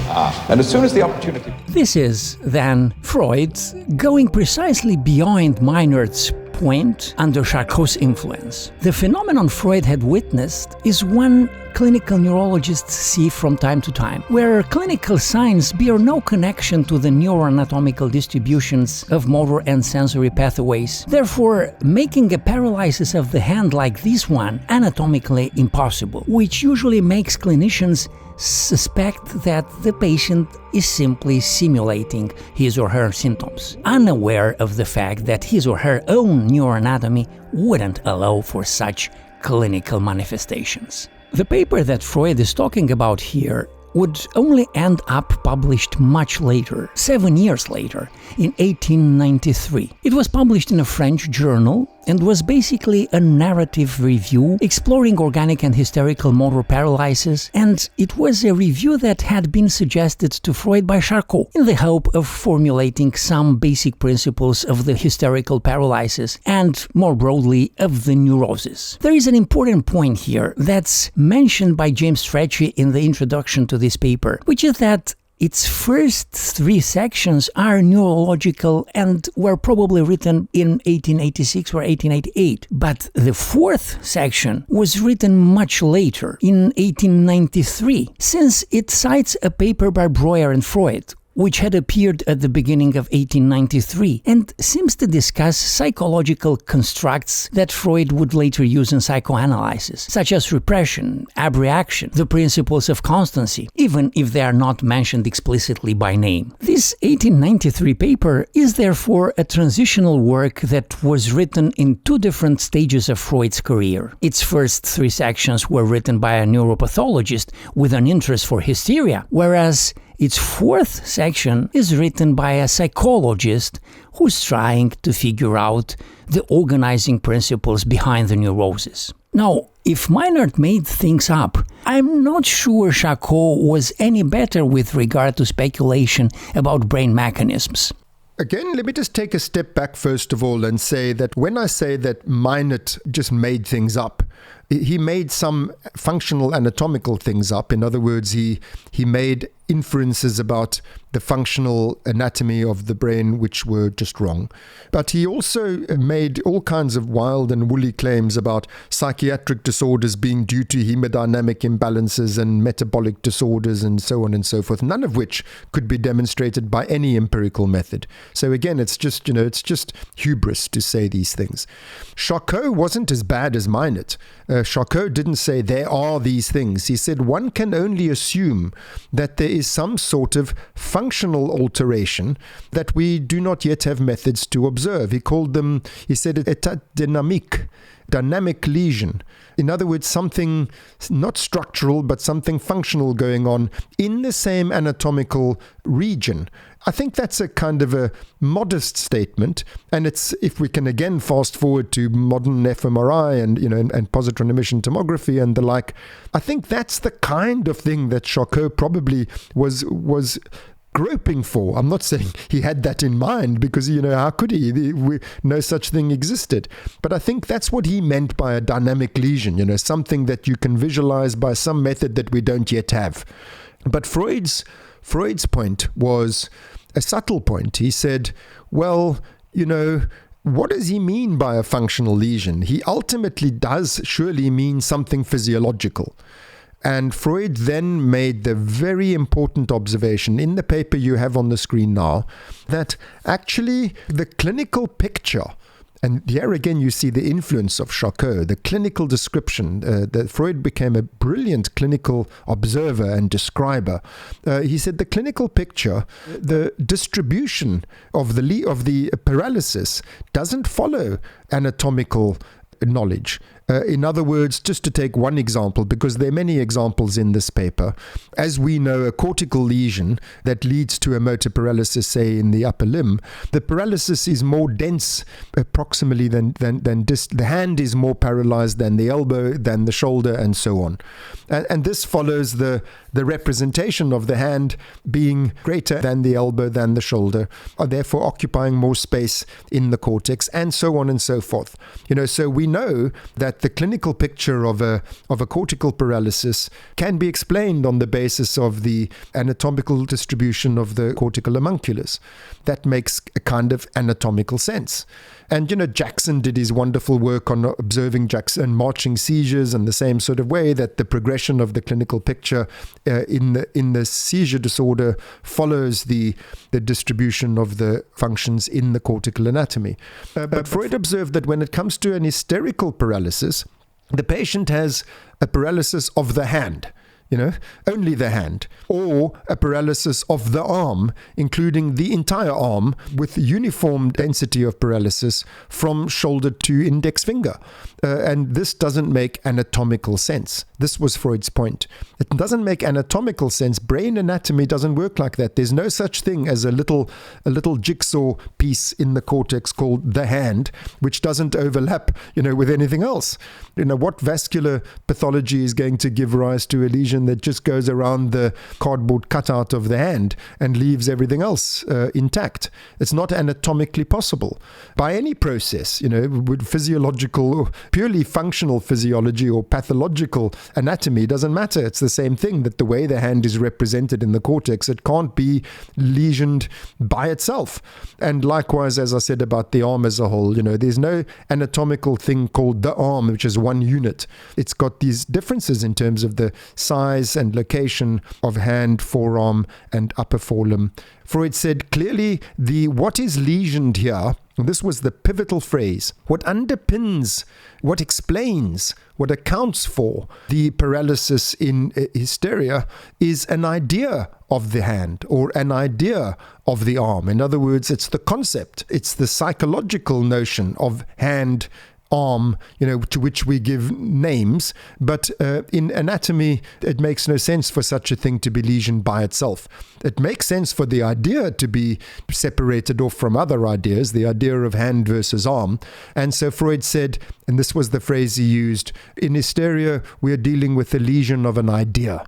And as soon as the opportunity... This is, then, Freud going precisely beyond Miner's point under Charcot's influence. The phenomenon Freud had witnessed is one clinical neurologists see from time to time, where clinical signs bear no connection to the neuroanatomical distributions of motor and sensory pathways, therefore making a paralysis of the hand like this one anatomically impossible, which usually makes clinicians suspect that the patient is simply simulating his or her symptoms, unaware of the fact that his or her own neuroanatomy wouldn't allow for such clinical manifestations. The paper that Freud is talking about here would only end up published much later, 7 years later, in 1893. It was published in a French journal and was basically a narrative review exploring organic and hysterical motor paralysis, and it was a review that had been suggested to Freud by Charcot in the hope of formulating some basic principles of the hysterical paralysis and, more broadly, of the neuroses. There is an important point here that's mentioned by James Strachey in the introduction to this paper, which is that its first 3 sections are neurological and were probably written in 1886 or 1888. But the 4th section was written much later, in 1893, since it cites a paper by Breuer and Freud, which had appeared at the beginning of 1893 and seems to discuss psychological constructs that Freud would later use in psychoanalysis, such as repression, abreaction, the principles of constancy, even if they are not mentioned explicitly by name. This 1893 paper is therefore a transitional work that was written in two different stages of Freud's career. Its first three sections were written by a neuropathologist with an interest for hysteria, whereas its fourth section is written by a psychologist who's trying to figure out the organizing principles behind the neuroses. Now, if Miner made things up, I'm not sure Charcot was any better with regard to speculation about brain mechanisms. Again, let me just take a step back first of all and say that when I say that Miner just made things up, he made some functional anatomical things up. In other words, he made inferences about the functional anatomy of the brain which were just wrong. But he also made all kinds of wild and woolly claims about psychiatric disorders being due to hemodynamic imbalances and metabolic disorders and so on and so forth, none of which could be demonstrated by any empirical method. So again, it's just hubris to say these things. Charcot wasn't as bad as Miner. Charcot didn't say there are these things. He said one can only assume that there is some sort of functional alteration that we do not yet have methods to observe. He said état dynamique, dynamic lesion. In other words, something not structural, but something functional going on in the same anatomical region. I think that's a kind of a modest statement, and it's, if we can again fast forward to modern fMRI and positron emission tomography and the like, I think that's the kind of thing that Charcot probably was groping for. I'm not saying he had that in mind, because how could he? No such thing existed. But I think that's what he meant by a dynamic lesion. Something that you can visualize by some method that we don't yet have. But Freud's point was a subtle point. He said, well, what does he mean by a functional lesion? He ultimately does surely mean something physiological. And Freud then made the very important observation in the paper you have on the screen now, that actually the clinical picture, and here again you see the influence of Charcot, the clinical description, that Freud became a brilliant clinical observer and describer. He said the clinical picture, the distribution of the paralysis doesn't follow anatomical knowledge. In other words, just to take one example, because there are many examples in this paper, as we know, a cortical lesion that leads to a motor paralysis, say in the upper limb, the paralysis is more dense proximally than the hand is more paralyzed than the elbow, than the shoulder, and so on. And this follows the representation of the hand being greater than the elbow, than the shoulder, therefore occupying more space in the cortex, and so on and so forth. So we know that the clinical picture of a cortical paralysis can be explained on the basis of the anatomical distribution of the cortical homunculus. That makes a kind of anatomical sense. And, Jackson did his wonderful work on observing Jackson marching seizures in the same sort of way, that the progression of the clinical picture in the seizure disorder follows the distribution of the functions in the cortical anatomy. But Freud observed that when it comes to an hysterical paralysis, the patient has a paralysis of the hand. Only the hand, or a paralysis of the arm, including the entire arm, with uniform density of paralysis from shoulder to index finger. And this doesn't make anatomical sense. This was Freud's point. It doesn't make anatomical sense. Brain anatomy doesn't work like that. There's no such thing as a little jigsaw piece in the cortex called the hand, which doesn't overlap, with anything else. What vascular pathology is going to give rise to a lesion that just goes around the cardboard cutout of the hand and leaves everything else intact? It's not anatomically possible by any process. With physiological, purely functional physiology or pathological anatomy doesn't matter. It's the same thing, that the way the hand is represented in the cortex, it can't be lesioned by itself. And likewise, as I said about the arm as a whole, there's no anatomical thing called the arm, which is one unit. It's got these differences in terms of the size size and location of hand, forearm, and upper forelimb. Freud said clearly what is lesioned here, and this was the pivotal phrase, what underpins, what explains, what accounts for the paralysis in hysteria is an idea of the hand or an idea of the arm. In other words, it's the concept, it's the psychological notion of hand, arm, to which we give names, but in anatomy, it makes no sense for such a thing to be lesioned by itself. It makes sense for the idea to be separated off from other ideas, the idea of hand versus arm. And so Freud said, and this was the phrase he used, in hysteria, we are dealing with the lesion of an idea.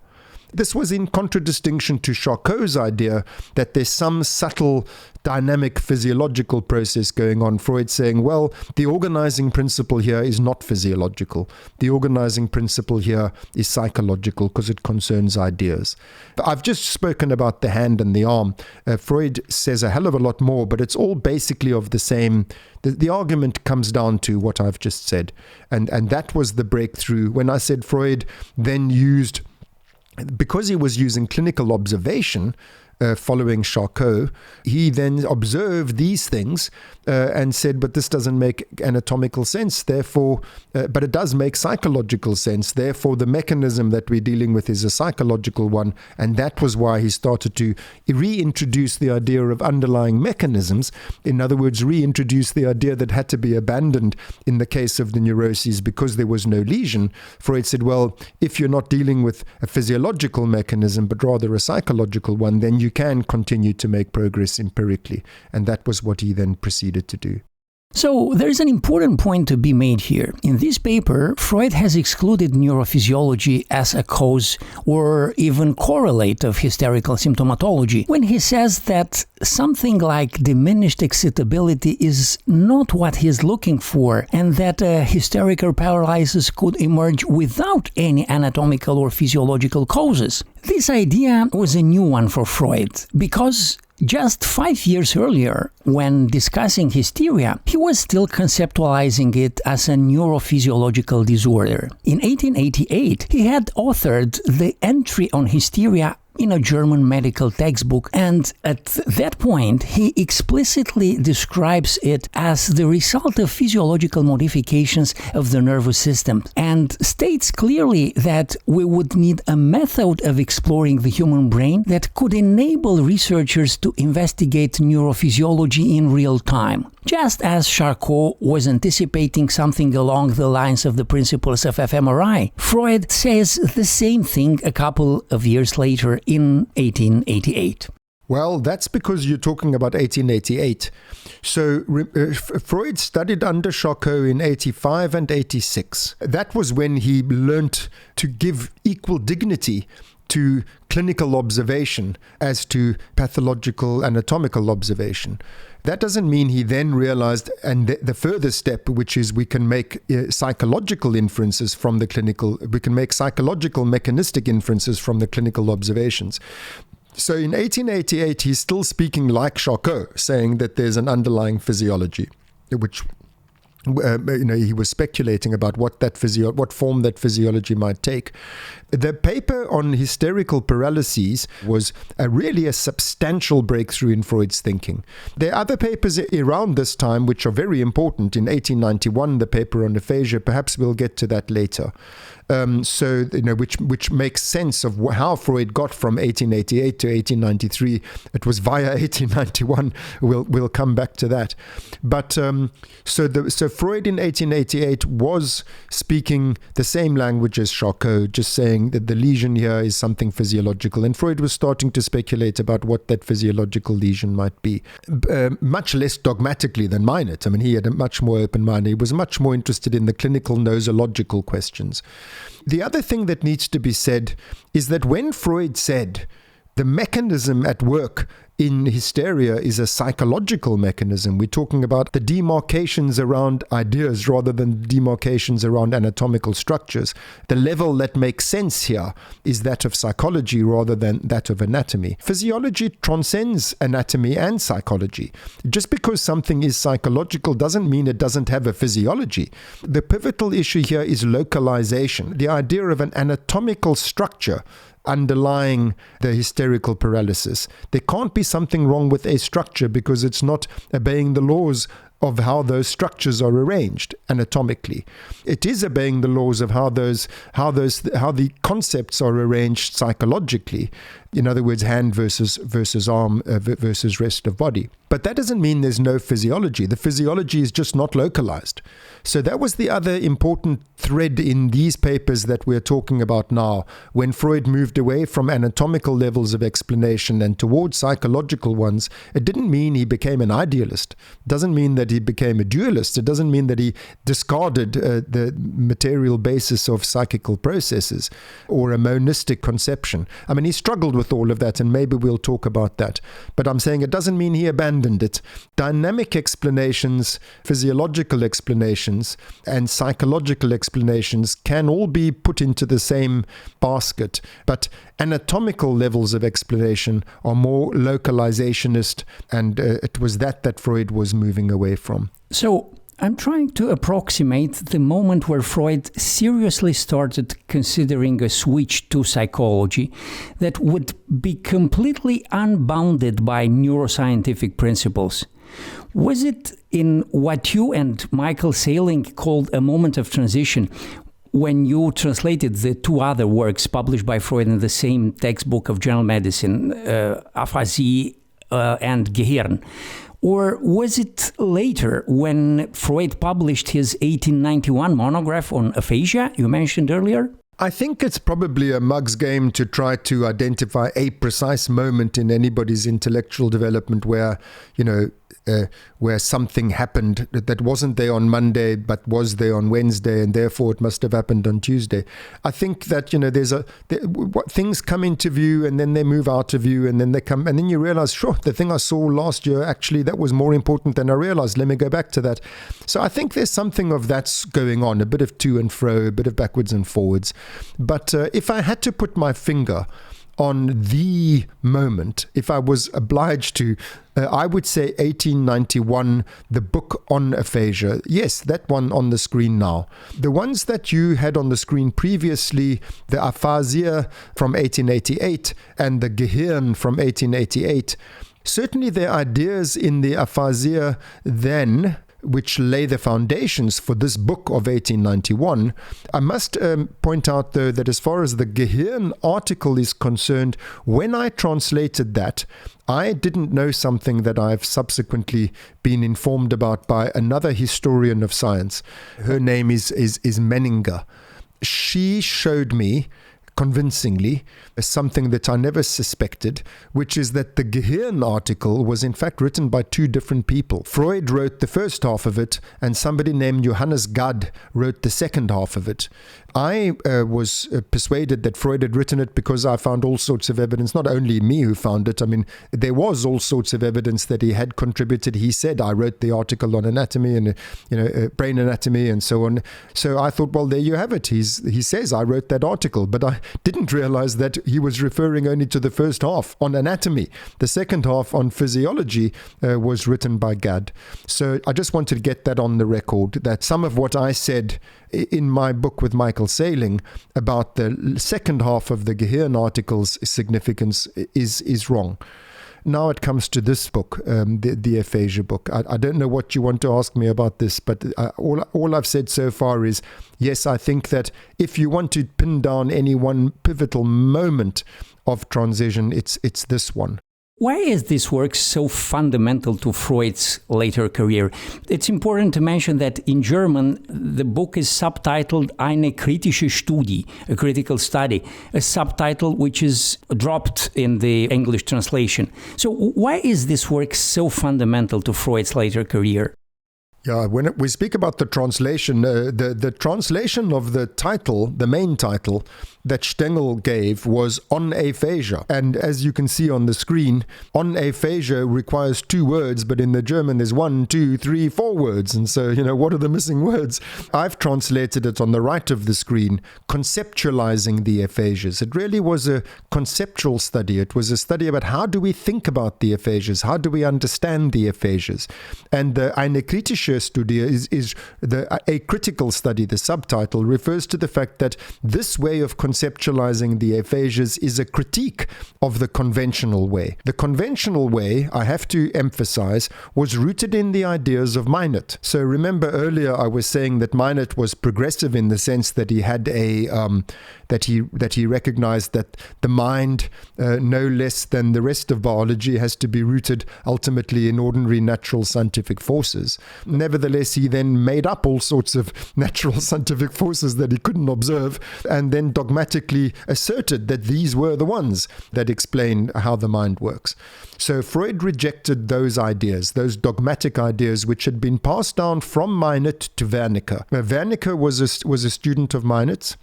This was in contradistinction to Charcot's idea that there's some subtle dynamic physiological process going on. Freud saying, well, the organizing principle here is not physiological. The organizing principle here is psychological because it concerns ideas. I've just spoken about the hand and the arm. Freud says a hell of a lot more, but it's all basically of the same. The argument comes down to what I've just said. And that was the breakthrough. When I said Freud then used, because he was using clinical observation following Charcot, he then observed these things and said, but this doesn't make anatomical sense, therefore, but it does make psychological sense, therefore the mechanism that we're dealing with is a psychological one, and that was why he started to reintroduce the idea of underlying mechanisms, in other words, reintroduce the idea that had to be abandoned in the case of the neuroses because there was no lesion. Freud said, well, if you're not dealing with a physiological mechanism, but rather a psychological one, then you can continue to make progress empirically. And that was what he then proceeded to do. So there's an important point to be made here. In this paper, Freud has excluded neurophysiology as a cause or even correlate of hysterical symptomatology when he says that something like diminished excitability is not what he's looking for and that hysterical paralysis could emerge without any anatomical or physiological causes. This idea was a new one for Freud because just 5 years earlier, when discussing hysteria, he was still conceptualizing it as a neurophysiological disorder. In 1888, he had authored the entry on hysteria in a German medical textbook, and at that point he explicitly describes it as the result of physiological modifications of the nervous system and states clearly that we would need a method of exploring the human brain that could enable researchers to investigate neurophysiology in real time. Just as Charcot was anticipating something along the lines of the principles of fMRI, Freud says the same thing a couple of years later in 1888. Well, that's because you're talking about 1888. So Freud studied under Charcot in 85 and 86. That was when he learnt to give equal dignity to clinical observation as to pathological anatomical observation. That doesn't mean he then realized, and the further step, which is we can make psychological inferences from the clinical, we can make psychological mechanistic inferences from the clinical observations. So in 1888, he's still speaking like Charcot, saying that there's an underlying physiology, which he was speculating about what form that physiology might take. The paper on hysterical paralyses was really a substantial breakthrough in Freud's thinking. There are other papers around this time which are very important. In 1891, the paper on aphasia, perhaps we'll get to that later. Which makes sense of how Freud got from 1888 to 1893. It was via 1891. We'll come back to that. But so Freud in 1888 was speaking the same language as Charcot, just saying that the lesion here is something physiological, and Freud was starting to speculate about what that physiological lesion might be, much less dogmatically than Miner. I mean, he had a much more open mind. He was much more interested in the clinical nosological questions. The other thing that needs to be said is that when Freud said The mechanism at work in hysteria is a psychological mechanism. We're talking about the demarcations around ideas rather than demarcations around anatomical structures. The level that makes sense here is that of psychology rather than that of anatomy. Physiology transcends anatomy and psychology. Just because something is psychological doesn't mean it doesn't have a physiology. The pivotal issue here is localization, the idea of an anatomical structure underlying the hysterical paralysis. There can't be something wrong with a structure because it's not obeying the laws of how those structures are arranged anatomically. It is obeying the laws of how the concepts are arranged psychologically. In other words, hand versus arm versus rest of body. But that doesn't mean there's no physiology. The physiology is just not localized. So that was the other important thread in these papers that we're talking about now. When Freud moved away from anatomical levels of explanation and towards psychological ones, it didn't mean he became an idealist. It doesn't mean that he became a dualist. It doesn't mean that he discarded the material basis of psychical processes or a monistic conception. I mean, he struggled with all of that, and maybe we'll talk about that. But I'm saying it doesn't mean he abandoned it. Dynamic explanations, physiological explanations, and psychological explanations can all be put into the same basket. But anatomical levels of explanation are more localizationist, and it was that Freud was moving away from. So I'm trying to approximate the moment where Freud seriously started considering a switch to psychology that would be completely unbounded by neuroscientific principles. Was it in what you and Michael Sailing called a moment of transition, when you translated the two other works published by Freud in the same textbook of general medicine, Aphasie and Gehirn? Or was it later when Freud published his 1891 monograph on aphasia you mentioned earlier? I think it's probably a mug's game to try to identify a precise moment in anybody's intellectual development where, where something happened that wasn't there on Monday but was there on Wednesday, and therefore it must have happened on Tuesday. I think that things come into view and then they move out of view, and then they come, and then you realize, sure, the thing I saw last year, actually that was more important than I realized. Let me go back to that. So I think there's something of that's going on, a bit of to and fro, a bit of backwards and forwards. But if I had to put my finger on the moment, if I was obliged to, I would say 1891, the book on aphasia. Yes, that one on the screen now. The ones that you had on the screen previously, the Aphasia from 1888 and the Gehirn from 1888, certainly the ideas in the Aphasia then, which lay the foundations for this book of 1891. I must point out, though, that as far as the Gehirn article is concerned, when I translated that, I didn't know something that I've subsequently been informed about by another historian of science. Her name is Menninger. She showed me convincingly something that I never suspected, which is that the Gehirn article was in fact written by two different people. Freud wrote the first half of it, and somebody named Johannes Gadd wrote the second half of it. I was persuaded that Freud had written it because I found all sorts of evidence, not only me who found it. I mean, there was all sorts of evidence that he had contributed. He said, I wrote the article on anatomy and, brain anatomy and so on. So I thought, well, there you have it. He says, I wrote that article, but I didn't realize that he was referring only to the first half on anatomy. The second half on physiology was written by Gadd. So I just wanted to get that on the record, that some of what I said in my book with Michael Sailing about the second half of the Gehirn article's significance is wrong. Now it comes to this book, the aphasia book. I don't know what you want to ask me about this, but all I've said so far is, yes, I think that if you want to pin down any one pivotal moment of transition, it's this one. Why is this work so fundamental to Freud's later career? It's important to mention that in German, the book is subtitled Eine kritische Studie, a critical study, a subtitle which is dropped in the English translation. So why is this work so fundamental to Freud's later career? Yeah, when we speak about the translation, the translation of the title, the main title that Stengel gave was On Aphasia. And as you can see on the screen, on aphasia requires 2 words, but in the German there's 1, 2, 3, 4 words. And so, what are the missing words? I've translated it on the right of the screen, conceptualizing the aphasias. It really was a conceptual study. It was a study about how do we think about the aphasias? How do we understand the aphasias? And the Eine kritische Studie is a critical study. The subtitle refers to the fact that this way of conceptualizing the aphasias is a critique of the conventional way. The conventional way, I have to emphasize, was rooted in the ideas of Miner. So remember earlier I was saying that Miner was progressive in the sense that he had that he recognized that the mind, no less than the rest of biology, has to be rooted ultimately in ordinary natural scientific forces. Nevertheless, he then made up all sorts of natural scientific forces that he couldn't observe, and then dogmatically asserted that these were the ones that explain how the mind works. So Freud rejected those ideas, those dogmatic ideas which had been passed down from Miner to Wernicke. Wernicke was a student of Miner's,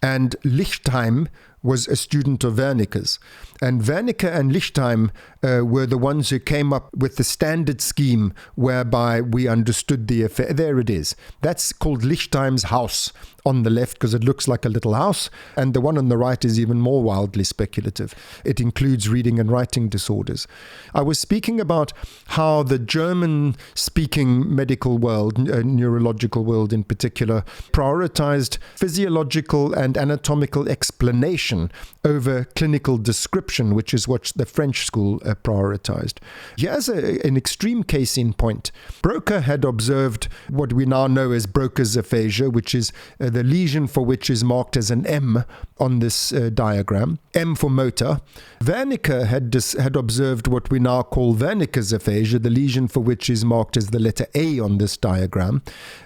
and Lichtheim was a student of Wernicke's. And Wernicke and Lichtheim were the ones who came up with the standard scheme whereby we understood the affair. There it is. That's called Lichtheim's house on the left because it looks like a little house. And the one on the right is even more wildly speculative. It includes reading and writing disorders. I was speaking about how the German-speaking medical world, neurological world in particular, prioritized physiological and anatomical explanation over clinical description, which is what the French school prioritized. Here's an extreme case in point. Broca had observed what we now know as Broca's aphasia, which is the lesion for which is marked as an M on this diagram, M for motor. Wernicke had observed what we now call Wernicke's aphasia, the lesion for which is marked as the letter A on this diagram.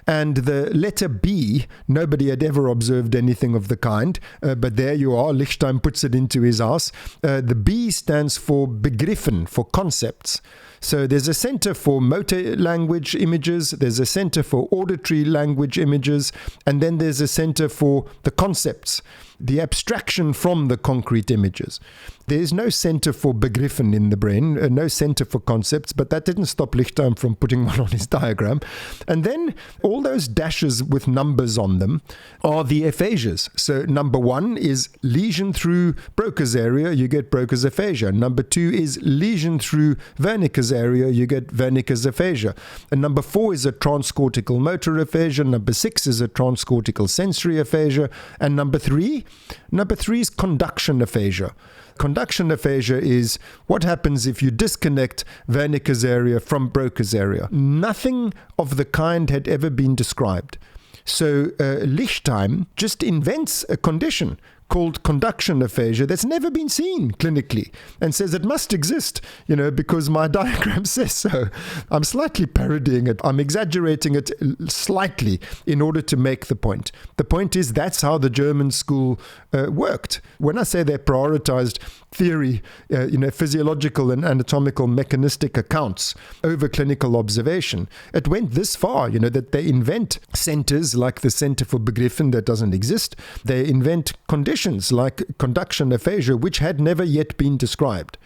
And the letter B, nobody had ever observed anything of the kind, but there you are, Lichtheim puts it into his house. The B stands for Begriffen, for concepts. So there's a center for motor language images, there's a center for auditory language images, and then there's a center for the concepts, the abstraction from the concrete images. There's no center for Begriffen in the brain, no center for concepts, but that didn't stop Lichtheim from putting one on his diagram. And then all those dashes with numbers on them are the aphasias. So number 1 is lesion through Broca's area, you get Broca's aphasia. Number 2 is lesion through Wernicke's area, you get Wernicke's aphasia. And number 4 is a transcortical motor aphasia. Number 6 is a transcortical sensory aphasia. And number 3 is conduction aphasia. Conduction aphasia is what happens if you disconnect Wernicke's area from Broca's area. Nothing of the kind had ever been described. So Lichtheim just invents a condition called conduction aphasia that's never been seen clinically and says it must exist, because my diagram says so. I'm slightly parodying it. I'm exaggerating it slightly in order to make the point. The point is that's how the German school worked. When I say they prioritized theory, physiological and anatomical mechanistic accounts over clinical observation, it went this far, that they invent centers like the Center for Begriffen that doesn't exist. They invent conditions like conduction aphasia, which had never yet been described.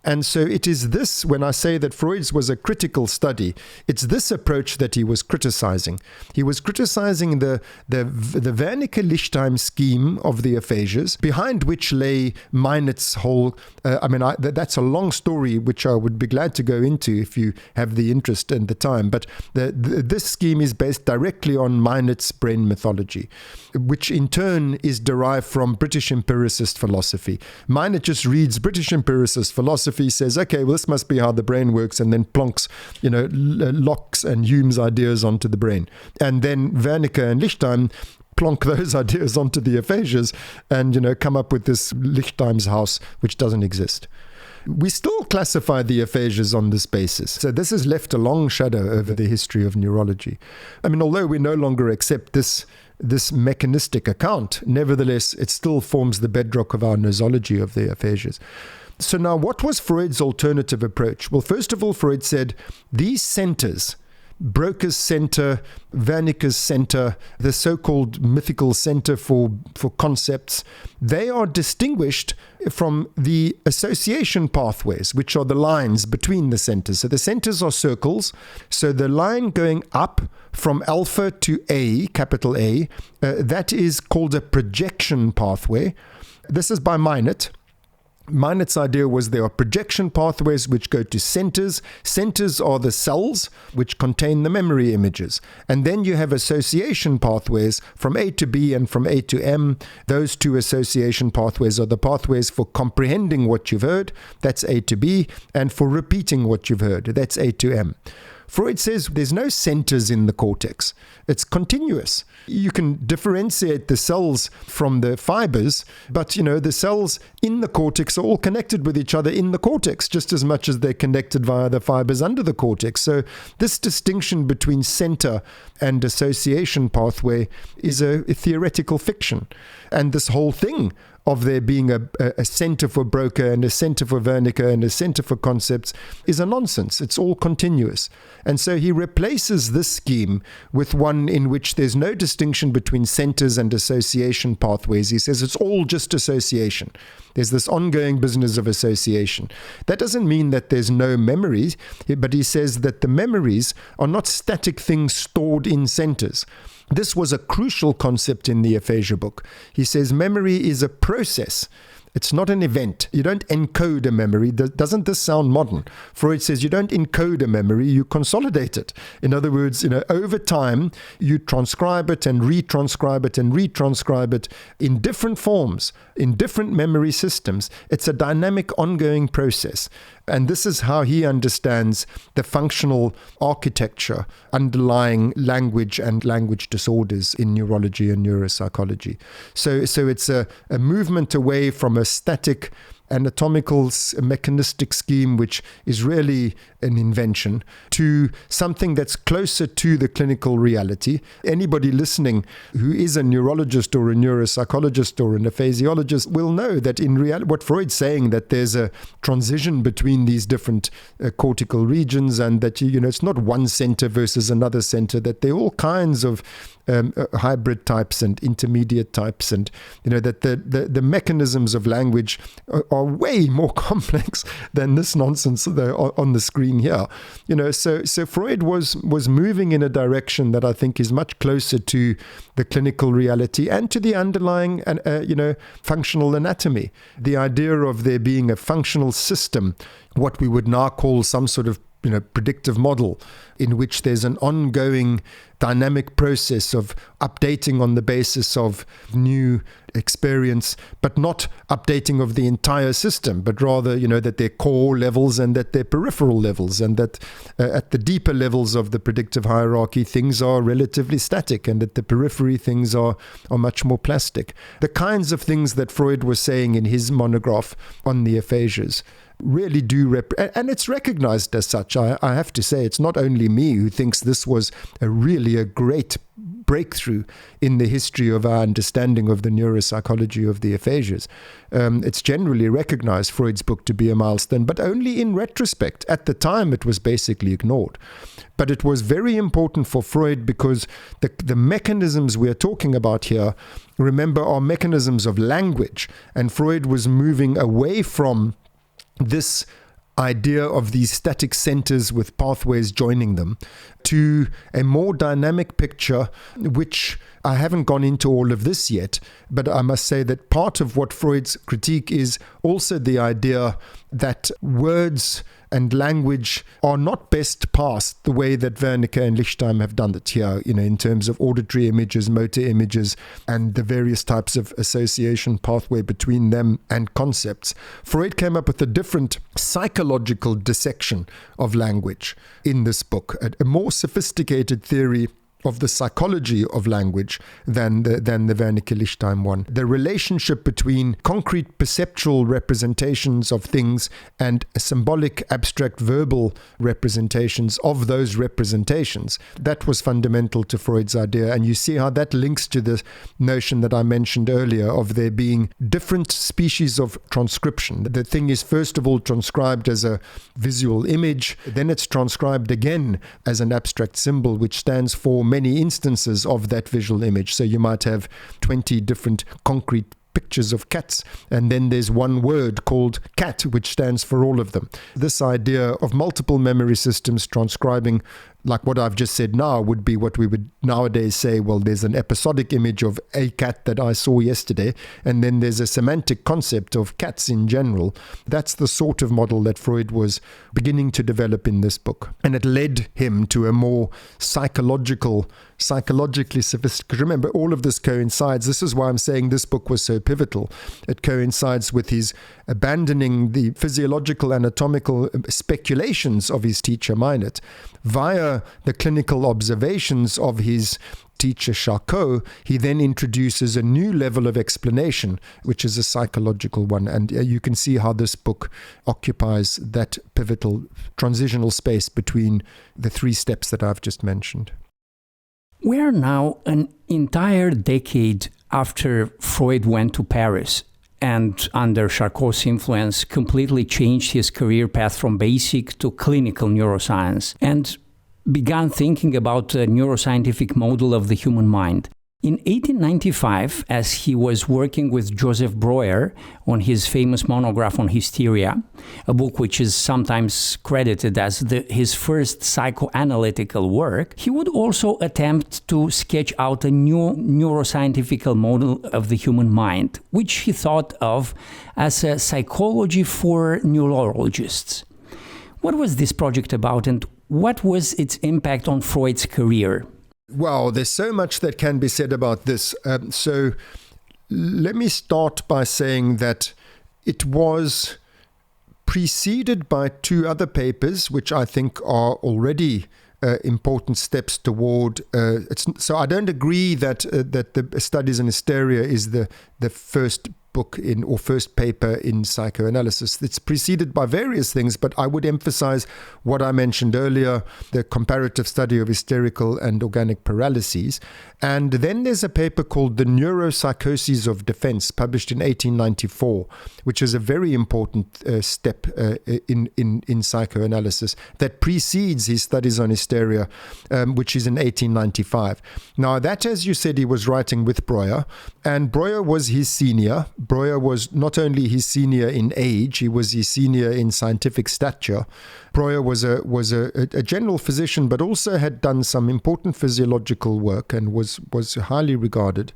And so it is this, when I say that Freud's was a critical study, it's this approach that he was criticizing. He was criticizing the Wernicke-Lichtheim scheme of the aphasias, behind which lay Miner's whole, that's a long story which I would be glad to go into if you have the interest and the time, but this scheme is based directly on Miner's brain mythology, which in turn is derived from British empiricist philosophy. Miner just reads British empiricist philosophy, says, okay, well, this must be how the brain works, and then plonks, Locke's and Hume's ideas onto the brain. And then Wernicke and Lichtheim plonk those ideas onto the aphasias and, come up with this Lichtheim's house, which doesn't exist. We still classify the aphasias on this basis. So this has left a long shadow over the history of neurology. Although we no longer accept this mechanistic account, nevertheless, it still forms the bedrock of our nosology of the aphasias. So now, what was Freud's alternative approach? Well, first of all, Freud said these centers Broca's center, Wernicke's center, the so-called mythical center for concepts, they are distinguished from the association pathways, which are the lines between the centers. So the centers are circles. So the line going up from alpha to A, capital A, that is called a projection pathway. This is by Minert. Minert's idea was there are projection pathways which go to centers. Centers are the cells which contain the memory images. And then you have association pathways from A to B and from A to M. Those two association pathways are the pathways for comprehending what you've heard, that's A to B, and for repeating what you've heard, that's A to M. Freud says there's no centers in the cortex. It's continuous. You can differentiate the cells from the fibers, but the cells in the cortex are all connected with each other in the cortex, just as much as they're connected via the fibers under the cortex. So this distinction between center and association pathway is a theoretical fiction. And this whole thing of there being a center for Broca and a center for Wernicke and a center for concepts is a nonsense. It's all continuous. And so he replaces this scheme with one in which there's no distinction between centers and association pathways. He says it's all just association. There's this ongoing business of association. That doesn't mean that there's no memories, but he says that the memories are not static things stored in centers. This was a crucial concept in the aphasia book. He says memory is a process. It's not an event. You don't encode a memory. Doesn't this sound modern? Freud says you don't encode a memory, you consolidate it. In other words, over time, you transcribe it and retranscribe it and retranscribe it in different forms, in different memory systems. It's a dynamic, ongoing process. And this is how he understands the functional architecture underlying language and language disorders in neurology and neuropsychology. So it's a movement away from a static anatomical mechanistic scheme, which is really an invention, to something that's closer to the clinical reality. Anybody listening who is a neurologist or a neuropsychologist or an aphasiologist will know that in reality, what Freud's saying, that there's a transition between these different cortical regions, and that it's not one center versus another center, that there are all kinds of hybrid types and intermediate types, and that the mechanisms of language are way more complex than this nonsense on the screen here. So Freud was moving in a direction that I think is much closer to the clinical reality and to the underlying functional anatomy. The idea of there being a functional system, what we would now call some sort of predictive model, in which there's an ongoing dynamic process of updating on the basis of new experience, but not updating of the entire system, but rather, that they're core levels and that they're peripheral levels, and that at the deeper levels of the predictive hierarchy, things are relatively static, and at the periphery, things are much more plastic. The kinds of things that Freud was saying in his monograph on the aphasias really do and it's recognized as such. I have to say, it's not only me who thinks this was really a great breakthrough in the history of our understanding of the neuropsychology of the aphasias. It's generally recognized, Freud's book, to be a milestone, but only in retrospect. At the time, it was basically ignored. But it was very important for Freud because the mechanisms we're talking about here, remember, are mechanisms of language. And Freud was moving away from this idea of these static centers with pathways joining them to a more dynamic picture, which I haven't gone into all of this yet, but I must say that part of what Freud's critique is also the idea that words and language are not best passed the way that Wernicke and Lichtheim have done it here, in terms of auditory images, motor images, and the various types of association pathway between them and concepts. Freud came up with a different psychological dissection of language in this book, a more sophisticated theory of the psychology of language than the Wernicke-Lichtheim one. The relationship between concrete perceptual representations of things and symbolic, abstract, verbal representations of those representations, that was fundamental to Freud's idea. And you see how that links to the notion that I mentioned earlier of there being different species of transcription. The thing is first of all transcribed as a visual image, then it's transcribed again as an abstract symbol which stands for many instances of that visual image. So you might have 20 different concrete pictures of cats, and then there's one word called cat which stands for all of them. This idea of multiple memory systems transcribing, like what I've just said now, would be what we would nowadays say, well, there's an episodic image of a cat that I saw yesterday, and then there's a semantic concept of cats in general. That's the sort of model that Freud was beginning to develop in this book. And it led him to a more psychologically sophisticated. Remember, all of this coincides. This is why I'm saying this book was so pivotal. It coincides with his abandoning the physiological, anatomical speculations of his teacher Miner via the clinical observations of his teacher Charcot. He then introduces a new level of explanation, which is a psychological one. And you can see how this book occupies that pivotal transitional space between the three steps that I've just mentioned. We are now an entire decade after Freud went to Paris and under Charcot's influence completely changed his career path from basic to clinical neuroscience and began thinking about a neuroscientific model of the human mind. In 1895, as he was working with Joseph Breuer on his famous monograph on hysteria, a book which is sometimes credited as his first psychoanalytical work, he would also attempt to sketch out a new neuroscientific model of the human mind, which he thought of as a psychology for neurologists. What was this project about, and what was its impact on Freud's career? Wow, there's so much that can be said about this. So let me start by saying that it was preceded by two other papers, which I think are already important steps toward. So I don't agree that the Studies in Hysteria is the first book or first paper in psychoanalysis. It's preceded by various things, but I would emphasize what I mentioned earlier, the comparative study of hysterical and organic paralyses. And then there's a paper called The Neuropsychoses of Defense, published in 1894, which is a very important step in psychoanalysis that precedes his Studies on Hysteria, which is in 1895. Now that, as you said, he was writing with Breuer, and Breuer was his senior. Breuer was not only his senior in age, he was his senior in scientific stature. Breuer was a general physician, but also had done some important physiological work and was highly regarded.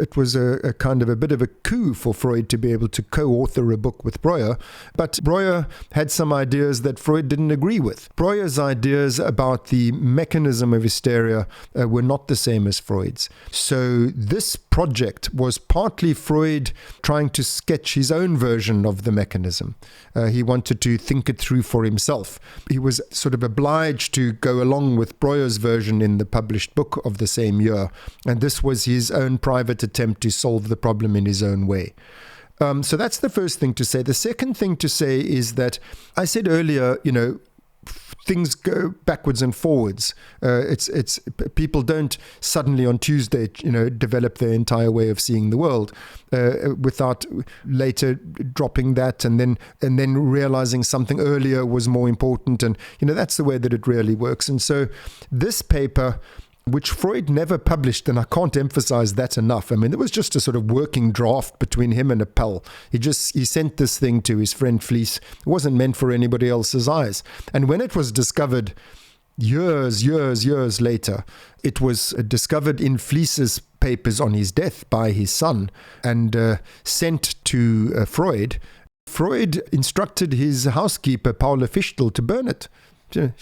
It was a kind of a bit of a coup for Freud to be able to co-author a book with Breuer, but Breuer had some ideas that Freud didn't agree with. Breuer's ideas about the mechanism of hysteria were not the same as Freud's. So this project was partly Freud trying to sketch his own version of the mechanism. He wanted to think it through for himself. He was sort of obliged to go along with Breuer's version in the published book of the same year, and this was his own private attempt to solve the problem in his own way. So that's the first thing to say. The second thing to say is that I said earlier, things go backwards and forwards. It's people don't suddenly on Tuesday, develop their entire way of seeing the world without later dropping that and then realizing something earlier was more important. And that's the way that it really works. And so this paper, which Freud never published, and I can't emphasize that enough. I mean, it was just a sort of working draft between him and Appel. He sent this thing to his friend Fliess. It wasn't meant for anybody else's eyes. And when it was discovered years later, it was discovered in Fliess's papers on his death by his son and sent to Freud. Freud instructed his housekeeper, Paula Fichtel, to burn it. Can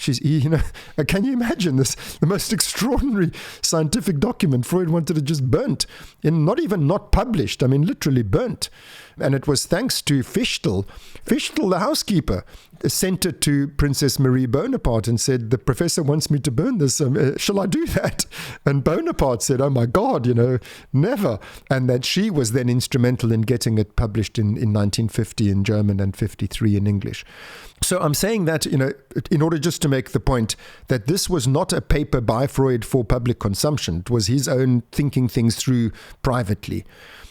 you imagine this? The most extraordinary scientific document Freud wanted it just burnt, and not even not published. I mean, literally burnt. And it was thanks to Fichtel, the housekeeper, sent it to Princess Marie Bonaparte and said, the professor wants me to burn this. Shall I do that? And Bonaparte said, oh my God, never. And that she was then instrumental in getting it published in 1950 in German and 53 in English. So I'm saying that, in order just to make the point that this was not a paper by Freud for public consumption. It was his own thinking things through privately.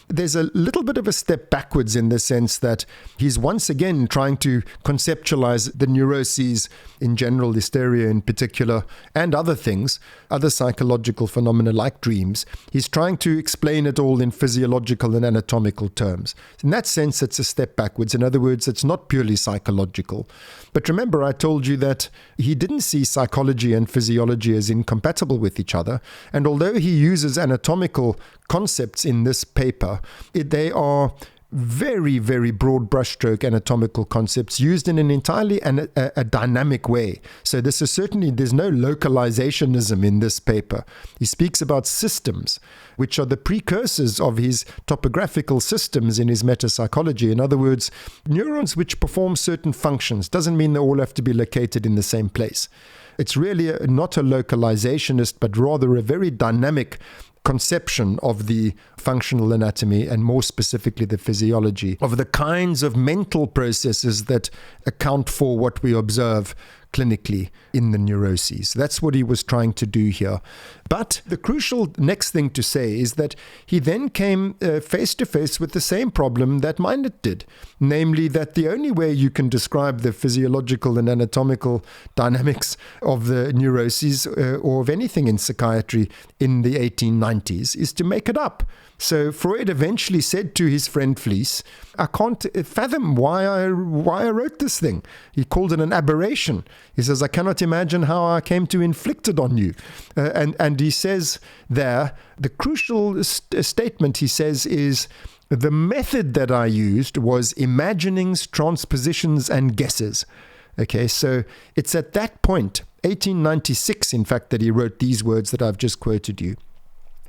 There's a little bit of a step backwards in the sense that he's once again trying to conceptualize the neuroses in general, hysteria in particular, and other things, other psychological phenomena like dreams. He's trying to explain it all in physiological and anatomical terms. In that sense, it's a step backwards. In other words, it's not purely psychological. But remember, I told you that he didn't see psychology and physiology as incompatible with each other. And although he uses anatomical concepts in this paper, they are very, very broad brushstroke anatomical concepts used in an entirely a dynamic way. So this is certainly, there's no localizationism in this paper. He speaks about systems, which are the precursors of his topographical systems in his metapsychology. In other words, neurons which perform certain functions doesn't mean they all have to be located in the same place. It's really not a localizationist, but rather a very dynamic conception of the functional anatomy, and more specifically the physiology, of the kinds of mental processes that account for what we observe clinically in the neuroses. That's what he was trying to do here. But the crucial next thing to say is that he then came face to face with the same problem that Miner did, namely that the only way you can describe the physiological and anatomical dynamics of the neuroses or of anything in psychiatry in the 1890s is to make it up. So Freud eventually said to his friend Fliess, I can't fathom why I wrote this thing. He called it an aberration. He says, I cannot imagine how I came to inflict it on you. And he says there, the crucial statement he says is, the method that I used was imaginings, transpositions, and guesses. Okay, so it's at that point, 1896, in fact, that he wrote these words that I've just quoted you,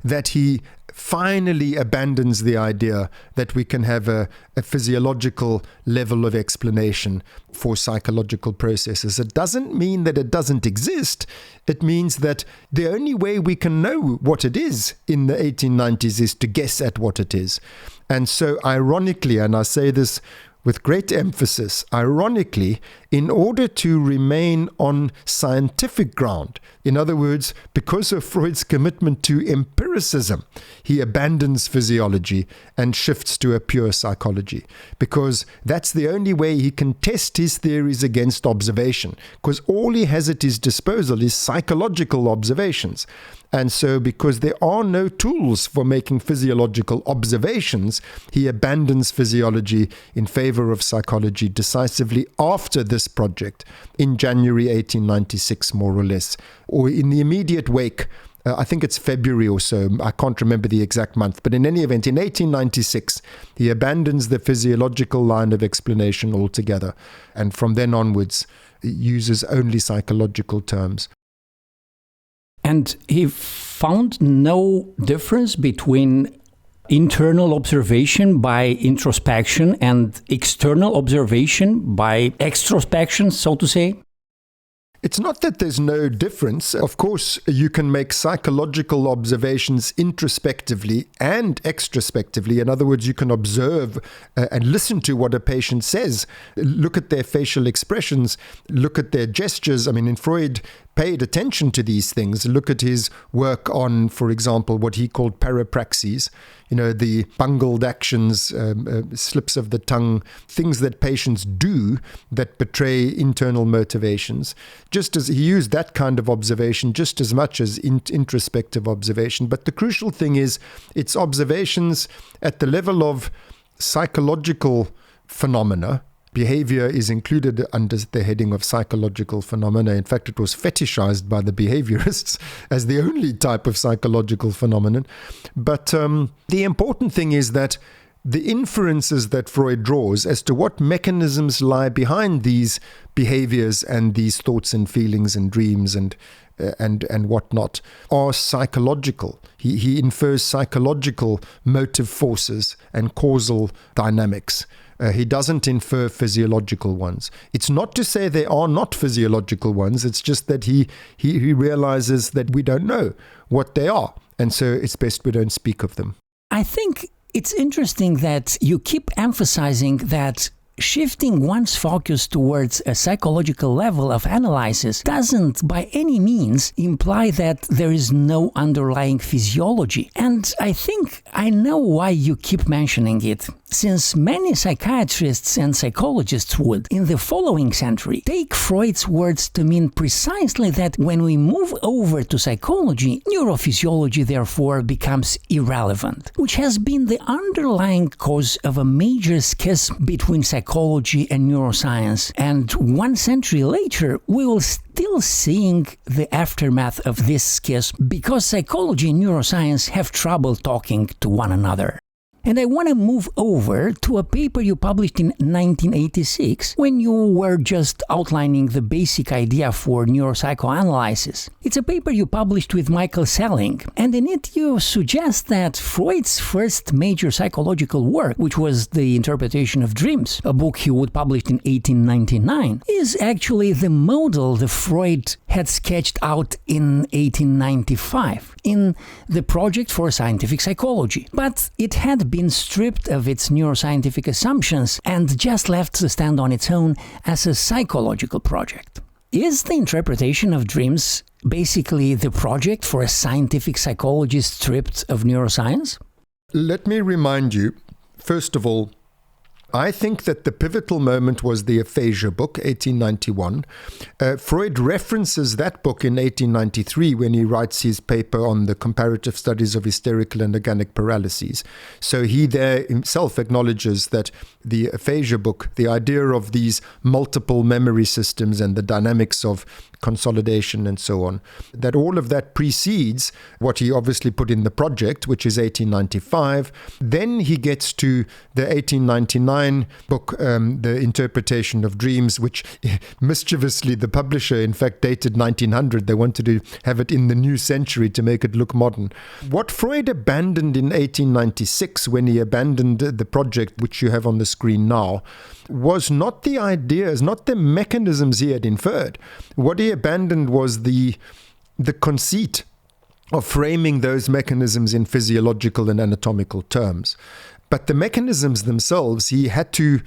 that he finally abandons the idea that we can have a physiological level of explanation for psychological processes. It doesn't mean that it doesn't exist. It means that the only way we can know what it is in the 1890s is to guess at what it is. And so ironically, and I say this with great emphasis, ironically, in order to remain on scientific ground, in other words, because of Freud's commitment to empiricism, he abandons physiology and shifts to a pure psychology, because that's the only way he can test his theories against observation, because all he has at his disposal is psychological observations. And so because there are no tools for making physiological observations, he abandons physiology in favor of psychology decisively after this project in January 1896, more or less, or in the immediate wake. I think it's February or so. I can't remember the exact month. But in any event, in 1896, he abandons the physiological line of explanation altogether. And from then onwards, uses only psychological terms. And he found no difference between internal observation by introspection and external observation by extrospection, so to say? It's not that there's no difference. Of course, you can make psychological observations introspectively and extrospectively. In other words, you can observe and listen to what a patient says, look at their facial expressions, look at their gestures. I mean, in Freud, paid attention to these things. Look at his work on, for example, what he called parapraxies, the bungled actions, slips of the tongue, things that patients do that betray internal motivations. Just as he used that kind of observation just as much as introspective observation. But the crucial thing is it's observations at the level of psychological phenomena. Behavior is included under the heading of psychological phenomena. In fact, it was fetishized by the behaviorists as the only type of psychological phenomenon. But the important thing is that the inferences that Freud draws as to what mechanisms lie behind these behaviors and these thoughts and feelings and dreams and whatnot are psychological. He infers psychological motive forces and causal dynamics. He doesn't infer physiological ones. It's not to say there are not physiological ones. It's just that he realizes that we don't know what they are. And so it's best we don't speak of them. I think it's interesting that you keep emphasizing that shifting one's focus towards a psychological level of analysis doesn't by any means imply that there is no underlying physiology. And I think I know why you keep mentioning it, since many psychiatrists and psychologists would, in the following century, take Freud's words to mean precisely that when we move over to psychology, neurophysiology therefore becomes irrelevant, which has been the underlying cause of a major schism between psychology and neuroscience. And 1 century later, we will still seeing the aftermath of this schism because psychology and neuroscience have trouble talking to one another. And I want to move over to a paper you published in 1986 when you were just outlining the basic idea for neuropsychoanalysis. It's a paper you published with Michael Selling, and in it you suggest that Freud's first major psychological work, which was The Interpretation of Dreams, a book he would publish in 1899, is actually the model that Freud had sketched out in 1895 in the Project for Scientific Psychology. But it had been stripped of its neuroscientific assumptions and just left to stand on its own as a psychological project. Is The Interpretation of Dreams basically the project for a scientific psychologist stripped of neuroscience? Let me remind you, first of all, I think that the pivotal moment was the Aphasia book, 1891. Freud references that book in 1893 when he writes his paper on the comparative studies of hysterical and organic paralyses. So he there himself acknowledges that the Aphasia book, the idea of these multiple memory systems and the dynamics of consolidation and so on, that all of that precedes what he obviously put in the project, which is 1895. Then he gets to the 1899 book, The Interpretation of Dreams, which mischievously the publisher in fact dated 1900. They wanted to have it in the new century to make it look modern. What Freud abandoned in 1896 when he abandoned the project, which you have on the screen now, was not the ideas, not the mechanisms he had inferred. What he abandoned was the conceit of framing those mechanisms in physiological and anatomical terms. But the mechanisms themselves he had to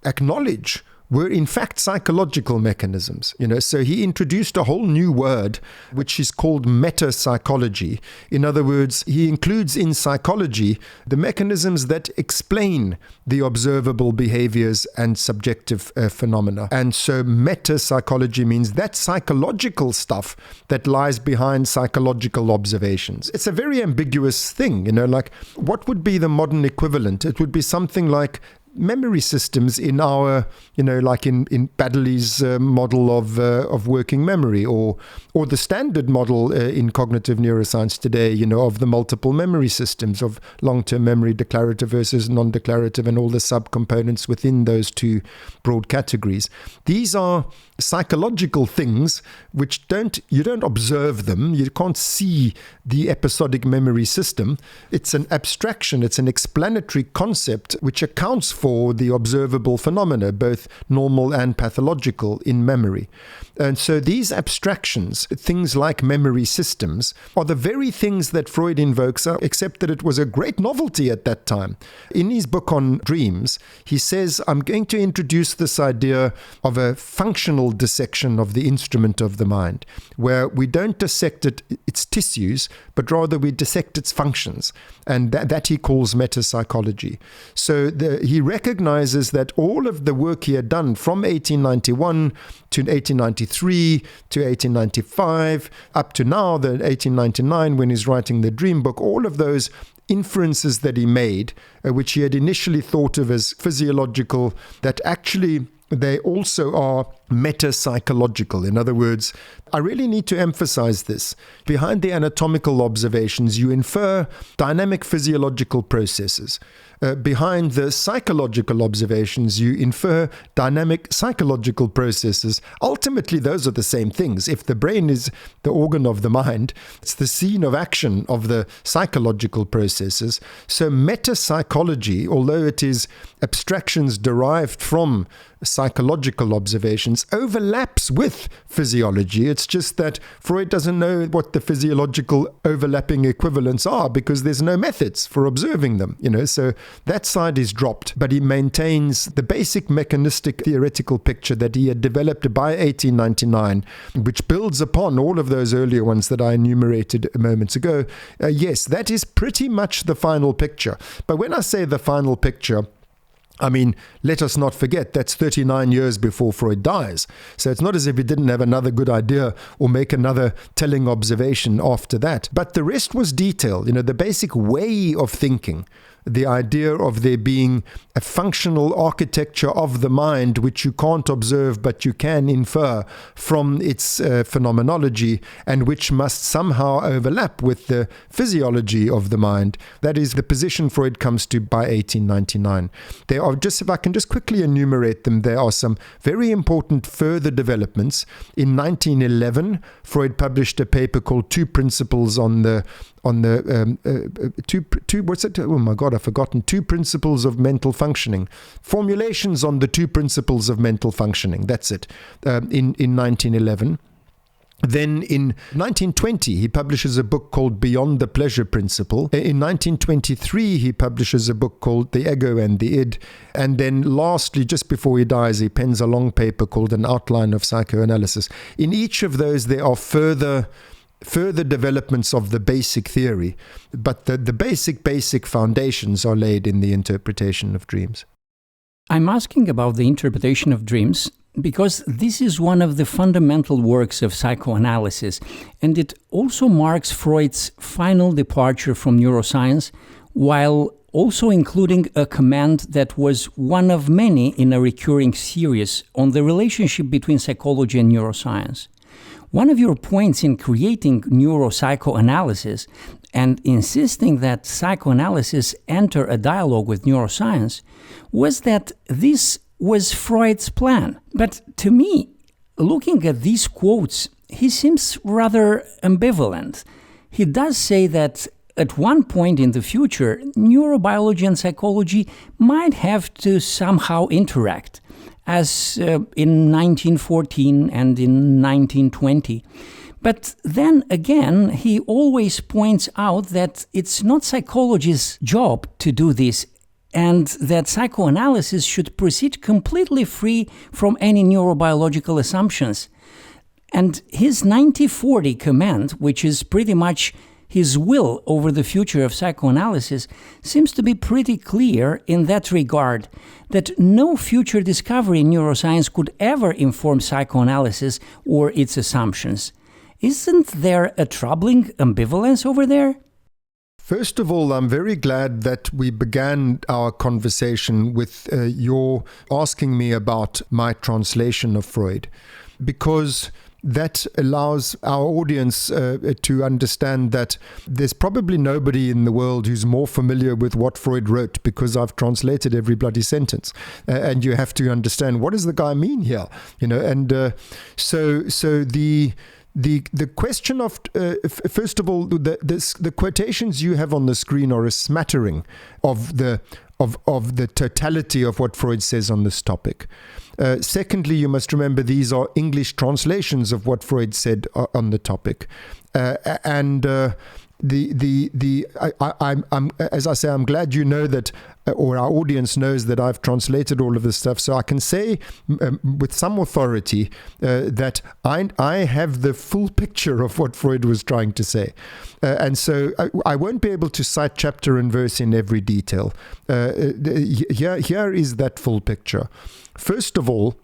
acknowledge were in fact psychological mechanisms. So he introduced a whole new word, which is called metapsychology. In other words, he includes in psychology the mechanisms that explain the observable behaviors and subjective phenomena. And so metapsychology means that psychological stuff that lies behind psychological observations. It's a very ambiguous thing, like what would be the modern equivalent? It would be something like memory systems in our, like in Baddeley's model of working memory, or the standard model in cognitive neuroscience today, of the multiple memory systems of long-term memory, declarative versus non-declarative, and all the subcomponents within those two broad categories. These are psychological things which you don't observe them. You can't see the episodic memory system. It's an abstraction. It's an explanatory concept which accounts for the observable phenomena, both normal and pathological, in memory. And so these abstractions, things like memory systems, are the very things that Freud invokes, except that it was a great novelty at that time. In his book on dreams, he says, I'm going to introduce this idea of a functional dissection of the instrument of the mind, where we don't dissect its tissues, but rather we dissect its functions. And that he calls metapsychology. So he recognizes that all of the work he had done from 1891 to 1893 to 1895, up to now, the 1899, when he's writing the Dream Book, all of those inferences that he made, which he had initially thought of as physiological, that actually they also are meta-psychological. In other words, I really need to emphasize this. Behind the anatomical observations, you infer dynamic physiological processes. Behind the psychological observations, you infer dynamic psychological processes. Ultimately, those are the same things. If the brain is the organ of the mind, it's the scene of action of the psychological processes. So meta-psychology, although it is abstractions derived from psychological observations, overlaps with physiology. It's just that Freud doesn't know what the physiological overlapping equivalents are because there's no methods for observing them, so that side is dropped, but he maintains the basic mechanistic theoretical picture that he had developed by 1899, which builds upon all of those earlier ones that I enumerated moments ago. Yes, that is pretty much the final picture. But when I say the final picture, I mean, let us not forget that's 39 years before Freud dies. So it's not as if he didn't have another good idea or make another telling observation after that. But the rest was detail, the basic way of thinking. The idea of there being a functional architecture of the mind which you can't observe but you can infer from its phenomenology and which must somehow overlap with the physiology of the mind. That is the position Freud comes to by 1899. There are just, if I can just quickly enumerate them, there are some very important further developments. In 1911, Freud published a paper called Two Principles on the what's it? Oh my God, I've forgotten. Two Principles of Mental Functioning. Formulations on the Two Principles of Mental Functioning. That's it. In 1911. Then in 1920, he publishes a book called Beyond the Pleasure Principle. In 1923, he publishes a book called The Ego and the Id. And then lastly, just before he dies, he pens a long paper called An Outline of Psychoanalysis. In each of those, there are further developments of the basic theory, but the basic foundations are laid in the interpretation of dreams. I'm asking about the interpretation of dreams because this is one of the fundamental works of psychoanalysis, and it also marks Freud's final departure from neuroscience, while also including a command that was one of many in a recurring series on the relationship between psychology and neuroscience. One of your points in creating neuropsychoanalysis and insisting that psychoanalysis enter a dialogue with neuroscience was that this was Freud's plan. But to me, looking at these quotes, he seems rather ambivalent. He does say that at one point in the future, neurobiology and psychology might have to somehow interact, as in 1914 and in 1920. But then again, he always points out that it's not psychology's job to do this, and that psychoanalysis should proceed completely free from any neurobiological assumptions. And his 1940 command, which is pretty much his will over the future of psychoanalysis, seems to be pretty clear in that regard, that no future discovery in neuroscience could ever inform psychoanalysis or its assumptions. Isn't there a troubling ambivalence over there? First of all, I'm very glad that we began our conversation with your asking me about my translation of Freud, because that allows our audience to understand that there's probably nobody in the world who's more familiar with what Freud wrote, because I've translated every bloody sentence, and you have to understand, what does the guy mean here? And so the question of first of all, the quotations you have on the screen are a smattering of the totality of what Freud says on this topic. Secondly, you must remember these are English translations of what Freud said on the topic, and I'm as I say, I'm glad you know that, or our audience knows that I've translated all of this stuff, so I can say with some authority that I have the full picture of what Freud was trying to say, and so I won't be able to cite chapter and verse in every detail. Here is that full picture. First of all,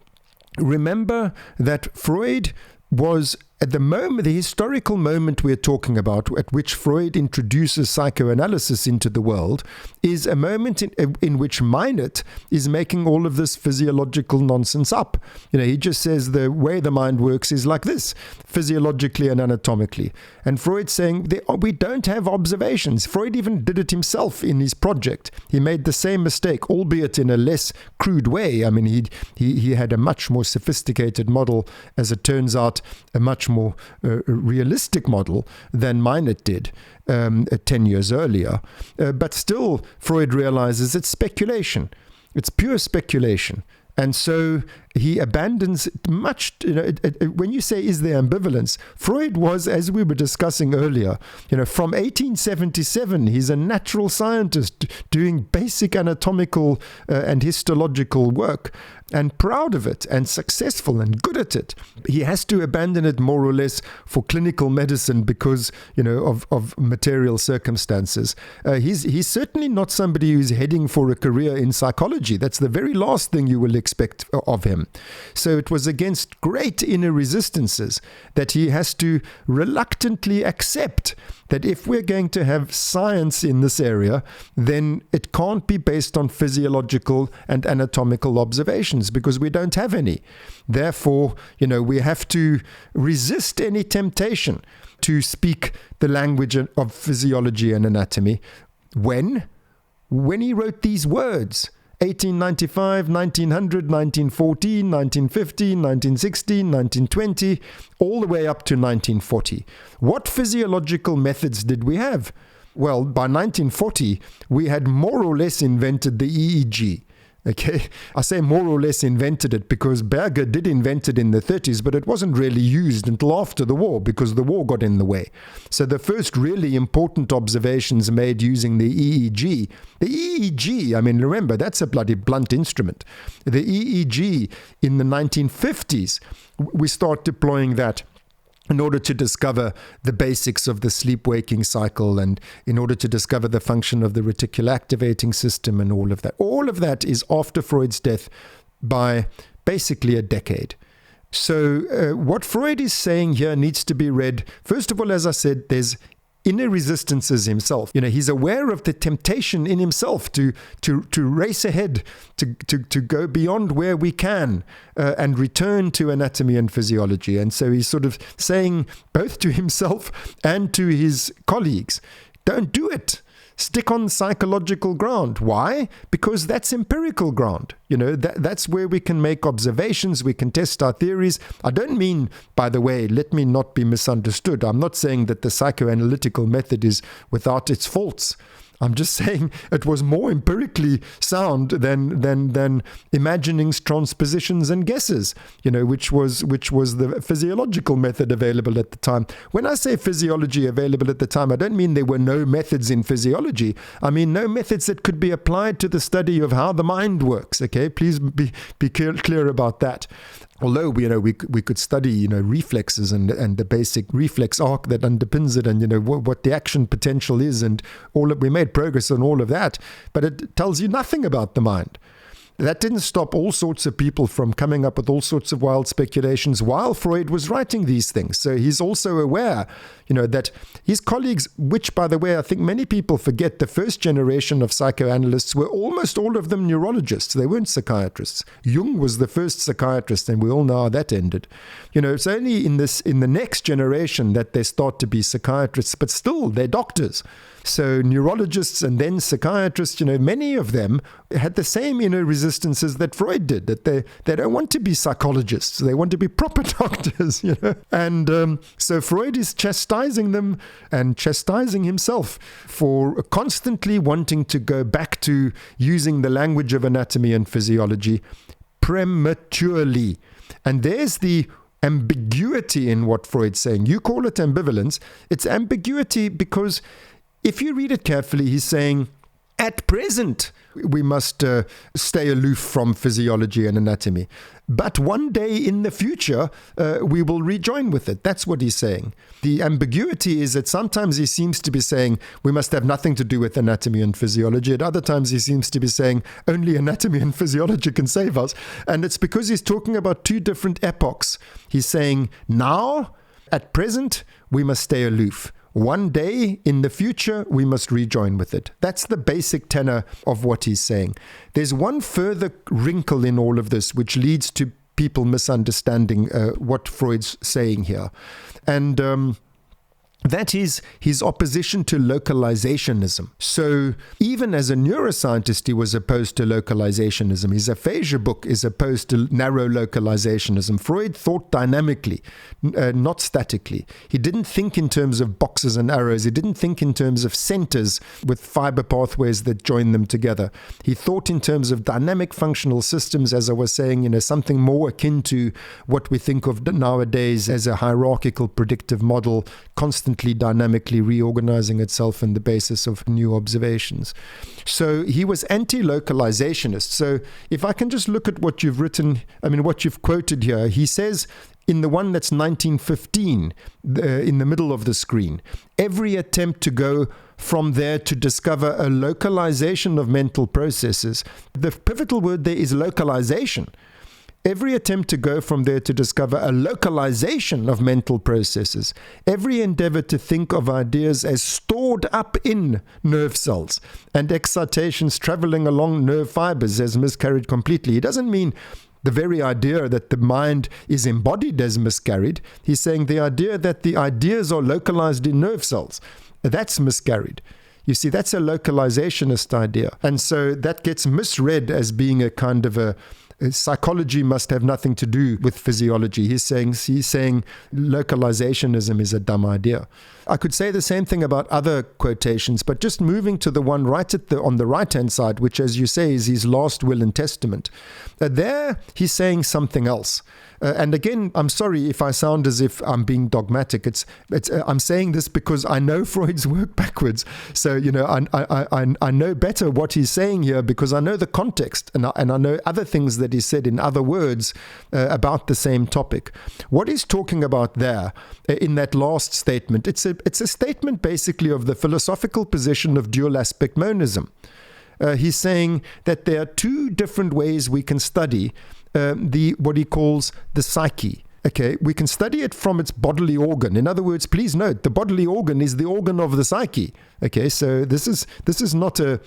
remember that Freud was At the moment, the historical moment we're talking about, at which Freud introduces psychoanalysis into the world, is a moment in which Miner is making all of this physiological nonsense up. He just says the way the mind works is like this, physiologically and anatomically. And Freud's saying we don't have observations. Freud even did it himself in his project. He made the same mistake, albeit in a less crude way. I mean, he had a much more sophisticated model, as it turns out, a much more realistic model than Miner did 10 years earlier. But still, Freud realizes it's speculation. It's pure speculation. And so he abandons much, when you say, is there ambivalence? Freud was, as we were discussing earlier, from 1877, he's a natural scientist doing basic anatomical and histological work, and proud of it and successful and good at it. He has to abandon it more or less for clinical medicine because, of material circumstances. He's certainly not somebody who's heading for a career in psychology. That's the very last thing you will expect of him. So it was against great inner resistances that he has to reluctantly accept that if we're going to have science in this area, then it can't be based on physiological and anatomical observations because we don't have any. Therefore, we have to resist any temptation to speak the language of physiology and anatomy. When he wrote these words, 1895, 1900, 1914, 1915, 1916, 1920, all the way up to 1940. What physiological methods did we have? Well, by 1940, we had more or less invented the EEG. Okay, I say more or less invented it because Berger did invent it in the 30s, but it wasn't really used until after the war because the war got in the way. So the first really important observations made using the EEG, I mean, remember, that's a bloody blunt instrument. The EEG in the 1950s, we start deploying that in order to discover the basics of the sleep-waking cycle and in order to discover the function of the reticular activating system and all of that. All of that is after Freud's death by basically a decade. So what Freud is saying here needs to be read. First of all, as I said, there's inner resistances himself. He's aware of the temptation in himself to race ahead, to go beyond where we can and return to anatomy and physiology. And so he's sort of saying both to himself and to his colleagues, don't do it. Stick on psychological ground. Why? Because that's empirical ground. That's where we can make observations, we can test our theories. I don't mean, by the way, let me not be misunderstood. I'm not saying that the psychoanalytical method is without its faults. I'm just saying it was more empirically sound than imaginings, transpositions, and guesses, which was the physiological method available at the time. When I say physiology available at the time, I don't mean there were no methods in physiology. I mean no methods that could be applied to the study of how the mind works. Okay, please be clear about that. Although we could study reflexes and the basic reflex arc that underpins it, and what the action potential is, and we made progress on all of that, but it tells you nothing about the mind. That didn't stop all sorts of people from coming up with all sorts of wild speculations while Freud was writing these things. So he's also aware, that his colleagues, which, by the way, I think many people forget, the first generation of psychoanalysts were almost all of them neurologists. They weren't psychiatrists. Jung was the first psychiatrist, and we all know how that ended. It's only in the next generation that they start to be psychiatrists, but still they're doctors. So neurologists and then psychiatrists, many of them had the same inner resistances that Freud did, that they don't want to be psychologists. They want to be proper doctors, And so Freud is chastising them and chastising himself for constantly wanting to go back to using the language of anatomy and physiology prematurely. And there's the ambiguity in what Freud's saying. You call it ambivalence. It's ambiguity because if you read it carefully, he's saying, at present, we must stay aloof from physiology and anatomy. But one day in the future, we will rejoin with it. That's what he's saying. The ambiguity is that sometimes he seems to be saying we must have nothing to do with anatomy and physiology. At other times, he seems to be saying only anatomy and physiology can save us. And it's because he's talking about two different epochs. He's saying now, At present, we must stay aloof. One day in the future, we must rejoin with it. That's the basic tenor of what he's saying. There's one further wrinkle in all of this, which leads to people misunderstanding what Freud's saying here. And that is his opposition to localizationism. So even as a neuroscientist, he was opposed to localizationism. His aphasia book is opposed to narrow localizationism. Freud thought dynamically, not statically. He didn't think in terms of boxes and arrows. He didn't think in terms of centers with fiber pathways that join them together. He thought in terms of dynamic functional systems, as I was saying, something more akin to what we think of nowadays as a hierarchical predictive model, constantly dynamically reorganizing itself on the basis of new observations. So he was anti-localizationist. So if I can just look at what you've written, what you've quoted here, he says in the one that's 1915, in the middle of the screen, every attempt to go from there to discover a localization of mental processes. The pivotal word there is localization. Every attempt to go from there to discover a localization of mental processes, every endeavor to think of ideas as stored up in nerve cells and excitations traveling along nerve fibers has miscarried completely. He doesn't mean the very idea that the mind is embodied as miscarried. He's saying the idea that the ideas are localized in nerve cells. That's miscarried. You see, that's a localizationist idea. And so that gets misread as being a kind of psychology must have nothing to do with physiology. He's saying localizationism is a dumb idea. I could say the same thing about other quotations, but just moving to the one right on the right-hand side, which, as you say, is his last will and testament. There, he's saying something else. And again, I'm sorry if I sound as if I'm being dogmatic. I'm saying this because I know Freud's work backwards. So, I know better what he's saying here because I know the context and I know other things that he said in other words about the same topic. What he's talking about there in that last statement, it's a statement basically of the philosophical position of dual aspect monism. He's saying that there are two different ways we can study what he calls the psyche. Okay, we can study it from its bodily organ. In other words, please note, the bodily organ is the organ of the psyche. Okay, so this is not a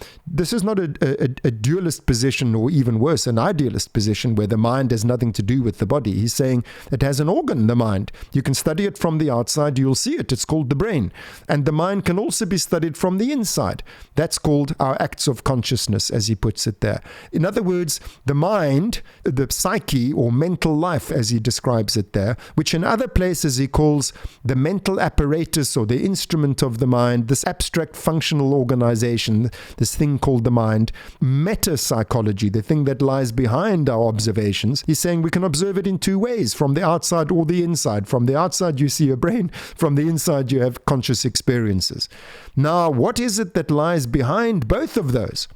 dualist position, or even worse, an idealist position where the mind has nothing to do with the body. He's saying it has an organ, the mind. You can study it from the outside, you'll see it. It's called the brain. And the mind can also be studied from the inside. That's called our acts of consciousness, as he puts it there. In other words, the mind, the psyche or mental life, as he describes it there, which in other places he calls the mental apparatus or the instrument of the mind, this abstract functional organization, this thing called the mind, meta-psychology, the thing that lies behind our observations. He's saying we can observe it in two ways, from the outside or the inside. From the outside you see a brain, from the inside you have conscious experiences. Now, what is it that lies behind both of those?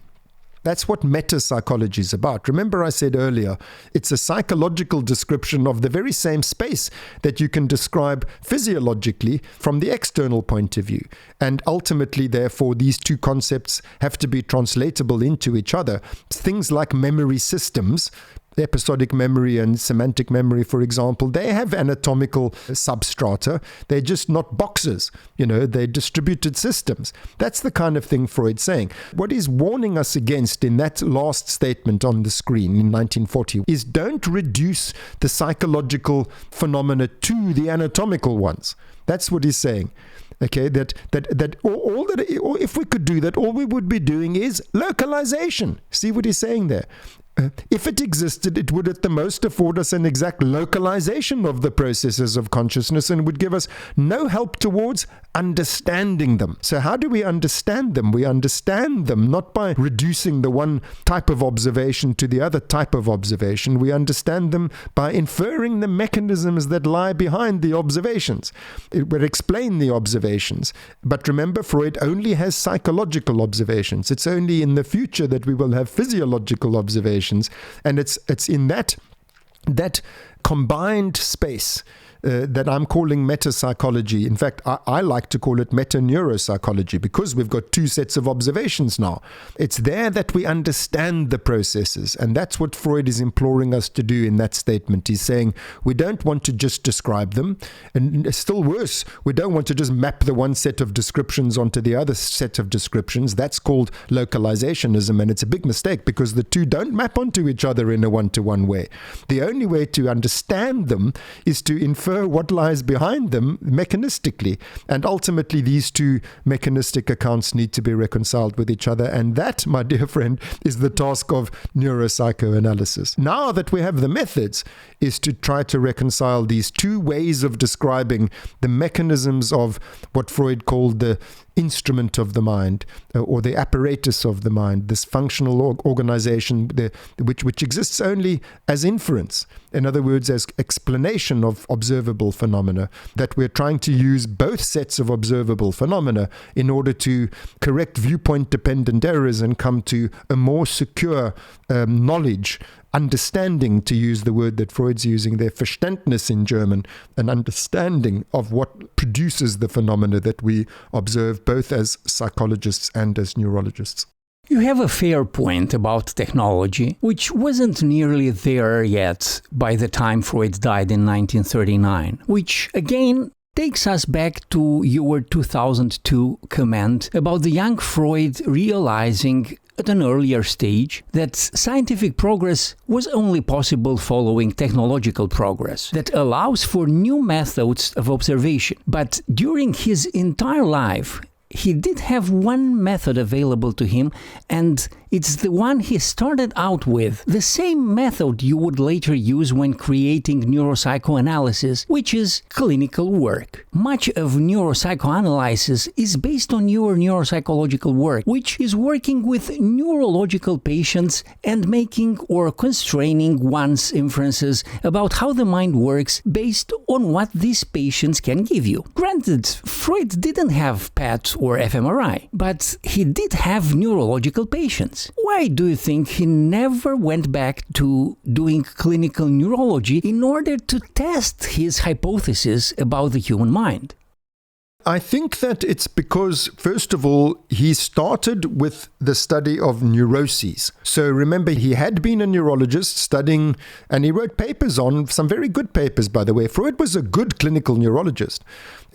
That's what meta-psychology is about. Remember I said earlier, it's a psychological description of the very same space that you can describe physiologically from the external point of view. And ultimately, therefore, these two concepts have to be translatable into each other. Things like memory systems, episodic memory and semantic memory, for example, they have anatomical substrata. They're just not boxes, they're distributed systems. That's the kind of thing Freud's saying. What he's warning us against in that last statement on the screen in 1940 is don't reduce the psychological phenomena to the anatomical ones. That's what he's saying. Okay, that if we could do that, all we would be doing is localization. See what he's saying there? If it existed, it would at the most afford us an exact localization of the processes of consciousness and would give us no help towards understanding them. So how do we understand them? We understand them not by reducing the one type of observation to the other type of observation. We understand them by inferring the mechanisms that lie behind the observations. It would explain the observations. But remember, Freud only has psychological observations. It's only in the future that we will have physiological observations. And it's in that combined space that I'm calling metapsychology. In fact, I like to call it meta-neuropsychology because we've got two sets of observations now. It's there that we understand the processes, and that's what Freud is imploring us to do in that statement. He's saying we don't want to just describe them, and still worse, we don't want to just map the one set of descriptions onto the other set of descriptions. That's called localizationism, and it's a big mistake because the two don't map onto each other in a one-to-one way. The only way to understand them is to infer what lies behind them mechanistically, and ultimately these two mechanistic accounts need to be reconciled with each other, and that, my dear friend, is the task of neuropsychoanalysis. Now that we have the methods, is to try to reconcile these two ways of describing the mechanisms of what Freud called the instrument of the mind, or the apparatus of the mind, this functional organization which exists only as inference. In other words, as explanation of observable phenomena, that we're trying to use both sets of observable phenomena in order to correct viewpoint-dependent errors and come to a more secure knowledge, understanding, to use the word that Freud's using there, Verständnis in German, an understanding of what produces the phenomena that we observe both as psychologists and as neurologists. You have a fair point about technology, which wasn't nearly there yet by the time Freud died in 1939, which again takes us back to your 2002 comment about the young Freud realizing at an earlier stage that scientific progress was only possible following technological progress that allows for new methods of observation. But during his entire life, he did have one method available to him, and it's the one he started out with, the same method you would later use when creating neuropsychoanalysis, which is clinical work. Much of neuropsychoanalysis is based on your neuropsychological work, which is working with neurological patients and making or constraining one's inferences about how the mind works based on what these patients can give you. Granted, Freud didn't have PET or fMRI, but he did have neurological patients. Why do you think he never went back to doing clinical neurology in order to test his hypothesis about the human mind? I think that it's because, first of all, he started with the study of neuroses. So remember, he had been a neurologist studying, and he wrote papers on, some very good papers, by the way. Freud was a good clinical neurologist.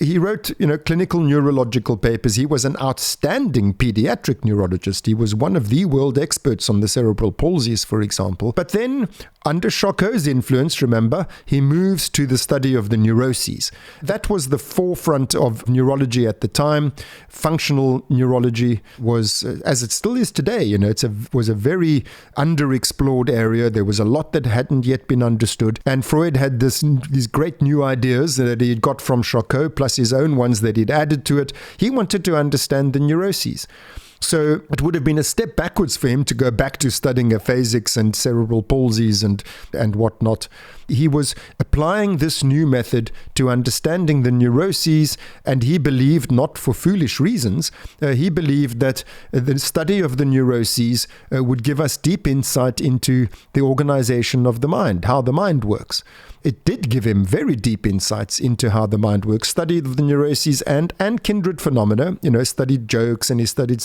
He wrote, clinical neurological papers. He was an outstanding pediatric neurologist. He was one of the world experts on the cerebral palsies, for example. But then, under Charcot's influence, remember, he moves to the study of the neuroses. That was the forefront of neurology at the time. Functional neurology was, as it still is today, was a very underexplored area. There was a lot that hadn't yet been understood. And Freud had these great new ideas that he had got from Charcot, plus his own ones that he'd added to it. He wanted to understand the neuroses. So it would have been a step backwards for him to go back to studying aphasics and cerebral palsies and whatnot. He was applying this new method to understanding the neuroses, and he believed, not for foolish reasons, he believed that the study of the neuroses would give us deep insight into the organization of the mind, how the mind works. It did give him very deep insights into how the mind works, studied the neuroses and kindred phenomena, studied jokes, and he studied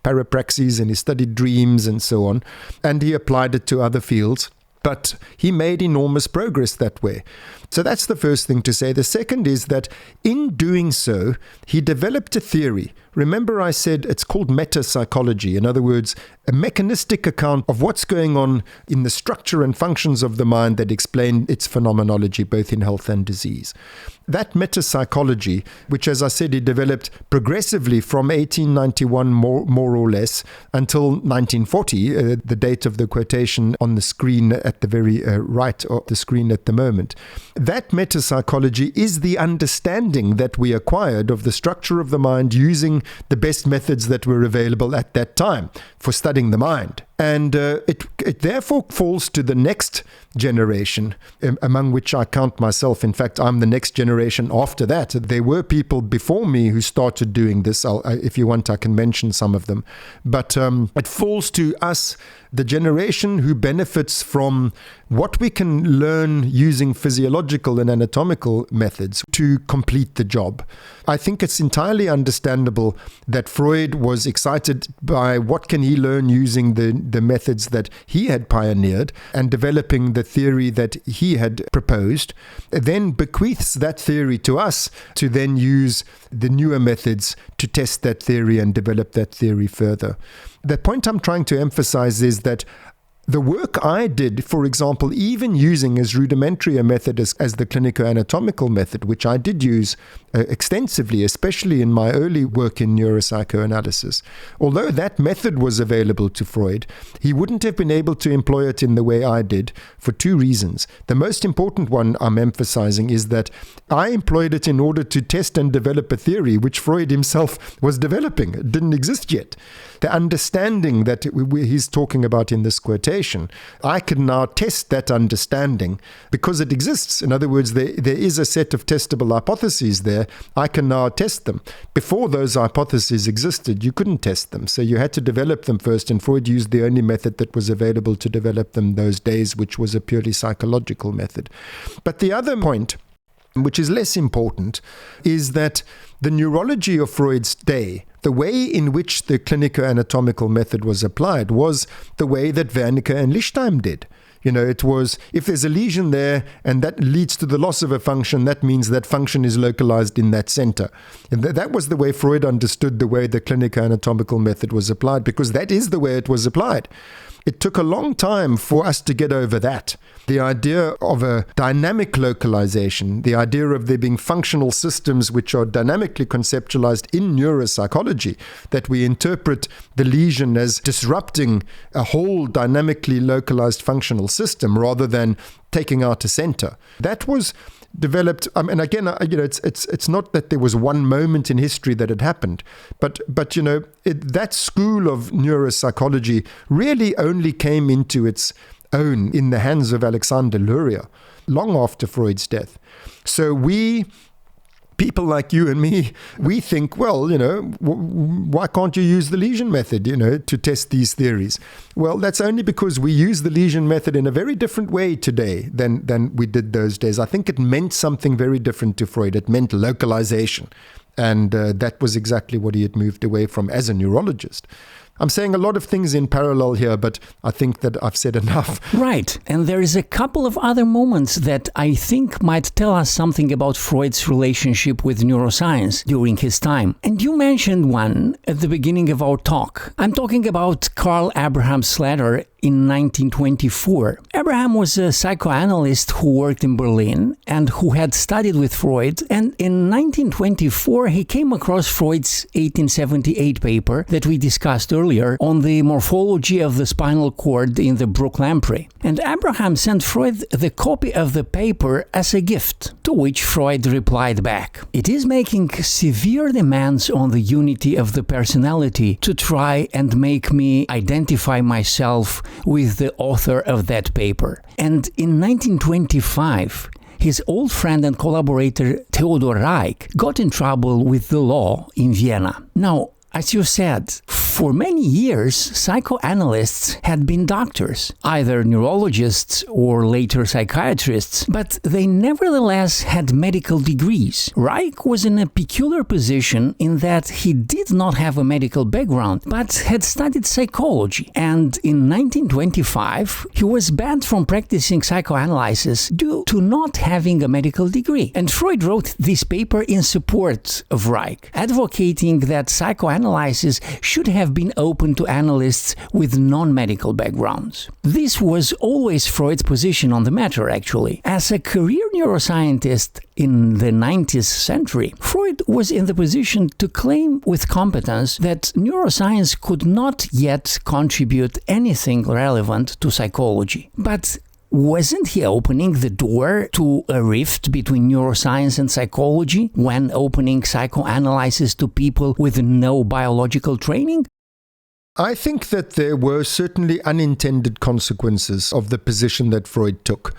parapraxies, and he studied dreams and so on, and he applied it to other fields. But he made enormous progress that way. So that's the first thing to say. The second is that in doing so, he developed a theory. Remember, I said it's called metapsychology. In other words, a mechanistic account of what's going on in the structure and functions of the mind that explain its phenomenology, both in health and disease. That metapsychology, which, as I said, he developed progressively from 1891 more or less until 1940, the date of the quotation on the screen at the very right of the screen at the moment. That metapsychology is the understanding that we acquired of the structure of the mind using the best methods that were available at that time for studying the mind. And it therefore falls to the next generation, among which I count myself. In fact, I'm the next generation after that. There were people before me who started doing this. If you want, I can mention some of them. But it falls to us, the generation who benefits from what we can learn using physiological and anatomical methods to complete the job. I think it's entirely understandable that Freud was excited by what can he learn using the methods that he had pioneered and developing the theory that he had proposed, then bequeaths that theory to us to then use the newer methods to test that theory and develop that theory further. The point I'm trying to emphasize is that the work I did, for example, even using as rudimentary a method as the clinico-anatomical method, which I did use extensively, especially in my early work in neuropsychoanalysis, although that method was available to Freud, he wouldn't have been able to employ it in the way I did for two reasons. The most important one I'm emphasizing is that I employed it in order to test and develop a theory which Freud himself was developing. It didn't exist yet. The understanding that he's talking about in this quotation, I can now test that understanding because it exists. In other words, there is a set of testable hypotheses there. I can now test them. Before those hypotheses existed, you couldn't test them. So you had to develop them first, and Freud used the only method that was available to develop them those days, which was a purely psychological method. But the other point, which is less important, is that the neurology of Freud's day, the way in which the clinico-anatomical method was applied, was the way that Wernicke and Lichtheim did. You know, it was, if there's a lesion there and that leads to the loss of a function, that means that function is localized in that center. And that was the way Freud understood the way the clinico-anatomical method was applied, because that is the way it was applied. It took a long time for us to get over that. The idea of a dynamic localization, the idea of there being functional systems which are dynamically conceptualized in neuropsychology, that we interpret the lesion as disrupting a whole dynamically localized functional system rather than taking out a center. That was developed. And again, it's not that there was one moment in history that it happened, but that school of neuropsychology really only came into its own in the hands of Alexander Luria long after Freud's death. So people like you and me, we think, well, why can't you use the lesion method, to test these theories? Well, that's only because we use the lesion method in a very different way today than we did those days. I think it meant something very different to Freud. It meant localization. And that was exactly what he had moved away from as a neurologist. I'm saying a lot of things in parallel here, but I think that I've said enough. Right. And there is a couple of other moments that I think might tell us something about Freud's relationship with neuroscience during his time. And you mentioned one at the beginning of our talk. I'm talking about Karl Abraham Slater in 1924. Abraham was a psychoanalyst who worked in Berlin and who had studied with Freud. And in 1924, he came across Freud's 1878 paper that we discussed earlier on the morphology of the spinal cord in the Brook lamprey. And Abraham sent Freud the copy of the paper as a gift, to which Freud replied back, "It is making severe demands on the unity of the personality to try and make me identify myself with the author of that paper." And in 1925, his old friend and collaborator Theodore Reich got in trouble with the law in Vienna. Now, as you said, for many years, psychoanalysts had been doctors, either neurologists or later psychiatrists, but they nevertheless had medical degrees. Reich was in a peculiar position in that he did not have a medical background, but had studied psychology. And in 1925, he was banned from practicing psychoanalysis due to not having a medical degree. And Freud wrote this paper in support of Reich, advocating that psychoanalysis should have been open to analysts with non-medical backgrounds. This was always Freud's position on the matter, actually. As a career neuroscientist in the 19th century, Freud was in the position to claim with competence that neuroscience could not yet contribute anything relevant to psychology. But wasn't he opening the door to a rift between neuroscience and psychology when opening psychoanalysis to people with no biological training? I think that there were certainly unintended consequences of the position that Freud took.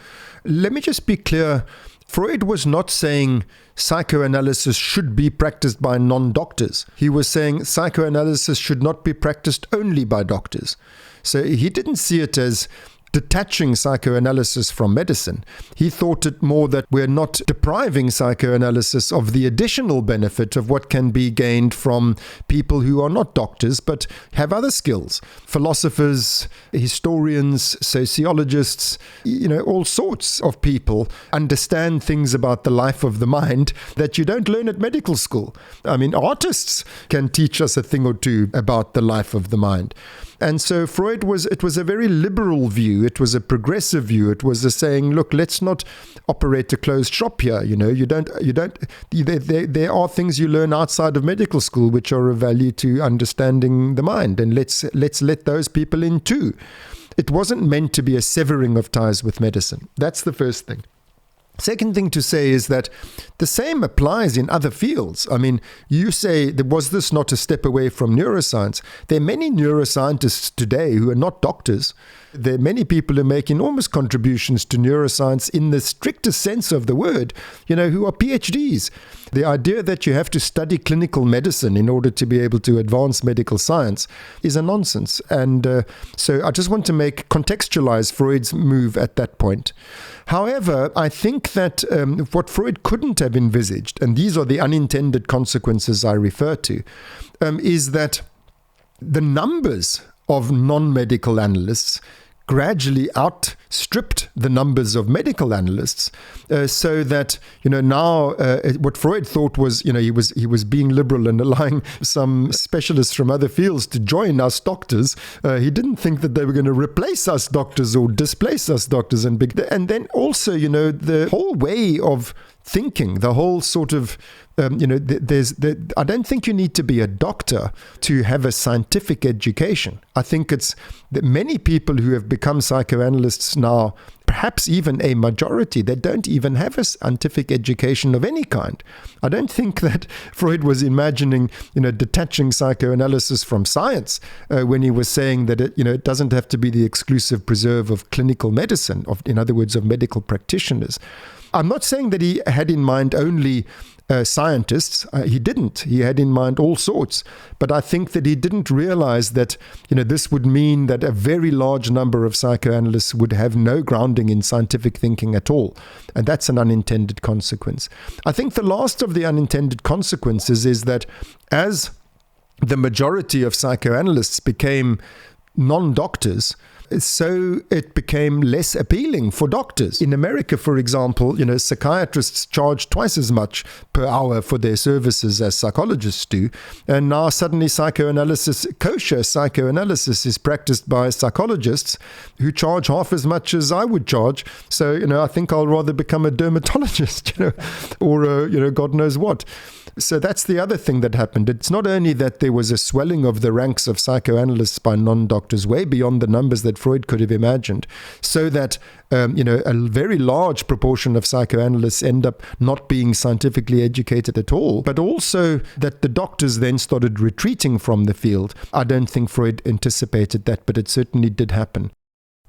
Let me just be clear. Freud was not saying psychoanalysis should be practiced by non-doctors. He was saying psychoanalysis should not be practiced only by doctors. So he didn't see it as detaching psychoanalysis from medicine. He thought it more that we're not depriving psychoanalysis of the additional benefit of what can be gained from people who are not doctors but have other skills. Philosophers, historians, sociologists, all sorts of people understand things about the life of the mind that you don't learn at medical school. I mean, artists can teach us a thing or two about the life of the mind. And so it was a very liberal view. It was a progressive view. It was a saying, look, let's not operate a closed shop here. There are things you learn outside of medical school which are of value to understanding the mind. And let's let those people in too. It wasn't meant to be a severing of ties with medicine. That's the first thing. Second thing to say is that the same applies in other fields. I mean, you say, was this not a step away from neuroscience? There are many neuroscientists today who are not doctors. There are many people who make enormous contributions to neuroscience in the strictest sense of the word, who are PhDs. The idea that you have to study clinical medicine in order to be able to advance medical science is a nonsense. And so I just want to contextualize Freud's move at that point. However, I think that what Freud couldn't have envisaged, and these are the unintended consequences I refer to, is that the numbers of non-medical analysts gradually outstripped the numbers of medical analysts, so that now what Freud thought was he was being liberal and allowing some specialists from other fields to join us doctors. He didn't think that they were going to replace us doctors or displace us doctors, and then also the whole way of thinking, the whole sort of I don't think you need to be a doctor to have a scientific education. I think it's that many people who have become psychoanalysts now, perhaps even a majority, they don't even have a scientific education of any kind. I don't think that Freud was imagining, detaching psychoanalysis from science when he was saying that it doesn't have to be the exclusive preserve of clinical medicine, in other words, of medical practitioners. I'm not saying that he had in mind only scientists. He didn't. He had in mind all sorts. But I think that he didn't realize that, this would mean that a very large number of psychoanalysts would have no grounding in scientific thinking at all. And that's an unintended consequence. I think the last of the unintended consequences is that as the majority of psychoanalysts became non-doctors, so it became less appealing for doctors. In America, for example, psychiatrists charge twice as much per hour for their services as psychologists do. And now suddenly kosher psychoanalysis is practiced by psychologists who charge half as much as I would charge. So, I think I'll rather become a dermatologist, or, God knows what. So that's the other thing that happened. It's not only that there was a swelling of the ranks of psychoanalysts by non-doctors way beyond the numbers that Freud could have imagined, so that a very large proportion of psychoanalysts end up not being scientifically educated at all, but also that the doctors then started retreating from the field. I don't think Freud anticipated that, but it certainly did happen.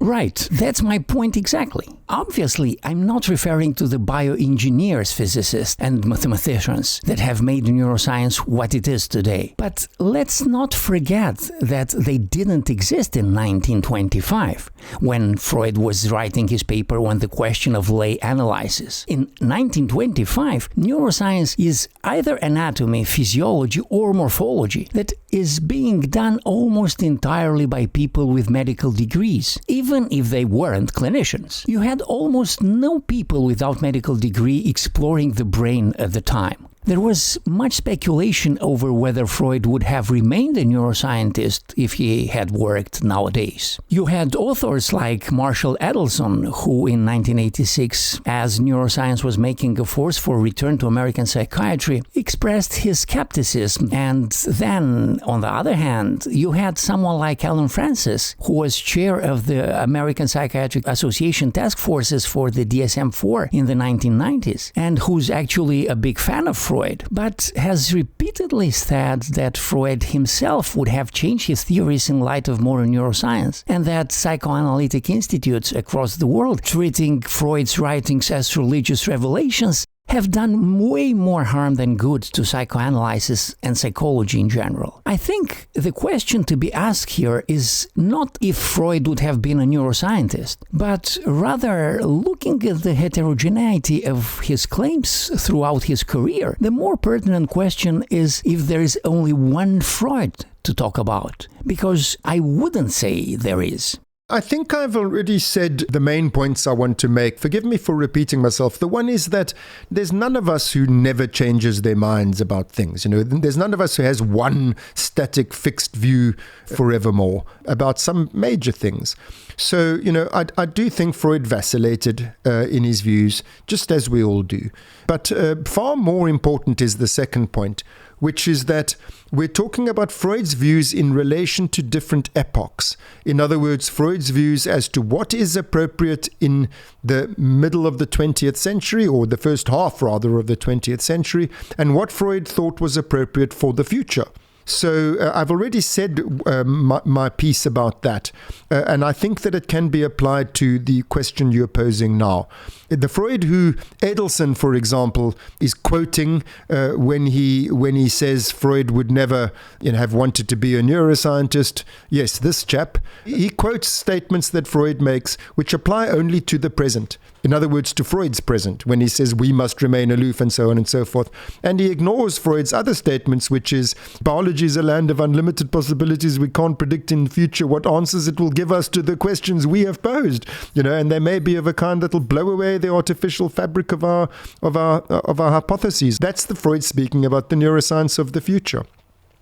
Right, that's my point exactly. Obviously, I'm not referring to the bioengineers, physicists, and mathematicians that have made neuroscience what it is today. But let's not forget that they didn't exist in 1925, when Freud was writing his paper on the question of lay analysis. In 1925, neuroscience is either anatomy, physiology, or morphology that is being done almost entirely by people with medical degrees, even if they weren't clinicians. You had almost no people without medical degree exploring the brain at the time. There was much speculation over whether Freud would have remained a neuroscientist if he had worked nowadays. You had authors like Marshall Adelson, who in 1986, as neuroscience was making a force for return to American psychiatry, expressed his skepticism. And then, on the other hand, you had someone like Alan Francis, who was chair of the American Psychiatric Association task forces for the DSM-4 in the 1990s, and who's actually a big fan of Freud, but has repeatedly said that Freud himself would have changed his theories in light of modern neuroscience, and that psychoanalytic institutes across the world treating Freud's writings as religious revelations have done way more harm than good to psychoanalysis and psychology in general. I think the question to be asked here is not if Freud would have been a neuroscientist, but rather looking at the heterogeneity of his claims throughout his career. The more pertinent question is if there is only one Freud to talk about, because I wouldn't say there is. I think I've already said the main points I want to make. Forgive me for repeating myself. The one is that there's none of us who never changes their minds about things. There's none of us who has one static, fixed view forevermore about some major things. So, I do think Freud vacillated in his views, just as we all do. But far more important is the second point, which is that we're talking about Freud's views in relation to different epochs. In other words, Freud's views as to what is appropriate in the middle of the 20th century, or the first half, rather, of the 20th century, and what Freud thought was appropriate for the future. So I've already said my piece about that, and I think that it can be applied to the question you're posing now. The Freud who Edelson, for example, is quoting when he says Freud would never have wanted to be a neuroscientist. Yes, this chap. He quotes statements that Freud makes which apply only to the present. In other words, to Freud's present, when he says we must remain aloof and so on and so forth. And he ignores Freud's other statements, which is biology is a land of unlimited possibilities. We can't predict in the future what answers it will give us to the questions we have posed. And they may be of a kind that will blow away the artificial fabric of our hypotheses. That's the Freud speaking about the neuroscience of the future.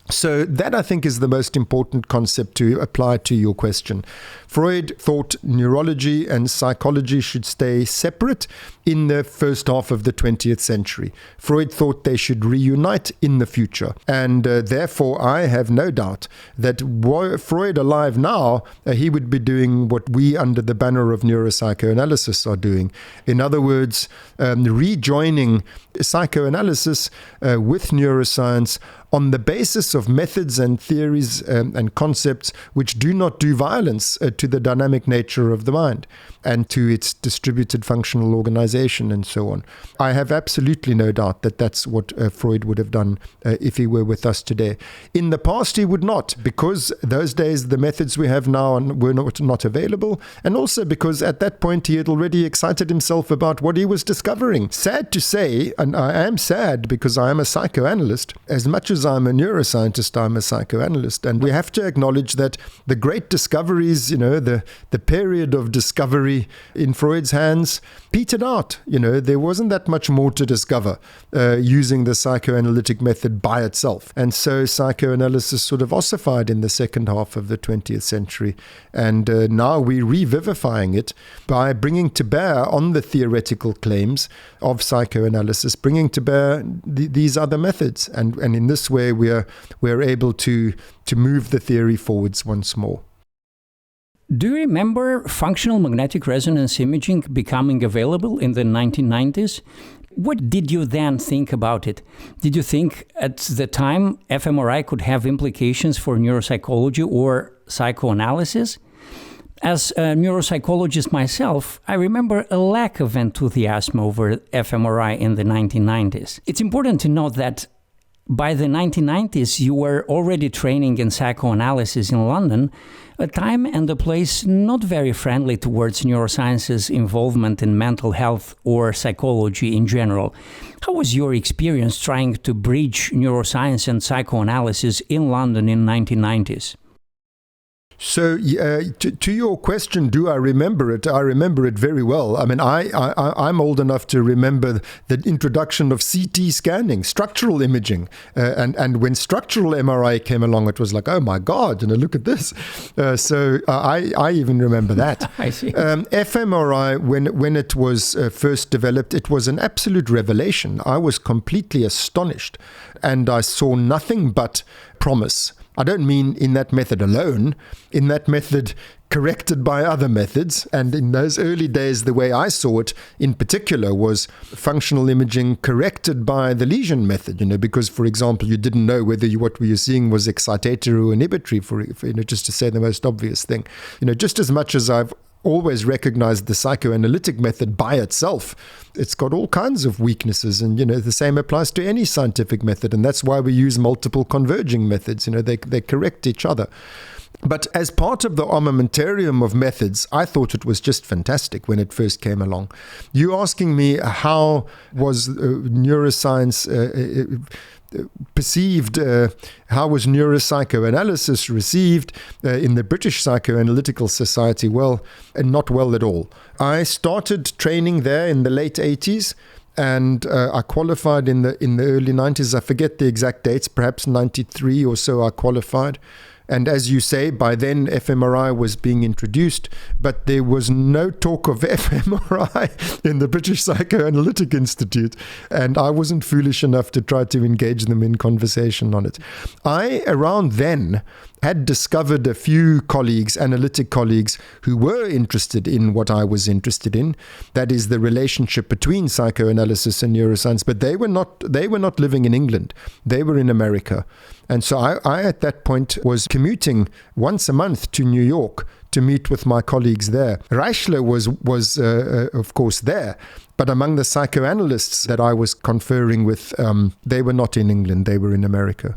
So that, I think, is the most important concept to apply to your question. Freud thought neurology and psychology should stay separate in the first half of the 20th century. Freud thought they should reunite in the future. And therefore, I have no doubt that were Freud alive now, he would be doing what we under the banner of neuropsychoanalysis are doing. In other words, rejoining psychoanalysis with neuroscience on the basis of methods and theories and concepts which do not do violence to the dynamic nature of the mind and to its distributed functional organization and so on. I have absolutely no doubt that that's what Freud would have done if he were with us today. In the past, he would not, because those days the methods we have now were not available, and also because at that point he had already excited himself about what he was discovering. Sad to say, and I am sad because I am a psychoanalyst, as much as I'm a neuroscientist, I'm a psychoanalyst, and we have to acknowledge that the great discoveries, the period of discovery in Freud's hands petered out. There wasn't that much more to discover using the psychoanalytic method by itself. And so psychoanalysis sort of ossified in the second half of the 20th century. And now we're revivifying it by bringing to bear on the theoretical claims of psychoanalysis, bringing to bear these other methods. And in this way, we're able to move the theory forwards once more. Do you remember functional magnetic resonance imaging becoming available in the 1990s? What did you then think about it? Did you think at the time fMRI could have implications for neuropsychology or psychoanalysis? As a neuropsychologist myself, I remember a lack of enthusiasm over fMRI in the 1990s. It's important to note that by the 1990s, you were already training in psychoanalysis in London, a time and a place not very friendly towards neuroscience's involvement in mental health or psychology in general. How was your experience trying to bridge neuroscience and psychoanalysis in London in the 1990s? So to your question, do I remember it? I remember it very well. I mean, I'm old enough to remember the introduction of CT scanning, structural imaging. And when structural MRI came along, it was like, oh my God, look at this. So I even remember that. I see. fMRI, when it was first developed, it was an absolute revelation. I was completely astonished. And I saw nothing but promise. I don't mean in that method alone, in that method corrected by other methods. And in those early days, the way I saw it in particular was functional imaging corrected by the lesion method, because, for example, you didn't know whether what you were seeing was excitatory or inhibitory, for just to say the most obvious thing. Just as much as I've always recognized the psychoanalytic method by itself. It's got all kinds of weaknesses, and the same applies to any scientific method, and that's why we use multiple converging methods. They correct each other. But as part of the armamentarium of methods, I thought it was just fantastic when it first came along. You asking me how was neuroscience perceived, how was neuropsychoanalysis received in the British Psychoanalytical Society? Well, not well at all. I started training there in the late 80s. And I qualified in the early 90s. I forget the exact dates, perhaps 93 or so I qualified. And as you say, by then fMRI was being introduced, but there was no talk of fMRI in the British Psychoanalytic Institute, and I wasn't foolish enough to try to engage them in conversation on it. I, around then, had discovered a few colleagues, analytic colleagues, who were interested in what I was interested in, that is the relationship between psychoanalysis and neuroscience, but they were not living in England. They were in America. And so I at that point was commuting once a month to New York to meet with my colleagues there. Reichler was of course there, but among the psychoanalysts that I was conferring with, they were not in England, they were in America.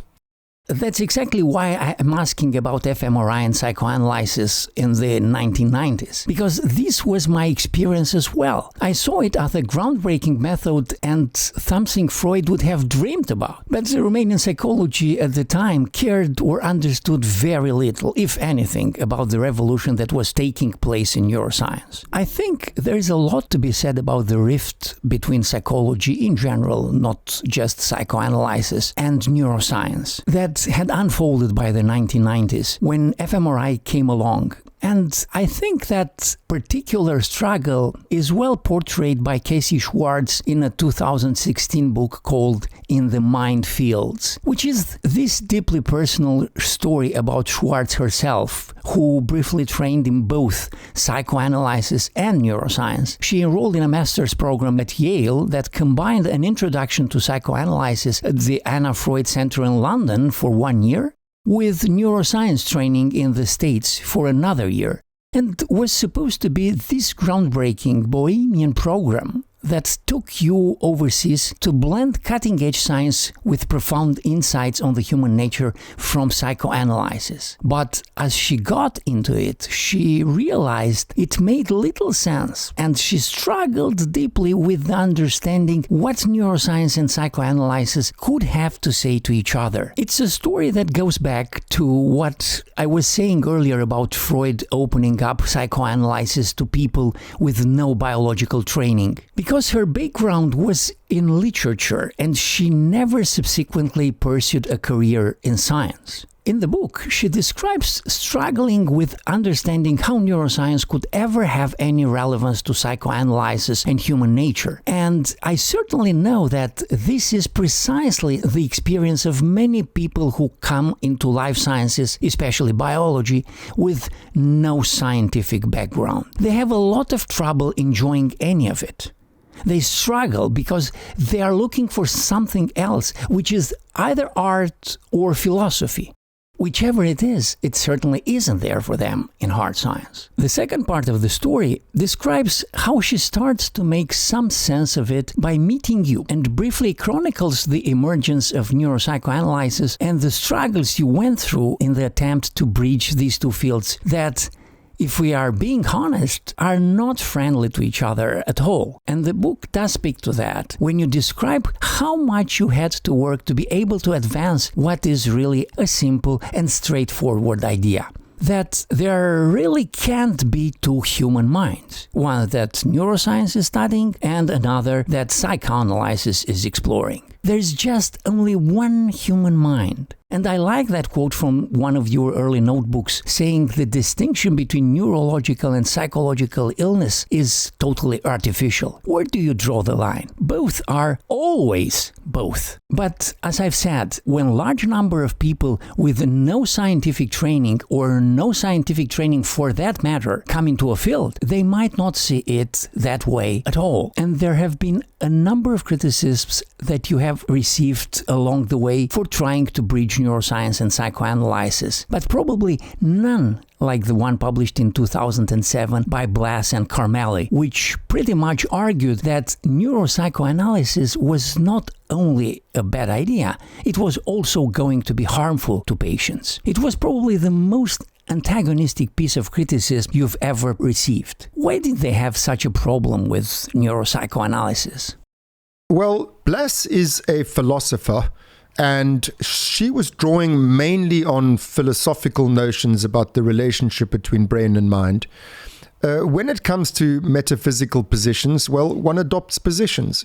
That's exactly why I am asking about fMRI and psychoanalysis in the 1990s, because this was my experience as well. I saw it as a groundbreaking method and something Freud would have dreamed about. But the Romanian psychology at the time cared or understood very little, if anything, about the revolution that was taking place in neuroscience. I think there is a lot to be said about the rift between psychology in general, not just psychoanalysis, and neuroscience, that had unfolded by the 1990s when fMRI came along. And I think that particular struggle is well portrayed by Casey Schwartz in a 2016 book called In the Mind Fields, which is this deeply personal story about Schwartz herself, who briefly trained in both psychoanalysis and neuroscience. She enrolled in a master's program at Yale that combined an introduction to psychoanalysis at the Anna Freud Center in London for 1 year, with neuroscience training in the States for another year, and was supposed to be this groundbreaking bohemian program that took you overseas to blend cutting-edge science with profound insights on the human nature from psychoanalysis. But as she got into it, she realized it made little sense, and she struggled deeply with understanding what neuroscience and psychoanalysis could have to say to each other. It's a story that goes back to what I was saying earlier about Freud opening up psychoanalysis to people with no biological training. Because her background was in literature and she never subsequently pursued a career in science. In the book, she describes struggling with understanding how neuroscience could ever have any relevance to psychoanalysis and human nature. And I certainly know that this is precisely the experience of many people who come into life sciences, especially biology, with no scientific background. They have a lot of trouble enjoying any of it. They struggle because they are looking for something else, which is either art or philosophy. Whichever it is, it certainly isn't there for them in hard science. The second part of the story describes how she starts to make some sense of it by meeting you, and briefly chronicles the emergence of neuropsychoanalysis and the struggles you went through in the attempt to bridge these two fields that, if we are being honest, are not friendly to each other at all. And the book does speak to that when you describe how much you had to work to be able to advance what is really a simple and straightforward idea. That there really can't be two human minds, one that neuroscience is studying and another that psychoanalysis is exploring. There's just only one human mind. And I like that quote from one of your early notebooks saying the distinction between neurological and psychological illness is totally artificial. Where do you draw the line? Both are always both. But as I've said, when a large number of people with no scientific training or no scientific training for that matter come into a field, they might not see it that way at all. And there have been a number of criticisms that you have received along the way for trying to bridge neuroscience and psychoanalysis, but probably none like the one published in 2007 by Blass and Carmelli, which pretty much argued that neuropsychoanalysis was not only a bad idea, it was also going to be harmful to patients. It was probably the most antagonistic piece of criticism you've ever received. Why did they have such a problem with neuropsychoanalysis? Well, Blass is a philosopher, and she was drawing mainly on philosophical notions about the relationship between brain and mind. When it comes to metaphysical positions, well, one adopts positions,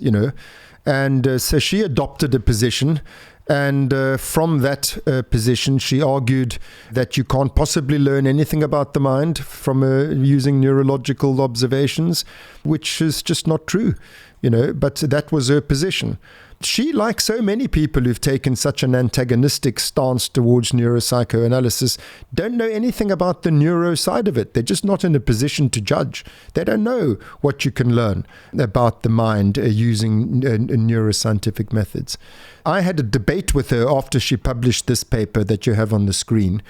and so she adopted a position, and from that position she argued that you can't possibly learn anything about the mind from using neurological observations, which is just not true, but that was her position. She, like so many people who've taken such an antagonistic stance towards neuropsychoanalysis, don't know anything about the neuro side of it. They're just not in a position to judge. They don't know what you can learn about the mind using neuroscientific methods. I had a debate with her after she published this paper that you have on the screen.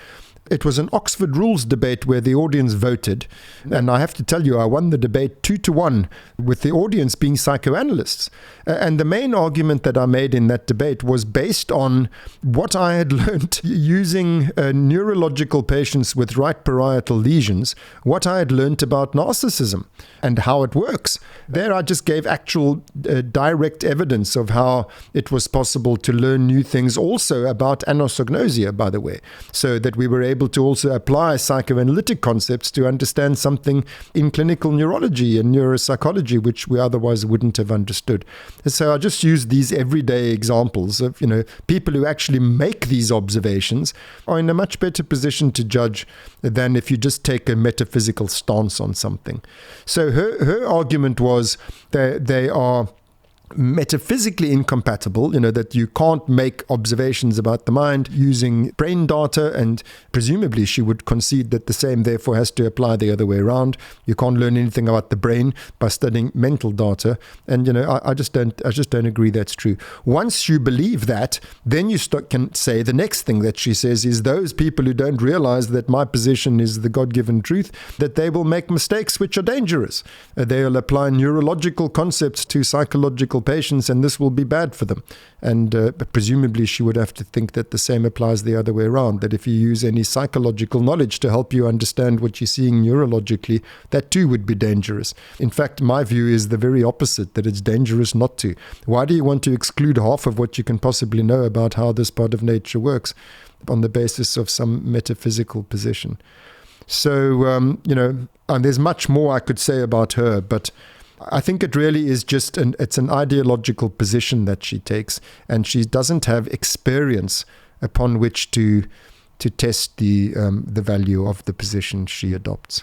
It was an Oxford Rules debate where the audience voted, and I have to tell you, I won the debate 2-1, with the audience being psychoanalysts. And the main argument that I made in that debate was based on what I had learned using neurological patients with right parietal lesions, what I had learned about narcissism and how it works. There I just gave actual direct evidence of how it was possible to learn new things, also about anosognosia, by the way, so that we were able to also apply psychoanalytic concepts to understand something in clinical neurology and neuropsychology, which we otherwise wouldn't have understood. So I just used these everyday examples of, people who actually make these observations are in a much better position to judge than if you just take a metaphysical stance on something. So her argument was that they are metaphysically incompatible, that you can't make observations about the mind using brain data, and presumably she would concede that the same therefore has to apply the other way around. You can't learn anything about the brain by studying mental data, and I just don't agree that's true. Once you believe that, then you can say the next thing that she says is those people who don't realize that my position is the God-given truth, that they will make mistakes which are dangerous. They'll apply neurological concepts to psychological patients, and this will be bad for them. And presumably she would have to think that the same applies the other way around, that if you use any psychological knowledge to help you understand what you're seeing neurologically, that too would be dangerous. In fact, my view is the very opposite, that it's dangerous not to. Why do you want to exclude half of what you can possibly know about how this part of nature works on the basis of some metaphysical position? So, there's much more I could say about her, but I think it really is just it's an ideological position that she takes, and she doesn't have experience upon which to test the value of the position she adopts.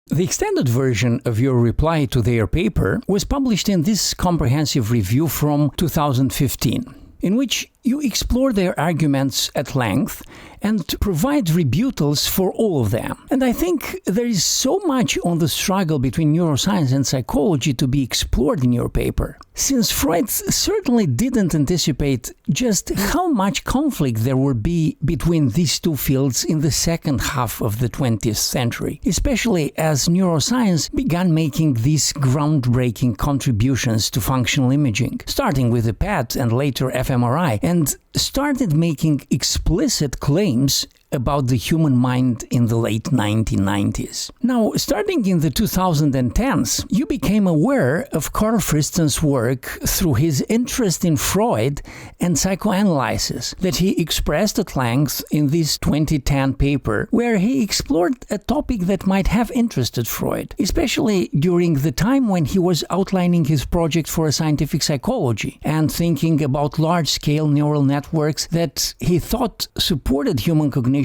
The extended version of your reply to their paper was published in this comprehensive review from 2015, in which you explore their arguments at length and provide rebuttals for all of them. And I think there is so much on the struggle between neuroscience and psychology to be explored in your paper, since Freud certainly didn't anticipate just how much conflict there would be between these two fields in the second half of the 20th century, especially as neuroscience began making these groundbreaking contributions to functional imaging, starting with the PET and later fMRI, and started making explicit claims about the human mind in the late 1990s. Now, starting in the 2010s, you became aware of Carl Friston's work through his interest in Freud and psychoanalysis that he expressed at length in this 2010 paper, where he explored a topic that might have interested Freud, especially during the time when he was outlining his project for a scientific psychology and thinking about large-scale neural networks that he thought supported human cognition.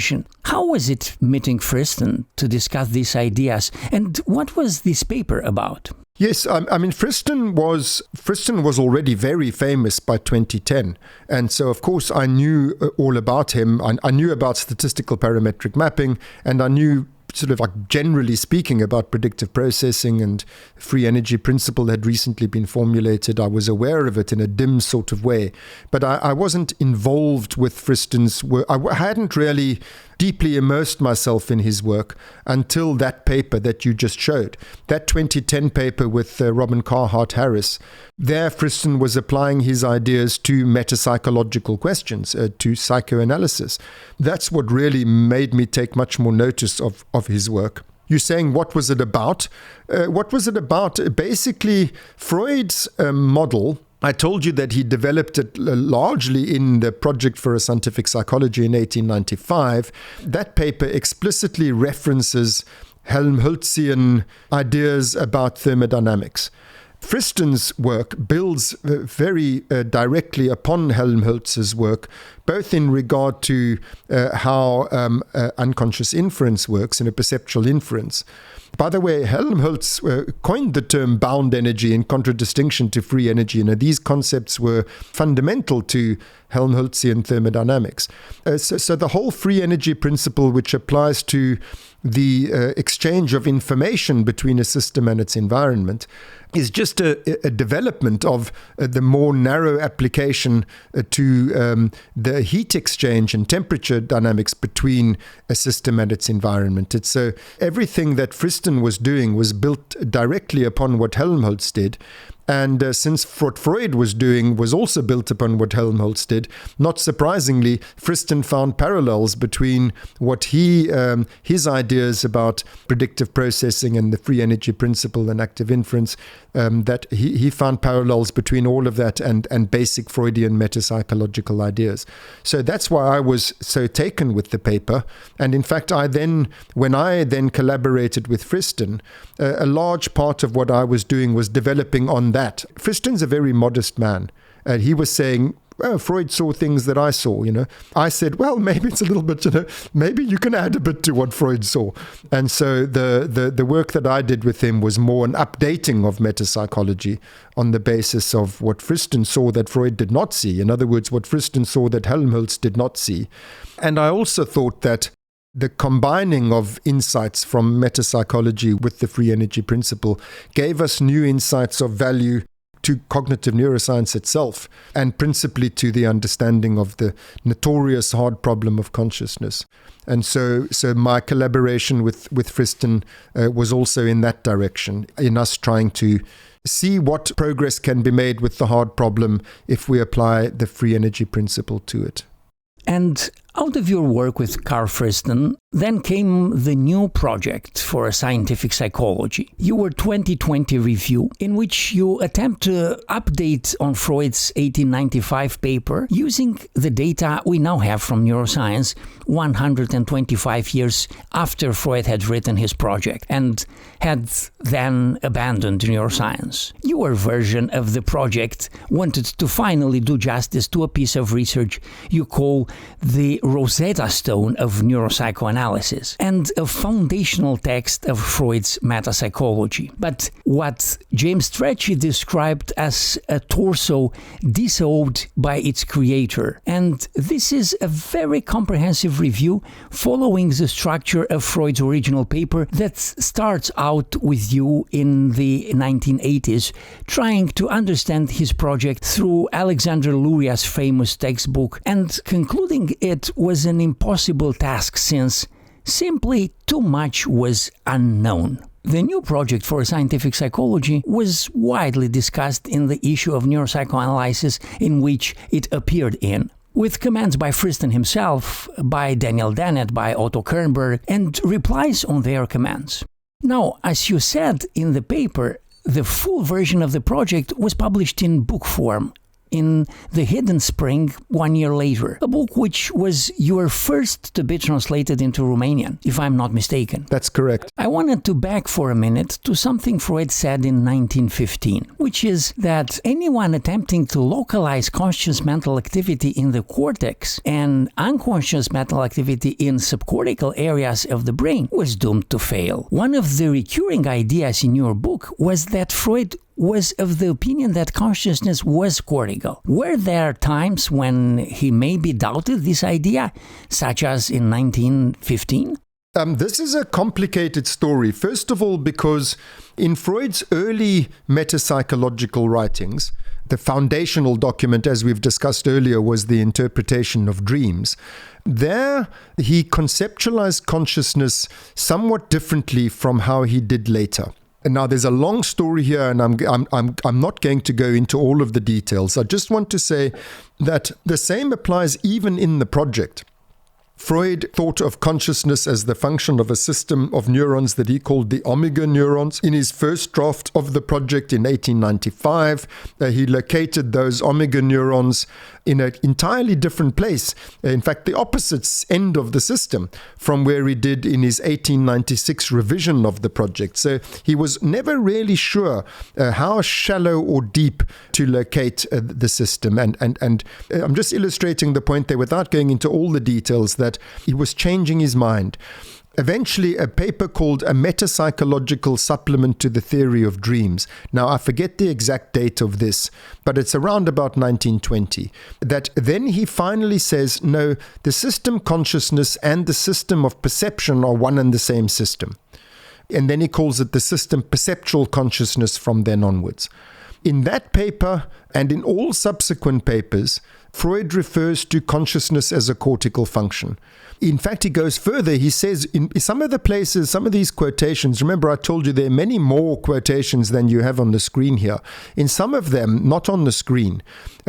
How was it meeting Friston to discuss these ideas, and what was this paper about? Yes, I mean, Friston was already very famous by 2010. And so, of course, I knew all about him. I knew about statistical parametric mapping, and I knew sort of like generally speaking about predictive processing and free energy principle had recently been formulated. I was aware of it in a dim sort of way, but I wasn't involved with Friston's work. I hadn't really deeply immersed myself in his work until that paper that you just showed, that 2010 paper with Robin Carhart-Harris. There, Friston was applying his ideas to metapsychological questions, to psychoanalysis. That's what really made me take much more notice of his work. You're saying, what was it about? What was it about? Basically, Freud's model, I told you that he developed it largely in the Project for a Scientific Psychology in 1895. That paper explicitly references Helmholtzian ideas about thermodynamics. Friston's work builds very directly upon Helmholtz's work, both in regard to how unconscious inference works in a perceptual inference. By the way, Helmholtz coined the term bound energy in contradistinction to free energy. These concepts were fundamental to Helmholtzian thermodynamics. So the whole free energy principle, which applies to the exchange of information between a system and its environment, is just a development of the more narrow application to the heat exchange and temperature dynamics between a system and its environment. It's everything that Friston was doing was built directly upon what Helmholtz did. And since what Freud was doing was also built upon what Helmholtz did, not surprisingly, Friston found parallels between what his ideas about predictive processing and the free energy principle and active inference, that he found parallels between all of that and basic Freudian metapsychological ideas. So that's why I was so taken with the paper. And in fact, when I then collaborated with Friston, a large part of what I was doing was developing on that. Friston's a very modest man. And he was saying, well, Freud saw things that I saw, I said, well, maybe it's a little bit, maybe you can add a bit to what Freud saw. And so the work that I did with him was more an updating of metapsychology on the basis of what Friston saw that Freud did not see. In other words, what Friston saw that Helmholtz did not see. And I also thought that the combining of insights from metapsychology with the free energy principle gave us new insights of value to cognitive neuroscience itself, and principally to the understanding of the notorious hard problem of consciousness. And so my collaboration with Friston was also in that direction, in us trying to see what progress can be made with the hard problem if we apply the free energy principle to it. And out of your work with Carl Friston, then came the new project for scientific psychology, your 2020 review, in which you attempt to update on Freud's 1895 paper using the data we now have from neuroscience 125 years after Freud had written his project and had then abandoned neuroscience. Your version of the project wanted to finally do justice to a piece of research you call the Rosetta Stone of neuropsychoanalysis and a foundational text of Freud's metapsychology. But what James Strachey described as a torso disowned by its creator. And this is a very comprehensive review following the structure of Freud's original paper that starts out with you in the 1980s, trying to understand his project through Alexander Luria's famous textbook, and concluding it was an impossible task since simply too much was unknown. The new project for scientific psychology was widely discussed in the issue of neuropsychoanalysis in which it appeared in, with comments by Friston himself, by Daniel Dennett, by Otto Kernberg, and replies on their comments. Now, as you said in the paper, the full version of the project was published in book form in The Hidden Spring 1 year later, a book which was your first to be translated into Romanian, if I'm not mistaken. That's correct. I wanted to back for a minute to something Freud said in 1915, which is that anyone attempting to localize conscious mental activity in the cortex and unconscious mental activity in subcortical areas of the brain was doomed to fail. One of the recurring ideas in your book was that Freud was of the opinion that consciousness was cortical. Were there times when he maybe doubted this idea, such as in 1915? This is a complicated story. First of all, because in Freud's early metapsychological writings, the foundational document, as we've discussed earlier, was the interpretation of dreams. There, he conceptualized consciousness somewhat differently from how he did later. And now there's a long story here, and I'm not going to go into all of the details. I just want to say that the same applies even in the project. Freud thought of consciousness as the function of a system of neurons that he called the omega neurons. In his first draft of the project in 1895, he located those omega neurons in an entirely different place. In fact, the opposite end of the system from where he did in his 1896 revision of the project. So he was never really sure how shallow or deep to locate the system. And I'm just illustrating the point there without going into all the details, that he was changing his mind. Eventually, a paper called A Metapsychological Supplement to the Theory of Dreams. Now, I forget the exact date of this, but it's around about 1920. That then he finally says, no, the system consciousness and the system of perception are one and the same system. And then he calls it the system perceptual consciousness from then onwards. In that paper, and in all subsequent papers, Freud refers to consciousness as a cortical function. In fact, he goes further. He says in some of the places, some of these quotations, remember I told you there are many more quotations than you have on the screen here. In some of them, not on the screen,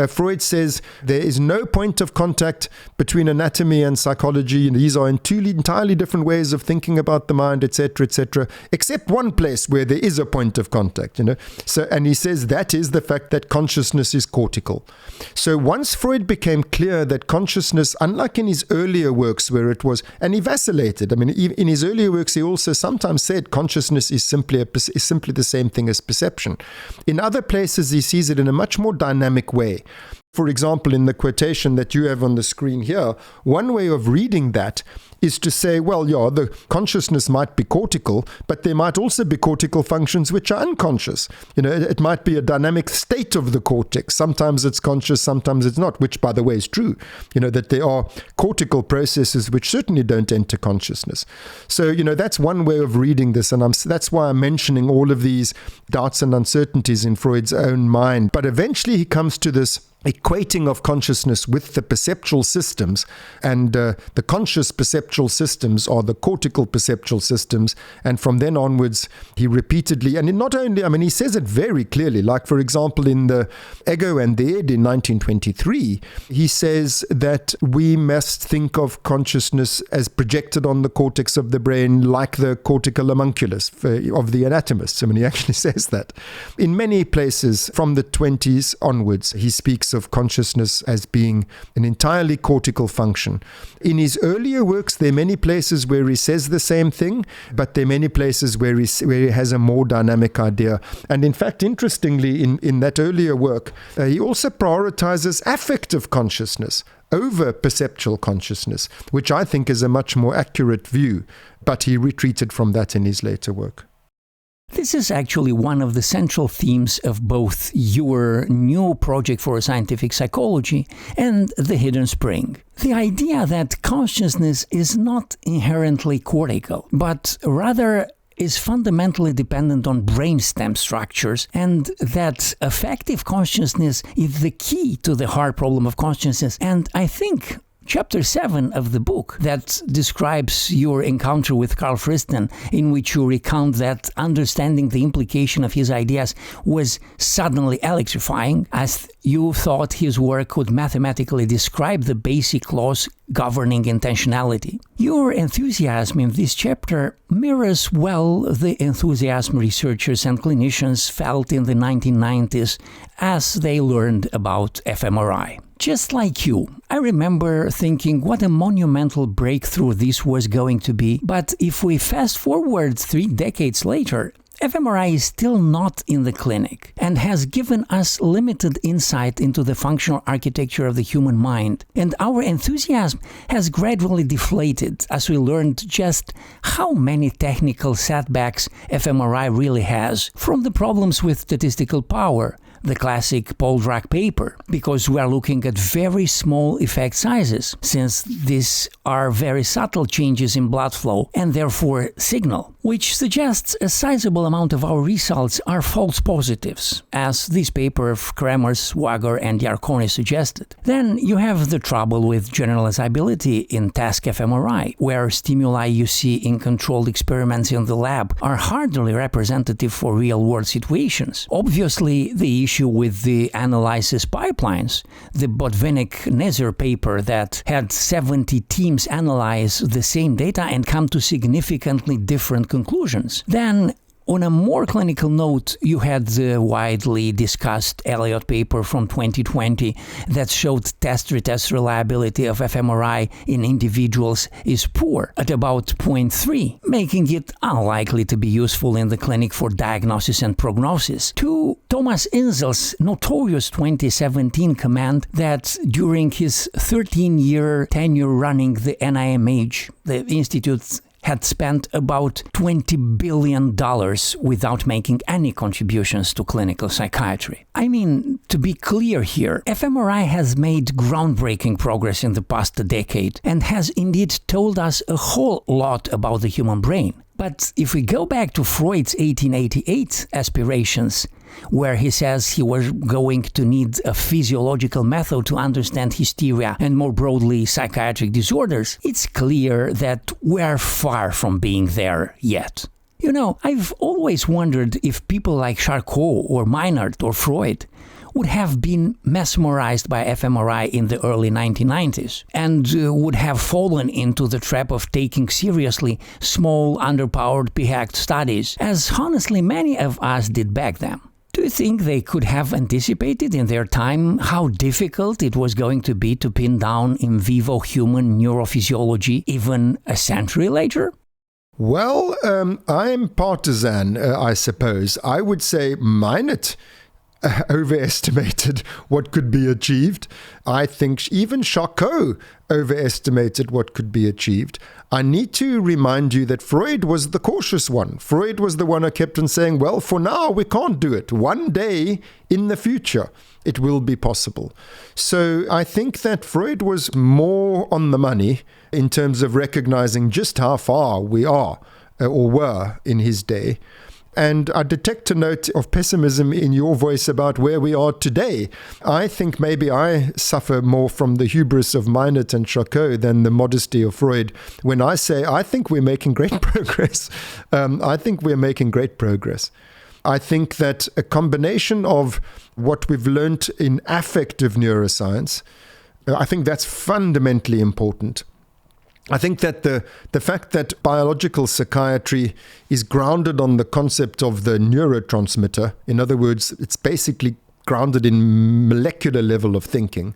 Freud says there is no point of contact between anatomy and psychology. These are two entirely different ways of thinking about the mind, etc., except one place where there is a point of contact. So, and he says that is the fact that consciousness is cortical. So once Freud became clear that consciousness, unlike in his earlier works where it was, and he vacillated. I mean, in his earlier works, he also sometimes said consciousness is simply the same thing as perception. In other places, he sees it in a much more dynamic way. For example, in the quotation that you have on the screen here, one way of reading that is to say, well, yeah, the consciousness might be cortical, but there might also be cortical functions which are unconscious. It might be a dynamic state of the cortex. Sometimes it's conscious, sometimes it's not, which, by the way, is true. That there are cortical processes which certainly don't enter consciousness. So, that's one way of reading this, and that's why I'm mentioning all of these doubts and uncertainties in Freud's own mind. But eventually he comes to this equating of consciousness with the perceptual systems, and the conscious perceptual systems are the cortical perceptual systems. And from then onwards, he repeatedly, and not only, he says it very clearly, like for example in the Ego and the Id in 1923, he says that we must think of consciousness as projected on the cortex of the brain like the cortical homunculus of the anatomists. He actually says that. In many places from the 20s onwards, he speaks of consciousness as being an entirely cortical function. In his earlier works, there are many places where he says the same thing, but there are many places where he has a more dynamic idea. And in fact, interestingly, in that earlier work, he also prioritizes affective consciousness over perceptual consciousness, which I think is a much more accurate view, but he retreated from that in his later work. This is actually one of the central themes of both your new project for scientific psychology and The Hidden Spring. The idea that consciousness is not inherently cortical, but rather is fundamentally dependent on brainstem structures, and that affective consciousness is the key to the hard problem of consciousness. And I think Chapter 7 of the book that describes your encounter with Carl Friston, in which you recount that understanding the implication of his ideas was suddenly electrifying, as you thought his work could mathematically describe the basic laws governing intentionality. Your enthusiasm in this chapter mirrors well the enthusiasm researchers and clinicians felt in the 1990s as they learned about fMRI. Just like you, I remember thinking what a monumental breakthrough this was going to be, but if we fast forward 3 decades later, fMRI is still not in the clinic and has given us limited insight into the functional architecture of the human mind. And our enthusiasm has gradually deflated as we learned just how many technical setbacks fMRI really has, from the problems with statistical power, the classic Poldrack paper, because we are looking at very small effect sizes, since these are very subtle changes in blood flow and therefore signal, which suggests a sizable amount of our results are false positives, as this paper of Kramer, Swagger and Yarkoni suggested. Then you have the trouble with generalizability in task fMRI, where stimuli you see in controlled experiments in the lab are hardly representative for real-world situations. Obviously, the issue with the analysis pipelines, the Botvinnik-Nezer paper that had 70 teams analyze the same data and come to significantly different conclusions. Then, on a more clinical note, you had the widely discussed Elliott paper from 2020 that showed test-retest reliability of fMRI in individuals is poor, at about 0.3, making it unlikely to be useful in the clinic for diagnosis and prognosis, to Thomas Inzel's notorious 2017 comment that during his 13-year tenure running the NIMH, the Institute had spent about $20 billion without making any contributions to clinical psychiatry. I mean, to be clear here, fMRI has made groundbreaking progress in the past decade and has indeed told us a whole lot about the human brain. But if we go back to Freud's 1888 aspirations, where he says he was going to need a physiological method to understand hysteria and more broadly psychiatric disorders, it's clear that we're far from being there yet. You know, I've always wondered if people like Charcot or Miner or Freud would have been mesmerized by fMRI in the early 1990s and would have fallen into the trap of taking seriously small, underpowered p-hacked studies, as honestly many of us did back then. Do you think they could have anticipated in their time how difficult it was going to be to pin down in vivo human neurophysiology even a century later? Well, I'm partisan, I suppose. I would say Minot overestimated what could be achieved. I think even Charcot overestimated what could be achieved. I need to remind you that Freud was the cautious one. Freud was the one who kept on saying, well, for now, we can't do it. One day in the future, it will be possible. So I think that Freud was more on the money in terms of recognizing just how far we are or were in his day. And I detect a note of pessimism in your voice about where we are today. I think maybe I suffer more from the hubris of Minot and Charcot than the modesty of Freud when I say I think we're making great progress. I think we're making great progress. I think that a combination of what we've learned in affective neuroscience, I think that's fundamentally important. I think that the fact that biological psychiatry is grounded on the concept of the neurotransmitter, in other words, it's basically grounded in molecular level of thinking,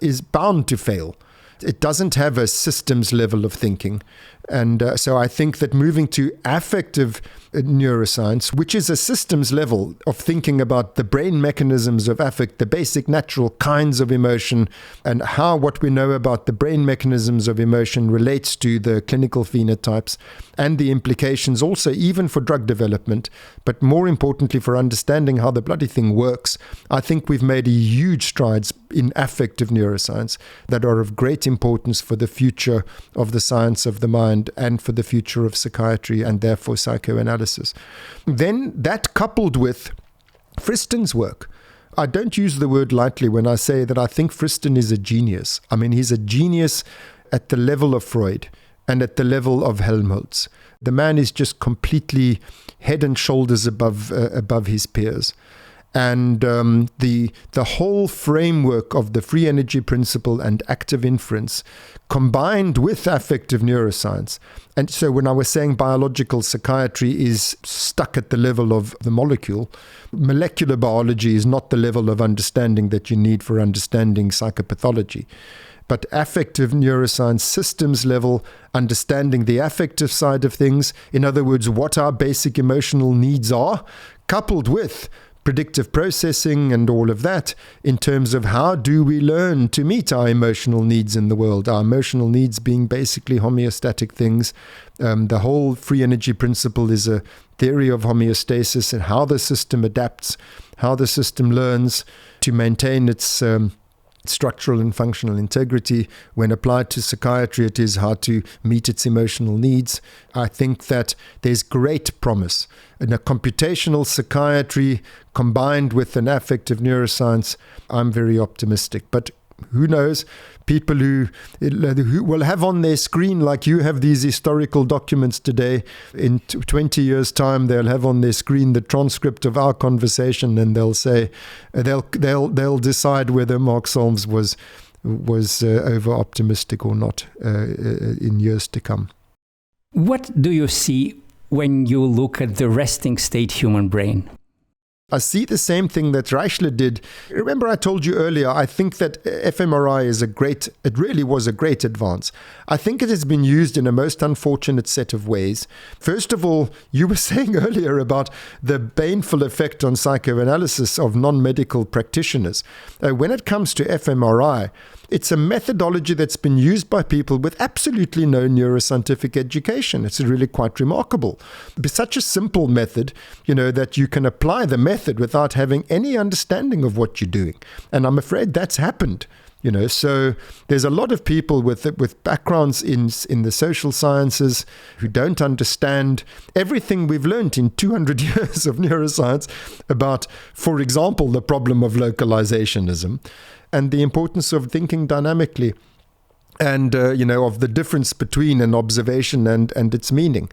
is bound to fail. It doesn't have a systems level of thinking. And so I think that moving to affective neuroscience, which is a systems level of thinking about the brain mechanisms of affect, the basic natural kinds of emotion, and how what we know about the brain mechanisms of emotion relates to the clinical phenotypes and the implications also even for drug development, but more importantly for understanding how the bloody thing works. I think we've made huge strides in affective neuroscience that are of great importance for the future of the science of the mind and for the future of psychiatry and therefore psychoanalysis. Then that coupled with Friston's work. I don't use the word lightly when I say that I think Friston is a genius. I mean, he's a genius at the level of Freud and at the level of Helmholtz. The man is just completely head and shoulders above his peers. And the whole framework of the free energy principle and active inference combined with affective neuroscience. And so when I was saying biological psychiatry is stuck at the level of the molecule, molecular biology is not the level of understanding that you need for understanding psychopathology. But affective neuroscience systems level, understanding the affective side of things, in other words, what our basic emotional needs are, coupled with predictive processing and all of that in terms of how do we learn to meet our emotional needs in the world, our emotional needs being basically homeostatic things. The whole free energy principle is a theory of homeostasis and how the system adapts, how the system learns to maintain its structural and functional integrity. When applied to psychiatry, it is how to meet its emotional needs. I think that there's great promise in a computational psychiatry combined with an affective neuroscience. I'm very optimistic, but who knows? People who will have on their screen, like you have these historical documents today, in 20 years' time, they'll have on their screen the transcript of our conversation, and they'll say, they'll decide whether Mark Solms was over optimistic or not in years to come. What do you see when you look at the resting state human brain? I see the same thing that Reichler did. Remember I told you earlier, I think that fMRI is it really was a great advance. I think it has been used in a most unfortunate set of ways. First of all, you were saying earlier about the baneful effect on psychoanalysis of non-medical practitioners. When it comes to fMRI, it's a methodology that's been used by people with absolutely no neuroscientific education. It's really quite remarkable. It's such a simple method, that you can apply the method without having any understanding of what you're doing. And I'm afraid that's happened. So there's a lot of people with backgrounds in the social sciences who don't understand everything we've learned in 200 years of neuroscience about, for example, the problem of localizationism and the importance of thinking dynamically and, of the difference between an observation and its meaning.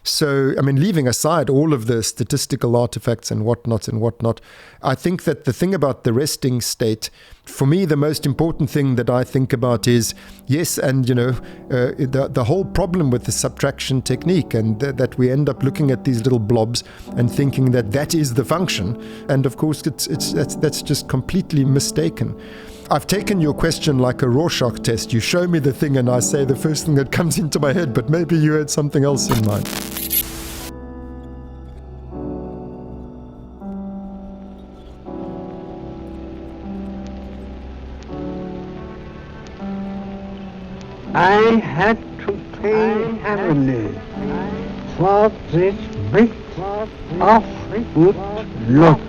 So, leaving aside all of the statistical artifacts and whatnot, I think that the thing about the resting state, for me, the most important thing that I think about is, yes, and, the whole problem with the subtraction technique and that we end up looking at these little blobs and thinking that is the function. And of course, that's just completely mistaken. I've taken your question like a Rorschach test. You show me the thing and I say the first thing that comes into my head, but maybe you had something else in mind. I had to pay heavily for this bit of good luck.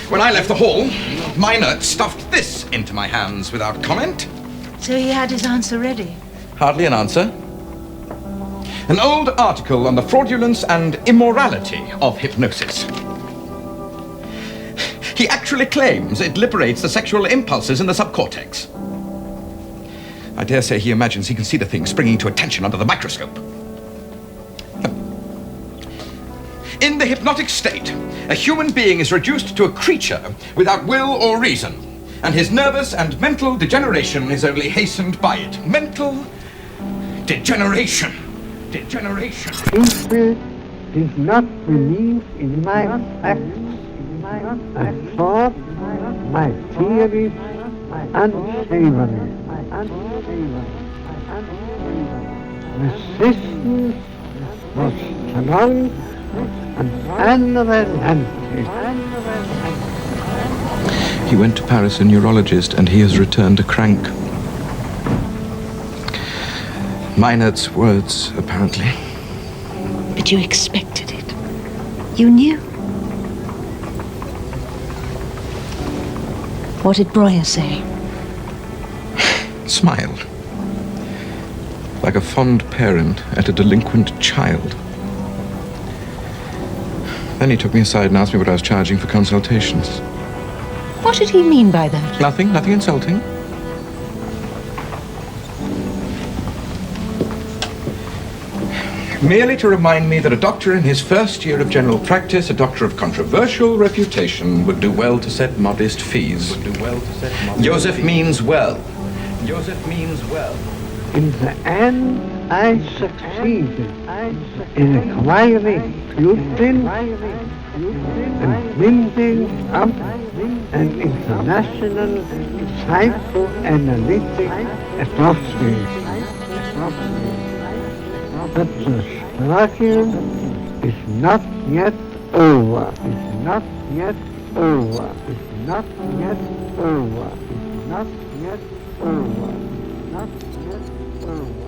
When I left the hall, Miner stuffed this into my hands without comment. So he had his answer ready? Hardly an answer. An old article on the fraudulence and immorality of hypnosis. He actually claims it liberates the sexual impulses in the subcortex. I dare say he imagines he can see the thing springing to attention under the microscope. In the hypnotic state, a human being is reduced to a creature without will or reason, and his nervous and mental degeneration is only hastened by it. Mental degeneration. Degeneration. People did not believe in my facts. I thought my theories unsavory. Resistance was strong and unrelenting. He went to Paris a neurologist, and he has returned a crank. Miner's words, apparently. But you expected it. You knew. What did Breuer say? Smiled. Like a fond parent at a delinquent child. Then he took me aside and asked me what I was charging for consultations. What did he mean by that? Nothing insulting. Merely to remind me that a doctor in his first year of general practice, a doctor of controversial reputation, would do well to set modest fees. Joseph means well. Joseph means well. In the end, I succeeded in acquiring Putin and building up an international psychoanalytic association. But the struggle is not yet over, is not yet over, is not yet over, is not yet over, is not yet over.